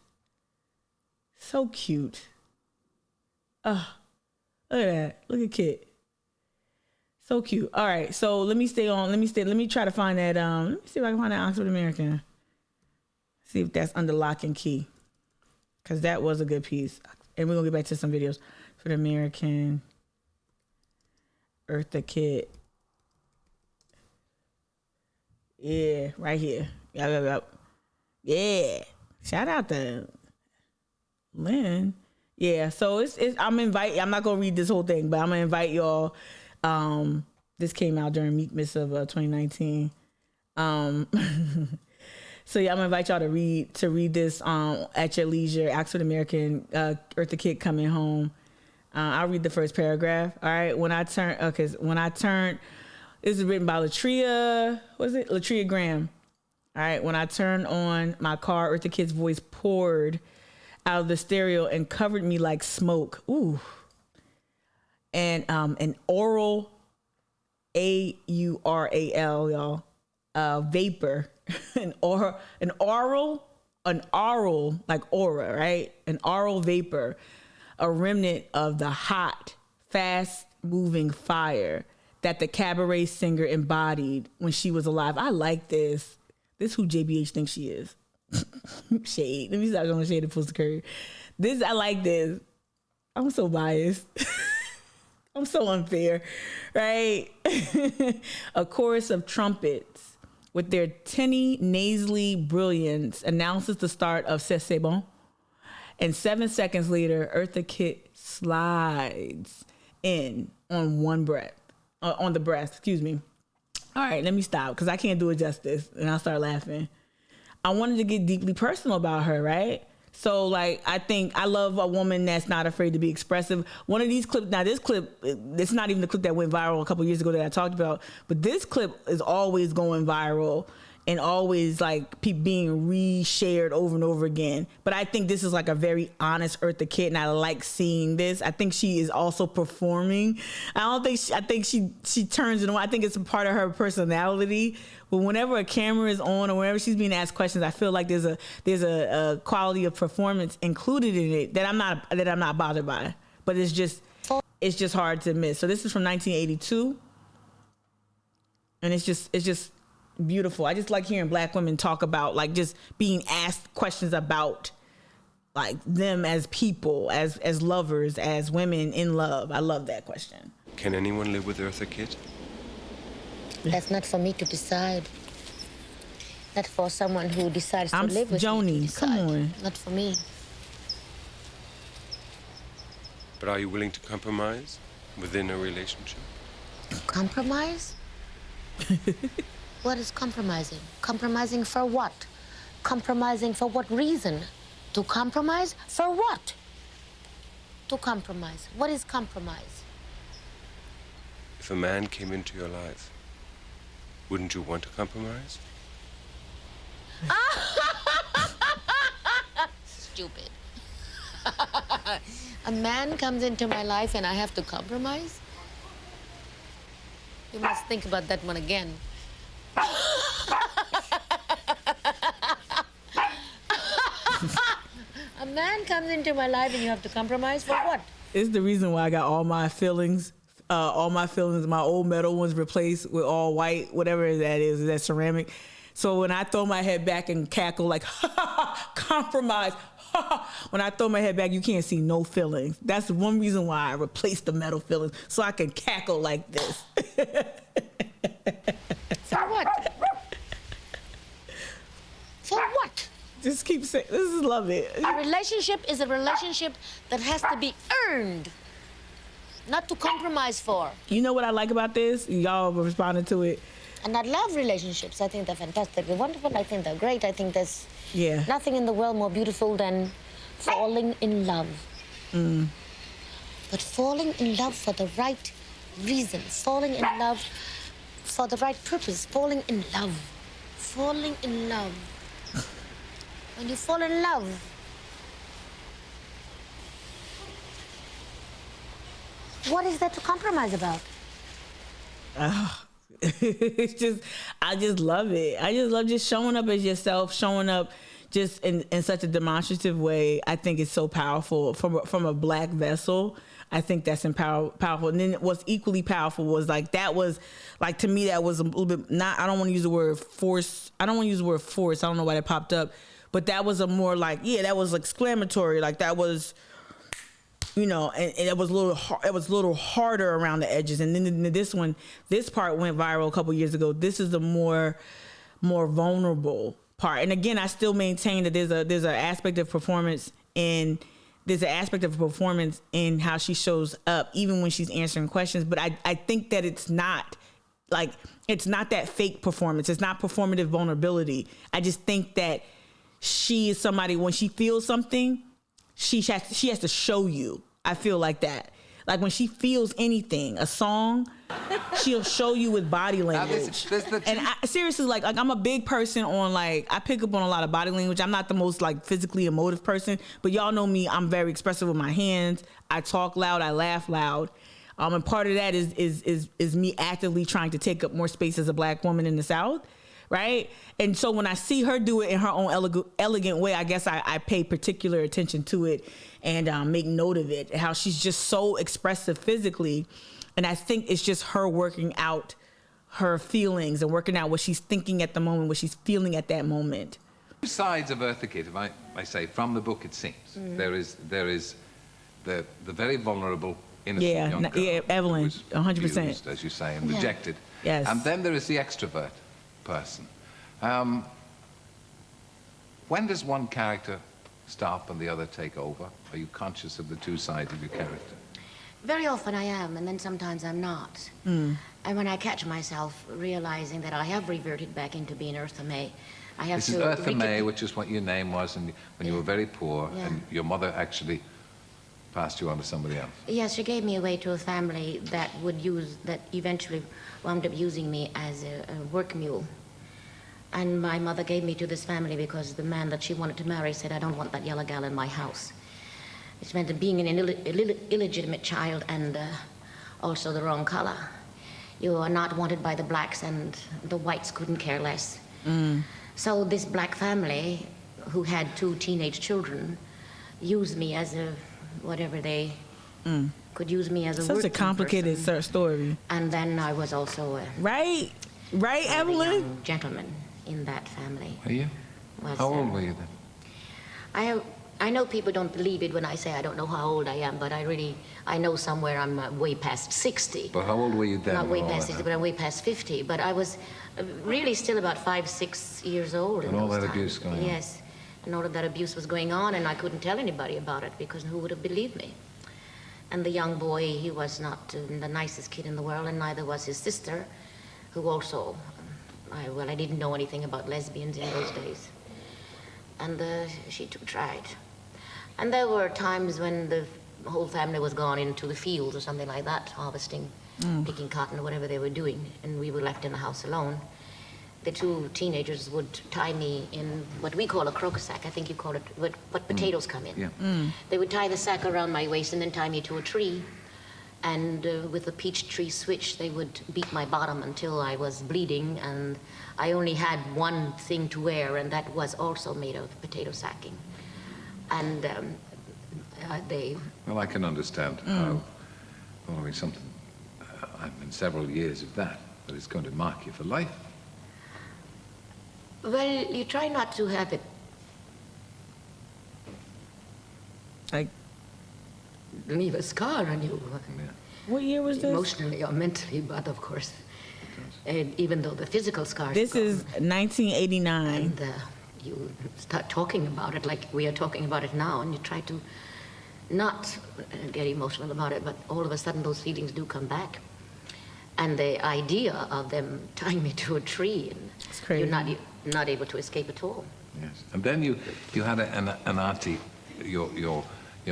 So cute. Look at that. Look at Kitt. So cute. All right, so let me try to find that. Let me see if I can find that Oxford American. See if that's under lock and key. Cause that was a good piece. And we're gonna get back to some videos for the American. Eartha Kitt. Yeah, right here. Yep. Yeah. Shout out to Lynn. Yeah, so I'm not gonna read this whole thing, but I'm gonna invite y'all. This came out during Meekmas of 2019. So yeah, I'm gonna invite y'all to read this at your leisure. Oxford American, Eartha Kitt coming home. I'll read the first paragraph. All right. When I turn, this is written by Latria Graham. All right. When I turned on my car, Eartha Kitt's voice poured out of the stereo and covered me like smoke. Ooh. And an aural, AURAL, y'all, vapor. An aural, like aura, right? An aural vapor, a remnant of the hot, fast-moving fire that the cabaret singer embodied when she was alive. I like this. This is who JBH thinks she is. Shade. Let me stop going shade and post the curve. I like this. I'm so biased. I'm so unfair, right? A chorus of trumpets with their tinny, nasally brilliance announces the start of C'est Bon. And 7 seconds later, Eartha Kitt slides in on the breath, excuse me. All right, let me stop because I can't do it justice. And I'll start laughing. I wanted to get deeply personal about her, right? So like, I love a woman that's not afraid to be expressive. One of these clips, now this clip, it's not even the clip that went viral a couple years ago that I talked about, but this clip is always going viral. and always like being reshared over and over again. But I think this is like a very honest Eartha Kitt, and I like seeing this. I think she is also performing. I think she turns it on. I think it's a part of her personality. But whenever a camera is on or whenever she's being asked questions, I feel like there's a quality of performance included in it that I'm not bothered by. But it's just hard to miss. So this is from 1982, and it's just beautiful. I just like hearing Black women talk about like just being asked questions about like them as people, as lovers, as women in love. I love that question. Can anyone live with Eartha Kitt? That's not for me to decide. That's for someone who decides to live with Joni, me to decide. come on. Not for me. But are you willing to compromise within a relationship? Compromise? What is compromising? Compromising for what? Compromising for what reason? To compromise? For what? To compromise. What is compromise? If a man came into your life, wouldn't you want to compromise? Stupid. A man comes into my life and I have to compromise? You must think about that one again. A man comes into my life and you have to compromise for what? It's the reason why I got all my fillings, my old metal ones replaced with all white, whatever that is, that ceramic. So when I throw my head back and cackle like, compromise, when I throw my head back, you can't see no fillings. That's one reason why I replaced the metal fillings, so I can cackle like this. For what? For what? Just keep saying, this is love it. A relationship is a relationship that has to be earned, not to compromise for. You know what I like about this? Y'all responded to it. And I love relationships. I think they're fantastically wonderful. I think they're great. I think there's nothing in the world more beautiful than falling in love. Mm. But falling in love for the right reason, falling in love for the right purpose, falling in love. Falling in love. When you fall in love, what is there to compromise about? It's just, I just love it. I just love just showing up as yourself, showing up just in such a demonstrative way. I think it's so powerful from a Black vessel. I think that's powerful. And then what's equally powerful was like, that was like, to me, that was a little bit I don't want to use the word force. I don't know why that popped up, but that was a more like, that was exclamatory. Like that was, and it was a little harder around the edges. And then this part went viral a couple years ago. This is the more vulnerable part. And again, I still maintain that there's an aspect of performance in how she shows up, even when she's answering questions. But I think that it's not that fake performance. It's not performative vulnerability. I just think that she is somebody, when she feels something, she has to show you. I feel like that. Like when she feels anything, a song, she'll show you with body language. And seriously, like I'm a big person on I pick up on a lot of body language. I'm not the most physically emotive person, but y'all know me. I'm very expressive with my hands. I talk loud. I laugh loud. And part of that is me actively trying to take up more space as a Black woman in the South. Right. And so when I see her do it in her own elegant way, I guess I pay particular attention to it and make note of it, how she's just so expressive physically. And I think it's just her working out her feelings and working out what she's thinking at the moment, what she's feeling at that moment. Two sides of Eartha Kitt, if I say, from the book, it seems. Mm. There is the very vulnerable, innocent young girl. Evelyn, 100%. Abused, as you say, and rejected. Yes. And then there is the extrovert person. When does one character stop and the other take over? Are you conscious of the two sides of your character? Very often I am, and then sometimes I'm not. Mm. And when I catch myself realizing that I have reverted back into being Eartha May, I have this to... This is Eartha May, which is what your name was when you were very poor, and your mother actually passed you on to somebody else. Yes, she gave me away to a family that eventually wound up using me as a work mule. And my mother gave me to this family because the man that she wanted to marry said, I don't want that yellow gal in my house. It meant being an illegitimate child and also the wrong color. You are not wanted by the blacks, and the whites couldn't care less. So this black family, who had 2 teenage children, used me as a, whatever they could use me as a Such a complicated story. And then I was also a... Right, Evelyn? Young gentleman in that family. Were you? How old were you then? I know people don't believe it when I say I don't know how old I am, but I know somewhere I'm way past 60. But how old were you then? Not way past 60, but I'm way past 50. But I was really still about 5, 6 years old. And all that abuse going on? Yes. And all of that abuse was going on, and I couldn't tell anybody about it because who would have believed me? And the young boy, he was not the nicest kid in the world, and neither was his sister, who also, I didn't know anything about lesbians in those days. And she too tried. And there were times when the whole family was gone into the fields or something like that, harvesting, picking cotton or whatever they were doing, and we were left in the house alone. The 2 teenagers would tie me in what we call a croquet sack. I think you call it what potatoes come in. Yeah. They would tie the sack around my waist and then tie me to a tree. And with a peach tree switch, they would beat my bottom until I was bleeding, and I only had one thing to wear, and that was also made of potato sacking. And they... Well, I can understand how following something, I mean, several years of that it's going to mark you for life. Well, you try not to have it... leave a scar on you. Yeah. What year was this? Emotionally or mentally, but of course. And even though the physical scars... This is 1989. And you start talking about it like we are talking about it now, and you try to not get emotional about it, but all of a sudden those feelings do come back. And the idea of them tying me to a tree, and you're not able to escape at all. Yes. And then you had an auntie, your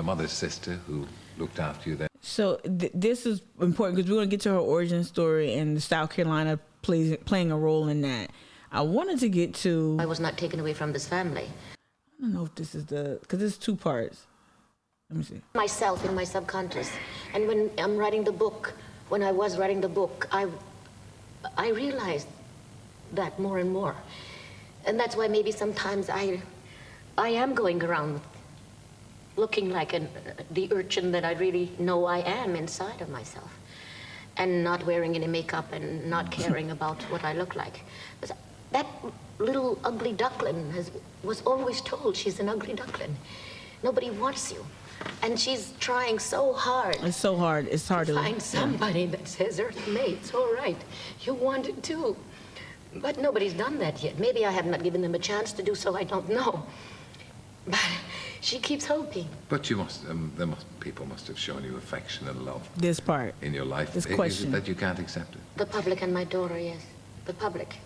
mother's sister, who looked after you then. So this is important because we're going to get to her origin story, and South Carolina playing a role in that. I wanted to get to... I was not taken away from this family. I don't know if this is because it's 2 parts. Let me see. Myself in my subconscious. And when I'm writing the book, when I was writing the book, I realized that more and more. And that's why maybe sometimes I am going around looking like the urchin that I really know I am inside of myself, and not wearing any makeup and not caring about what I look like. That little ugly duckling was always told she's an ugly duckling. Nobody wants you. And she's trying so hard. It's so hard. It's hard to find somebody that says, Eartha May, it's all right. You want it too. But nobody's done that yet. Maybe I have not given them a chance to do so. I don't know. But she keeps hoping. But people must have shown you affection and love. This part. In your life. This Is question. it that you can't accept it? The public and my daughter, yes. The public.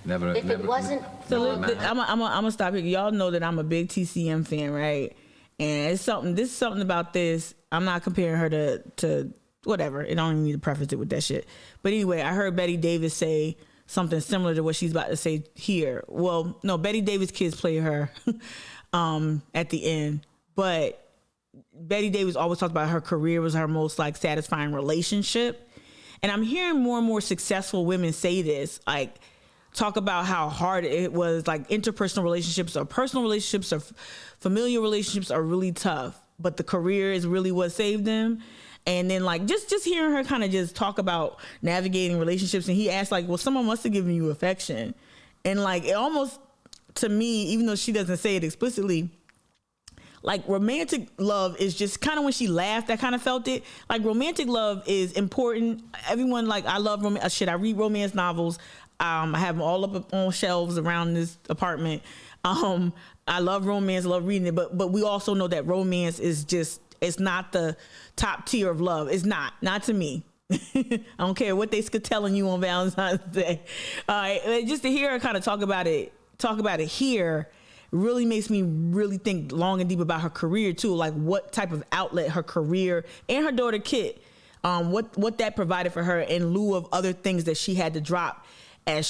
Never. If it wasn't... So I'm gonna stop here. Y'all know that I'm a big TCM fan, right? And this is something about this. I'm not comparing her to whatever. I don't even need to preface it with that shit. But anyway, I heard Betty Davis say something similar to what she's about to say here. Well, no, Betty Davis' kids play her at the end. But Betty Davis always talked about her career was her most satisfying relationship. And I'm hearing more and more successful women say this, talk about how hard it was, interpersonal relationships or personal relationships or familial relationships are really tough, but the career is really what saved them. And then just hearing her kind of just talk about navigating relationships, and he asked well, someone must have given you affection. And it almost, to me, even though she doesn't say it explicitly, romantic love is just kind of, when she laughed, I kind of felt it. Romantic love is important. Everyone, I love romance. I read romance novels. I have them all up on shelves around this apartment. I love romance, love reading it, but we also know that romance is it's not the top tier of love. It's not to me. I don't care what they telling you on Valentine's Day. All right, just to hear her kind of talk about it here really makes me really think long and deep about her career too. What type of outlet her career and her daughter Kitt, what that provided for her in lieu of other things that she had to drop as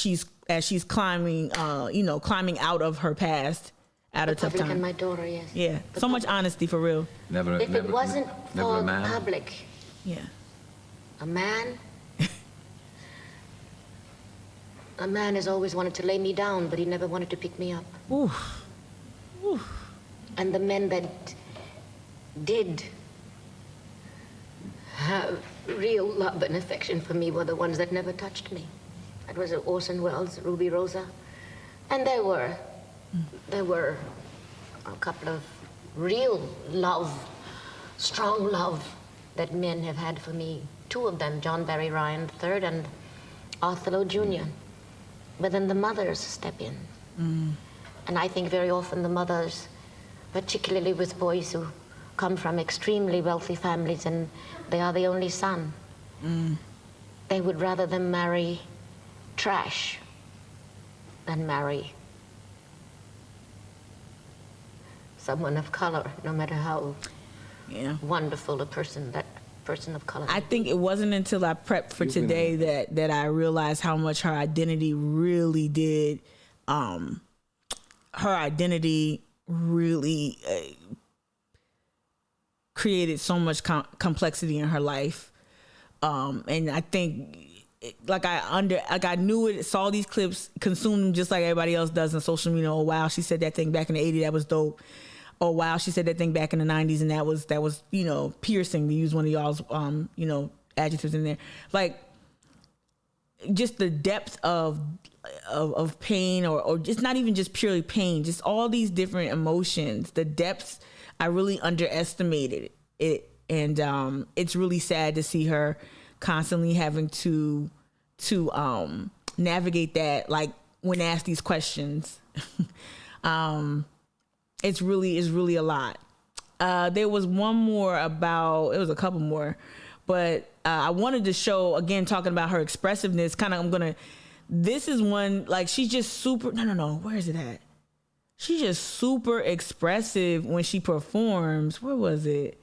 as she's climbing, climbing out of her past, out of tough time. And my daughter, yes. Yeah, so much honesty for real. If it wasn't for a man. public, yeah, a man has always wanted to lay me down, but he never wanted to pick me up. Oof. Oof. And the men that did have real love and affection for me were the ones that never touched me. That was Orson Welles, Ruby Rosa. And there were a couple of real love, strong love that men have had for me. Two of them, John Barry Ryan III and Othello Jr. But then the mothers step in. And I think very often the mothers, particularly with boys who come from extremely wealthy families and they are the only son, they would rather them marry trash than marry someone of color, no matter how wonderful that person of color. I think it wasn't until I prepped for today that I realized how much her identity really did. Her identity really created so much complexity in her life, and I think. I knew it, saw these clips, consumed them just like everybody else does on social media. Oh wow, she said that thing back in the 80s, that was dope. Oh wow, she said that thing back in the 90s, and that was piercing, to use one of y'all's adjectives in there. Like, just the depth of pain, or just not even just purely pain, just all these different emotions, the depths, I really underestimated it. And it's really sad to see her constantly having to navigate that, like when asked these questions. It's really a lot. There was one more it was a couple more, but I wanted to show, again, talking about her expressiveness, this is one, like, she's just super, no, where is it at? She's just super expressive when she performs. Where was it?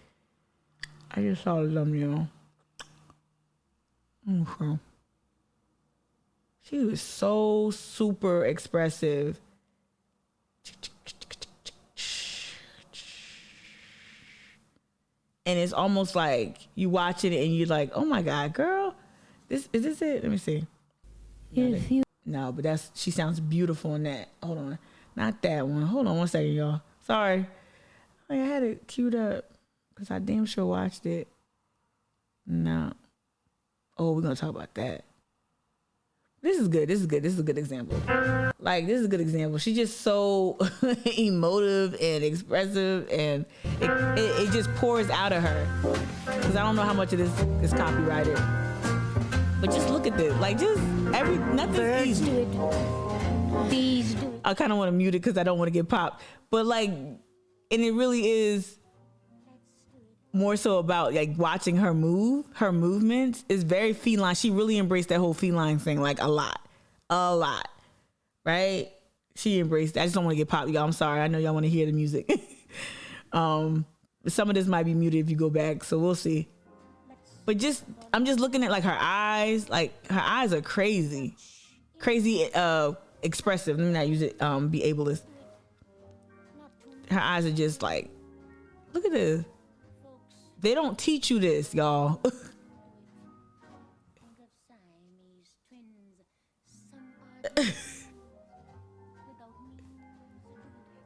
I just saw the thumbnail. Okay. She was so super expressive. And it's almost like you watch it and you're like, oh my God, girl, is this it? Let me see. No, but she sounds beautiful in that. Hold on. Not that one. Hold on one second, y'all. Sorry. I had it queued up because I damn sure watched it. No. Oh, we're going to talk about that. This is good. This is a good example. Like, this is a good example. She's just so emotive and expressive, and it just pours out of her. Because I don't know how much of this is copyrighted. But just look at this. Like, just nothing's easy. Please do it. I kind of want to mute it because I don't want to get popped. But, like, and it really is more so about, like, watching her movements is very feline. She really embraced that whole feline thing, like, a lot, right? She embraced that. I just don't want to get popped, y'all. I'm sorry. I know y'all want to hear the music. Some of this might be muted if you go back, so we'll see. But I'm just looking at, like, her eyes. Like, her eyes are crazy expressive. Let me not use it, be ableist. Her eyes are just like, look at this. They don't teach you this, y'all.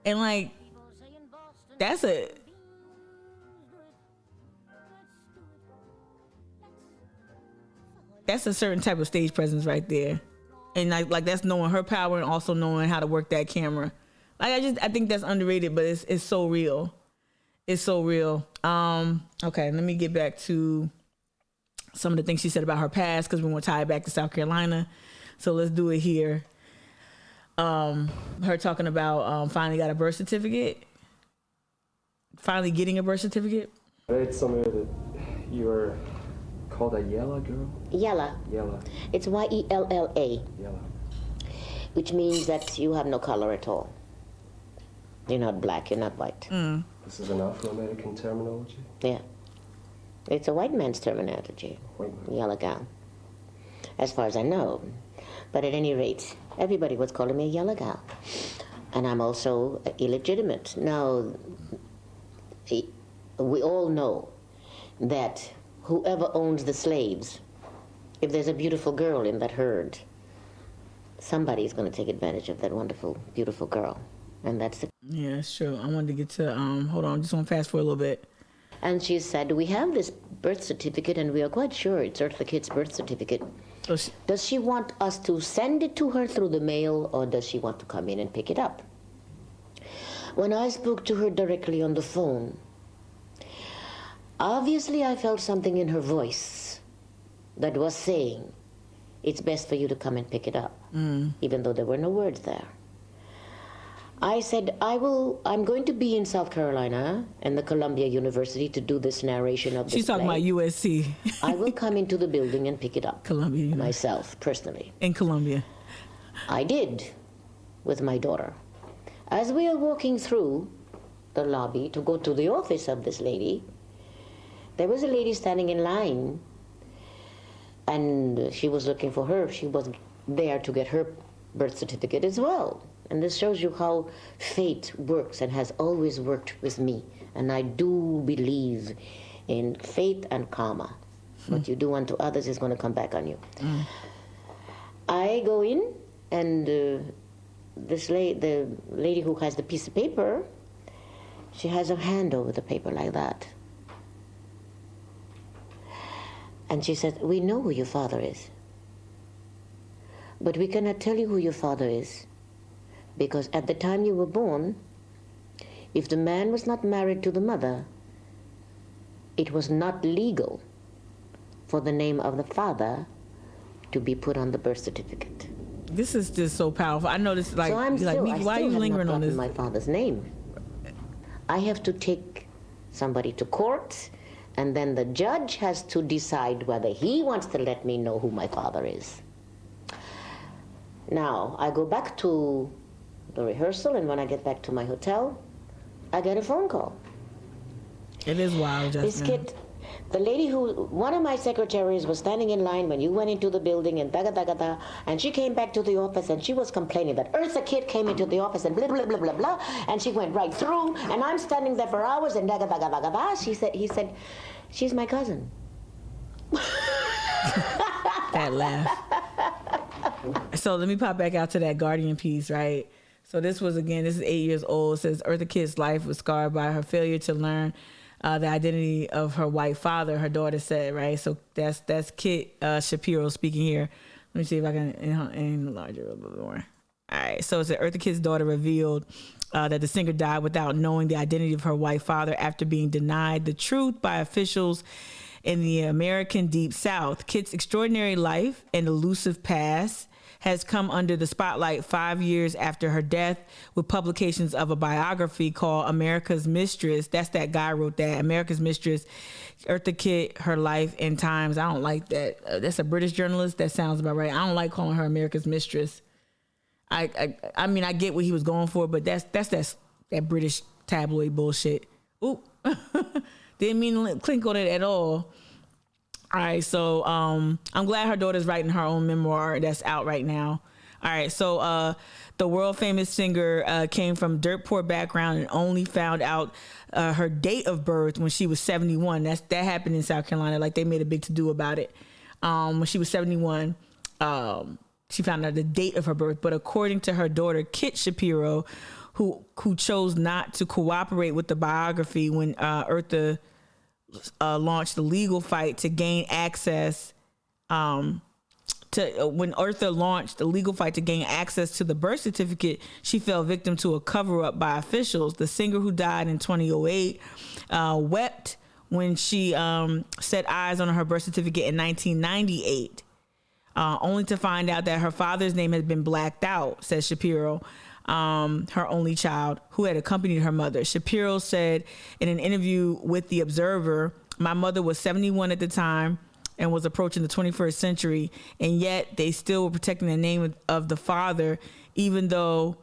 And, like, that's a certain type of stage presence right there. And like that's knowing her power and also knowing how to work that camera. Like, I think that's underrated, but it's so real. It's so real. Okay, let me get back to some of the things she said about her past, because we want to tie it back to South Carolina. So let's do it here. Her talking about finally got a birth certificate. Finally getting a birth certificate. I read somewhere that you were called a Yella girl? Yella. Yella. It's Y-E-L-L-A. Yella. Which means that you have no color at all. You're not black, you're not white. This is an Afro-American terminology? Yeah. It's a white man's terminology. Yellow gal. As far as I know. But at any rate, everybody was calling me a yellow gal. And I'm also illegitimate. Now, we all know that whoever owns the slaves, if there's a beautiful girl in that herd, somebody's going to take advantage of that wonderful, beautiful girl. And that's the... Yeah, it's true. I wanted to get to, hold on, just want to fast forward a little bit. And she said, we have this birth certificate, and we are quite sure it's Eartha Kitt's birth certificate. Does she want us to send it to her through the mail, or does she want to come in and pick it up? When I spoke to her directly on the phone, obviously I felt something in her voice that was saying, it's best for you to come and pick it up, even though there were no words there. I said, I'm going to be in South Carolina and the Columbia University to do this narration of this She's talking play. about USC. I will come into the building and pick it up. Columbia. Myself, personally. In Columbia. I did, with my daughter. As we are walking through the lobby to go to the office of this lady, there was a lady standing in line, and she was looking for her. She was there to get her birth certificate as well. And this shows you how fate works and has always worked with me. And I do believe in fate and karma. What you do unto others is going to come back on you. I go in, and the lady who has the piece of paper, she has her hand over the paper like that. And she said, we know who your father is, but we cannot tell you who your father is, because at the time you were born, if the man was not married to the mother, it was not legal for the name of the father to be put on the birth certificate. This is just so powerful. I know this, like, so I'm like, still, why are you lingering on this? My father's name. I have to take somebody to court, and then the judge has to decide whether he wants to let me know who my father is. Now, I go back to the rehearsal, and when I get back to my hotel, I get a phone call. It is wild, Justin. This kid, the lady one of my secretaries was standing in line when you went into the building and da-ga-da-ga-da, and she came back to the office and she was complaining that Eartha Kitt came into the office and blah, blah, blah, blah, blah, and she went right through, and I'm standing there for hours and da-ga-da-ga-da-ga-da. He said, she's my cousin. That laugh. So let me pop back out to that Guardian piece, right? So this is 8 years old. It says Eartha Kitt's life was scarred by her failure to learn the identity of her white father, her daughter said, right? So that's Kitt Shapiro speaking here. Let me see if I can enlarge it a little bit more. All right, so it said Eartha Kitt's daughter revealed that the singer died without knowing the identity of her white father after being denied the truth by officials in the American Deep South. Kitt's extraordinary life and elusive past has come under the spotlight 5 years after her death, with publications of a biography called America's Mistress. That's that guy wrote that, America's Mistress, Eartha Kitt, Her Life and Times. I don't like that. That's a British journalist. That sounds about right. I don't like calling her America's Mistress. I mean, I get what he was going for, but that's that British tabloid bullshit. Ooh, didn't mean to clink on it at all. All right, so I'm glad her daughter's writing her own memoir that's out right now. All right, so the world famous singer came from dirt poor background and only found out her date of birth when she was 71. That happened in South Carolina. Like, they made a big to-do about it. When she was 71, she found out the date of her birth. But according to her daughter, Kitt Shapiro, who chose not to cooperate with the biography when Eartha launched the legal fight to gain access when Eartha launched the legal fight to gain access to the birth certificate, she fell victim to a cover-up by officials. The singer, who died in 2008, wept when she set eyes on her birth certificate in 1998, only to find out that her father's name had been blacked out, says Shapiro, her only child, who had accompanied her mother. Shapiro said in an interview with The Observer, "My mother was 71 at the time and was approaching the 21st century, and yet they still were protecting the name of the father, even though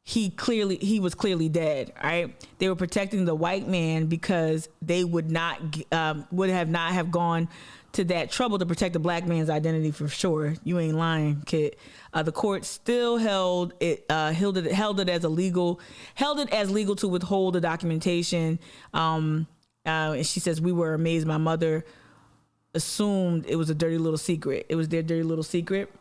he was clearly dead, right? They were protecting the white man because they would not have gone to that trouble to protect the black man's identity for sure. You ain't lying, Kitt. The court still held it as legal to withhold the documentation. And she says, we were amazed. My mother assumed it was a dirty little secret. It was their dirty little secret.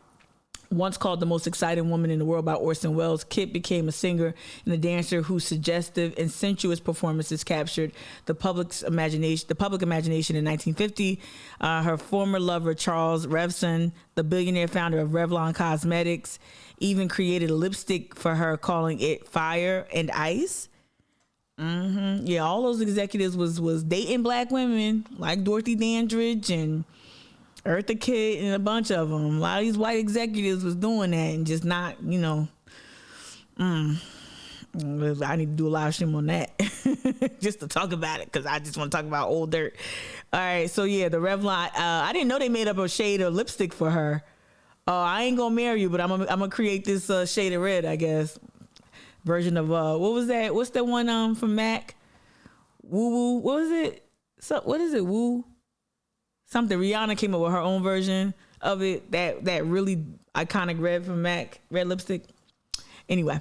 Once called the most exciting woman in the world by Orson Welles, Kitt became a singer and a dancer whose suggestive and sensuous performances captured the public imagination in 1950. Her former lover, Charles Revson, the billionaire founder of Revlon Cosmetics, even created a lipstick for her, calling it Fire and Ice. Yeah, all those executives was dating black women like Dorothy Dandridge and Eartha Kitt and a bunch of them. A lot of these white executives was doing that and just not, I need to do a live stream on that just to talk about it because I just want to talk about old dirt. All right, so yeah, the Revlon. I didn't know they made up a shade of lipstick for her. I ain't gonna marry you, but I'm gonna create this shade of red, I guess, version of what was that? What's that one from MAC? Woo Woo. What was it? So what is it? Woo. Something. Rihanna came up with her own version of it. That really iconic red from MAC, red lipstick. Anyway,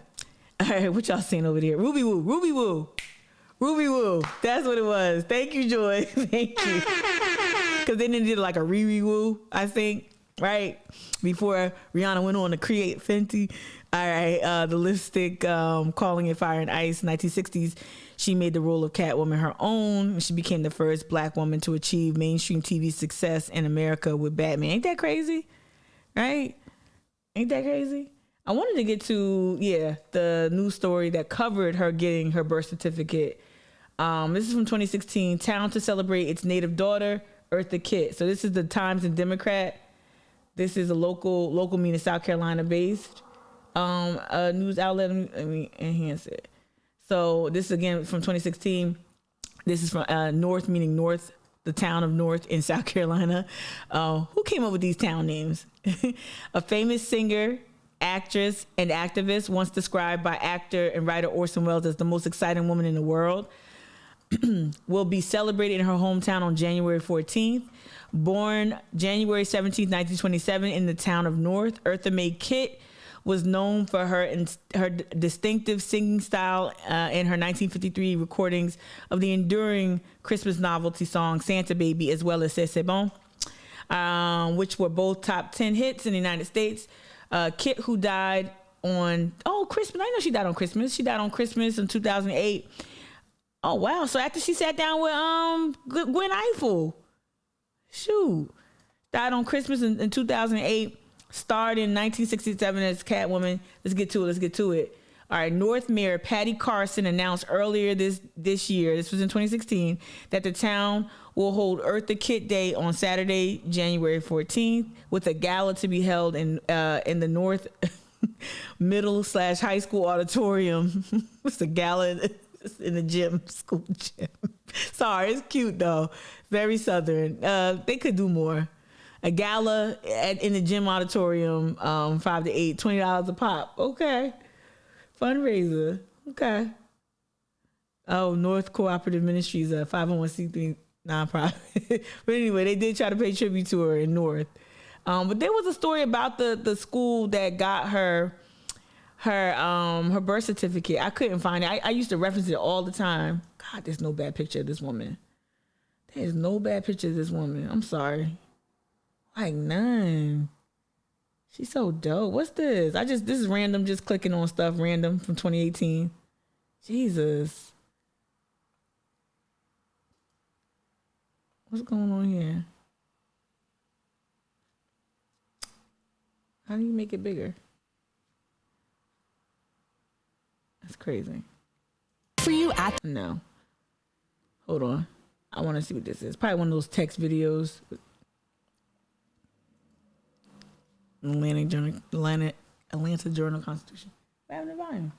all right, what y'all seeing over there? Ruby Woo, Ruby Woo, Ruby Woo. That's what it was. Thank you, Joy. Thank you. Because then they did like a Riri Woo, I think, right? Before Rihanna went on to create Fenty. All right, the lipstick, calling it Fire and Ice, 1960s. She made the role of Catwoman her own. She became the first black woman to achieve mainstream TV success in America with Batman. Ain't that crazy? Right? Ain't that crazy? I wanted to get to, the news story that covered her getting her birth certificate. This is from 2016. Town to celebrate its native daughter, Eartha Kitt. So this is the Times and Democrat. This is a local meaning South Carolina based news outlet. Let me enhance it. So this is again from 2016. This is from North, meaning North, the town of North in South Carolina. Who came up with these town names? A famous singer, actress, and activist, once described by actor and writer Orson Welles as the most exciting woman in the world, will be celebrated in her hometown on January 14th. Born January 17th, 1927 in the town of North, Eartha Mae Kitt was known for her distinctive singing style in her 1953 recordings of the enduring Christmas novelty song Santa Baby, as well as C'est Bon, which were both top 10 hits in the United States. Kitt, who died on Christmas. I know she died on Christmas. She died on Christmas in 2008. Oh wow! So after she sat down with Gwen Ifill, shoot, died on Christmas in 2008. Starred in 1967 as Catwoman. Let's get to it. All right, North Mayor Patty Carson announced earlier this year, this was in 2016, that the town will hold Eartha Kitt Day on Saturday, January 14th, with a gala to be held in the North Middle / High School auditorium. It's a gala in the gym, school gym. Sorry, it's cute though. Very Southern. They could do more. A gala in the gym auditorium, 5 to 8, $20 a pop. Okay. Fundraiser. Okay. Oh, North Cooperative Ministries, a 501c3 nonprofit. But anyway, they did try to pay tribute to her in North. But there was a story about the school that got her birth certificate. I couldn't find it. I used to reference it all the time. God, there's no bad picture of this woman. There's no bad picture of this woman. I'm sorry. Like none. She's so dope. What's this? This is random, just clicking on stuff random from 2018. Jesus. What's going on here? How do you make it bigger? That's crazy. For you no. Hold on. I want to see what this is. Probably one of those text videos. Atlanta Journal Constitution. What happened to volume?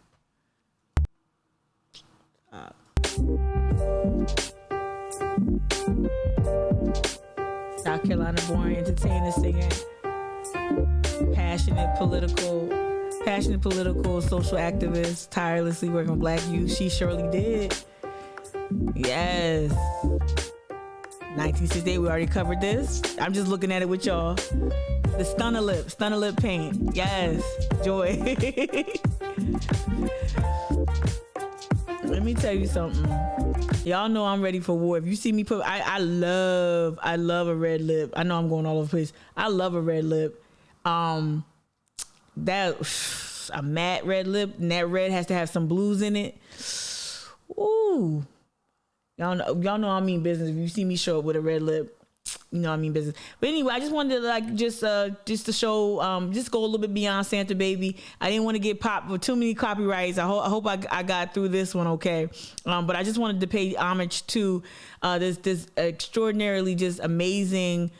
South Carolina born entertainer, singer, passionate political passionate political social activist, tirelessly working with Black youth. She surely did. Yes. 1968, we already covered this. I'm just looking at it with y'all. The stunner lip paint. Yes, Joy. Let me tell you something. Y'all know I'm ready for war. If you see me put, I love a red lip. I know I'm going all over the place. I love a red lip. That a matte red lip, and that red has to have some blues in it. Ooh. Y'all know I mean business. If you see me show up with a red lip, you know I mean business. But anyway, I just wanted to just to show, just go a little bit beyond Santa Baby. I didn't want to get popped with too many copyrights. I hope I got through this one okay. But I just wanted to pay homage to this extraordinarily just amazing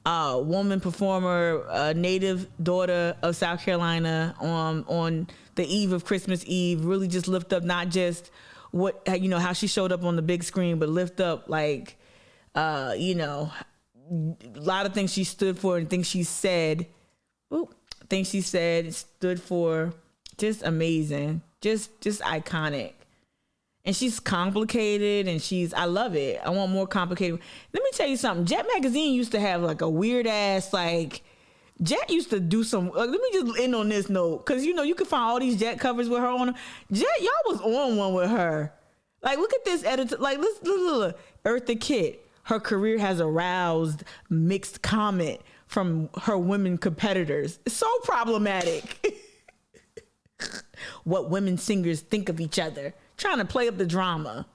woman performer, native daughter of South Carolina on the eve of Christmas Eve. Really just lift up not just what, you know, how she showed up on the big screen, but lift up like, you know, a lot of things she stood for and things she said. Stood for. Just amazing, just iconic. And she's complicated, and I love it. I want more complicated. Let me tell you something. Jet Magazine used to have like a weird ass, like, Jet used to do some, let me just end on this note, because you know, you can find all these Jet covers with her on them. Jet, y'all was on one with her. Like, look at this editor, like, look. Eartha Kitt, her career has aroused mixed comment from her women competitors. It's so problematic. What women singers think of each other. Trying to play up the drama.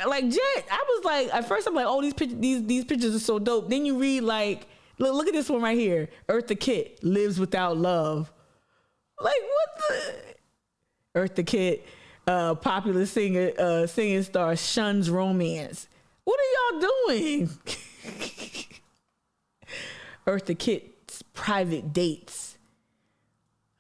Like, Jet, I was like, at first I'm like, oh, these pictures are so dope. Then you read like, look at this one right here. Eartha Kitt lives without love. Like, what the? Eartha Kitt, popular singer, singing star, shuns romance. What are y'all doing? Eartha Kitt's private dates.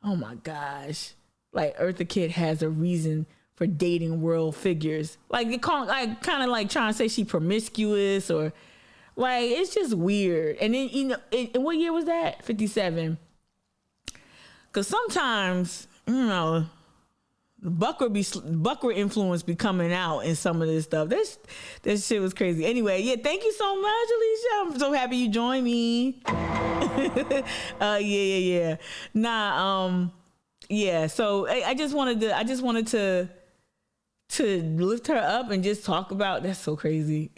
Oh my gosh. Like, Eartha Kitt has a reason for dating world figures. Like, it kind of like trying to say she promiscuous or like, it's just weird. And then, you know, and what year was that? 57. Because sometimes, you know, Bucker influence be coming out in some of this stuff. That shit was crazy. Anyway, yeah, thank you so much, Alicia. I'm so happy you joined me. Yeah. Yeah, so I just wanted to lift her up and just talk about, that's so crazy.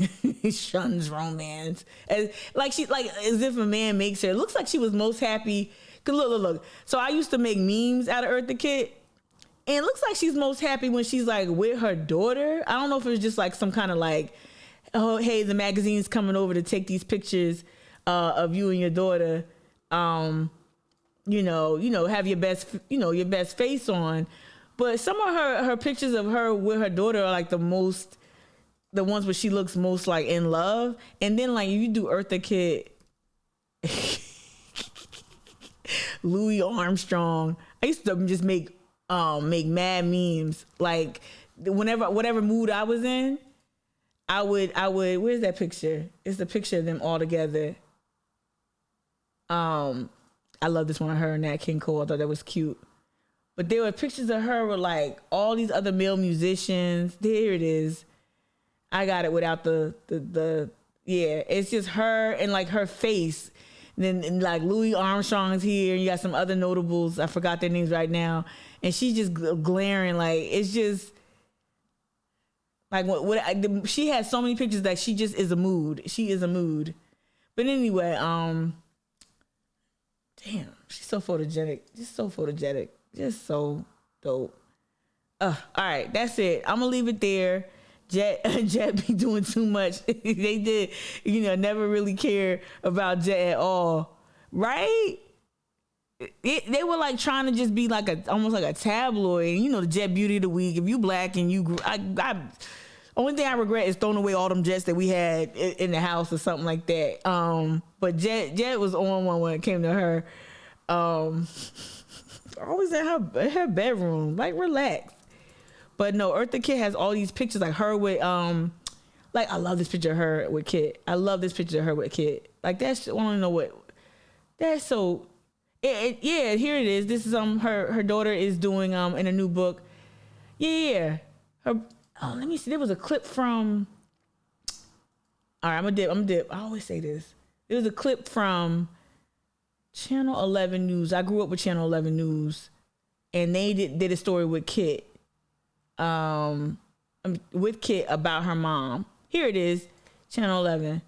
Shuns romance. As if a man makes her. It looks like she was most happy. Cause look. So I used to make memes out of Eartha Kitt. And it looks like she's most happy when she's like with her daughter. I don't know if it was just like some kind of like, oh, hey, the magazine's coming over to take these pictures of you and your daughter. You know, have your best face on. But some of her pictures of her with her daughter are like the ones where she looks most like in love. And then like you do Eartha Kitt, Louis Armstrong. I used to just make mad memes. Like whatever mood I was in, I would, where's that picture? It's the picture of them all together. I love this one of her and Nat King Cole. I thought that was cute. But there were pictures of her with like all these other male musicians. There it is. I got it without the yeah. It's just her and like her face. And like Louis Armstrong's here. And you got some other notables. I forgot their names right now. And she's just glaring. Like, it's just like she has so many pictures that she just is a mood. She is a mood. But anyway, damn, she's so photogenic. Just so photogenic. Just so dope. All right, that's it. I'm gonna leave it there. Jet be doing too much. They did, never really care about Jet at all, right? They were like trying to just be like almost like a tabloid. The Jet Beauty of the Week. If you black and you, only thing I regret is throwing away all them Jets that we had in the house or something like that. But Jet was on one when it came to her. Always in her bedroom, like relax. But no, Eartha Kitt has all these pictures like her with like I love this picture of her with Kitt. I love this picture of her with Kitt. Like that's I don't know what that's so. Yeah, here it is. This is her daughter is doing in a new book. Yeah. Let me see. There was a clip from. All right, I'm gonna dip. I always say this. There was a clip from Channel 11 News. I grew up with Channel 11 News, and they did a story with Kitt. With Kitt about her mom. Here it is, Channel 11.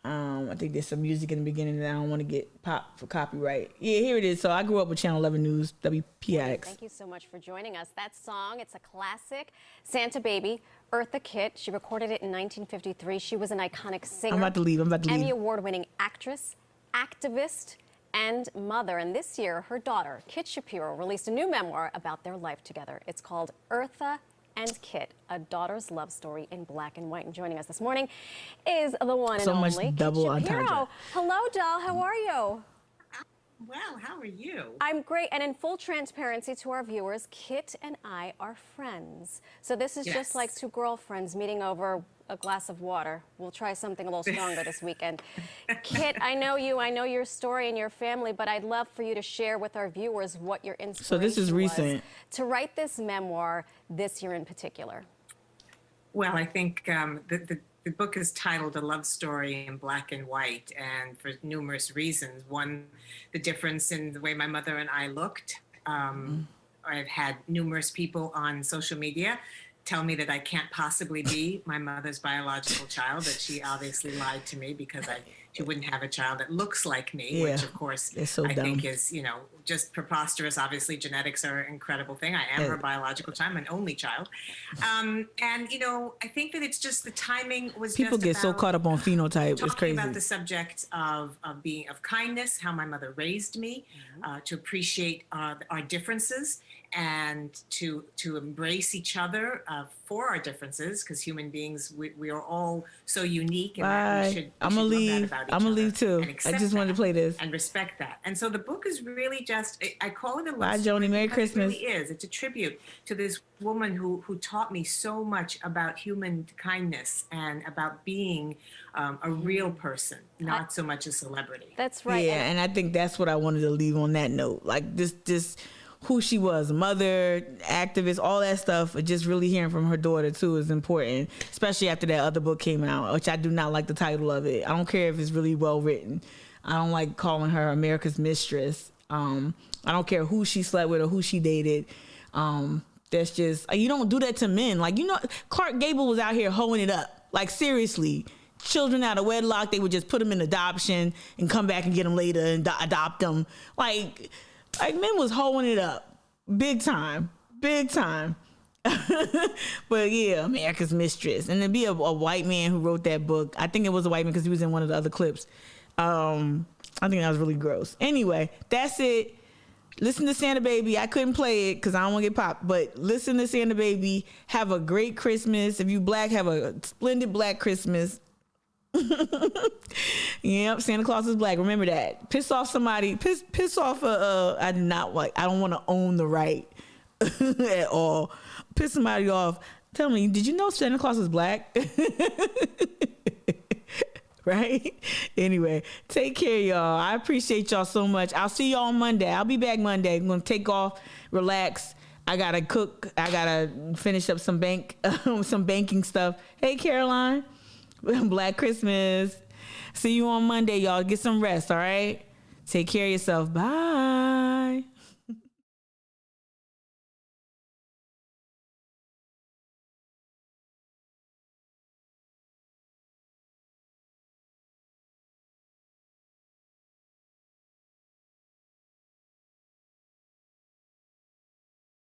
I think there's some music in the beginning that I don't want to get popped for copyright. Yeah, here it is. So I grew up with Channel 11 News, WPIX. Thank you so much for joining us. That song, it's a classic. Santa Baby, Eartha Kitt. She recorded it in 1953. She was an iconic singer. I'm about to leave. Emmy Award-winning actress, activist, and mother. And this year, her daughter, Kitt Shapiro, released a new memoir about their life together. It's called Eartha and Kitt, a daughter's love story in black and white. And joining us this morning is the one and only Kitt Shapiro. Hello, doll. How are you? Well, how are you? I'm great. And in full transparency to our viewers, Kitt and I are friends. So this is just like two girlfriends meeting over a glass of water. We'll try something a little stronger this weekend. Kitt, I know you, I know your story and your family, but I'd love for you to share with our viewers what your inspiration So this is recent. was to write this memoir this year in particular. Well, I think the book is titled A Love Story in Black and White, and for numerous reasons. One, the difference in the way my mother and I looked. I've had numerous people on social media tell me that I can't possibly be my mother's biological child, that she obviously lied to me because she wouldn't have a child that looks like me, which of course I think is, just preposterous. Obviously, genetics are an incredible thing. I am her biological child, I'm an only child. And, I think that it's just the timing was People just get so caught up on phenotype. It's crazy. About the subject of kindness, how my mother raised me, to appreciate our differences and to embrace each other for our differences, because human beings, we are all so unique. And Bye. we should I'm gonna leave. I'm gonna leave too. I just wanted to play this. And respect that. And so the book is really just, I call it a love Bye, story Joni. Merry Christmas. It really is. It's a tribute to this woman who taught me so much about human kindness and about being a real person, not so much a celebrity. That's right. Yeah, and I think that's what I wanted to leave on that note. Like this who she was, mother, activist, all that stuff. Just really hearing from her daughter too is important, especially after that other book came out, which I do not like the title of it. I don't care if it's really well written. I don't like calling her America's Mistress. I don't care who she slept with or who she dated. That's just, you don't do that to men. Like, Clark Gable was out here hoeing it up. Like, seriously. Children out of wedlock, they would just put them in adoption and come back and get them later and adopt them. Like men was hoeing it up. Big time. But yeah, America's Mistress. And to be a white man who wrote that book, I think it was a white man because he was in one of the other clips. I think that was really gross. Anyway, that's it. Listen to Santa Baby. I couldn't play it because I don't want to get popped, but listen to Santa Baby. Have a great Christmas. If you black, have a splendid black Christmas. Yep, Santa Claus is black. Remember that. Piss off somebody. Piss off I do not like. I don't want to own the right at all. Piss somebody off. Tell me, did you know Santa Claus is black? Right? Anyway, take care, y'all. I appreciate y'all so much. I'll see y'all on Monday. I'll be back Monday. I'm gonna take off, relax. I gotta cook. I gotta finish up some banking stuff. Hey, Caroline. Black Christmas. See you on Monday, y'all. Get some rest, all right? Take care of yourself. Bye.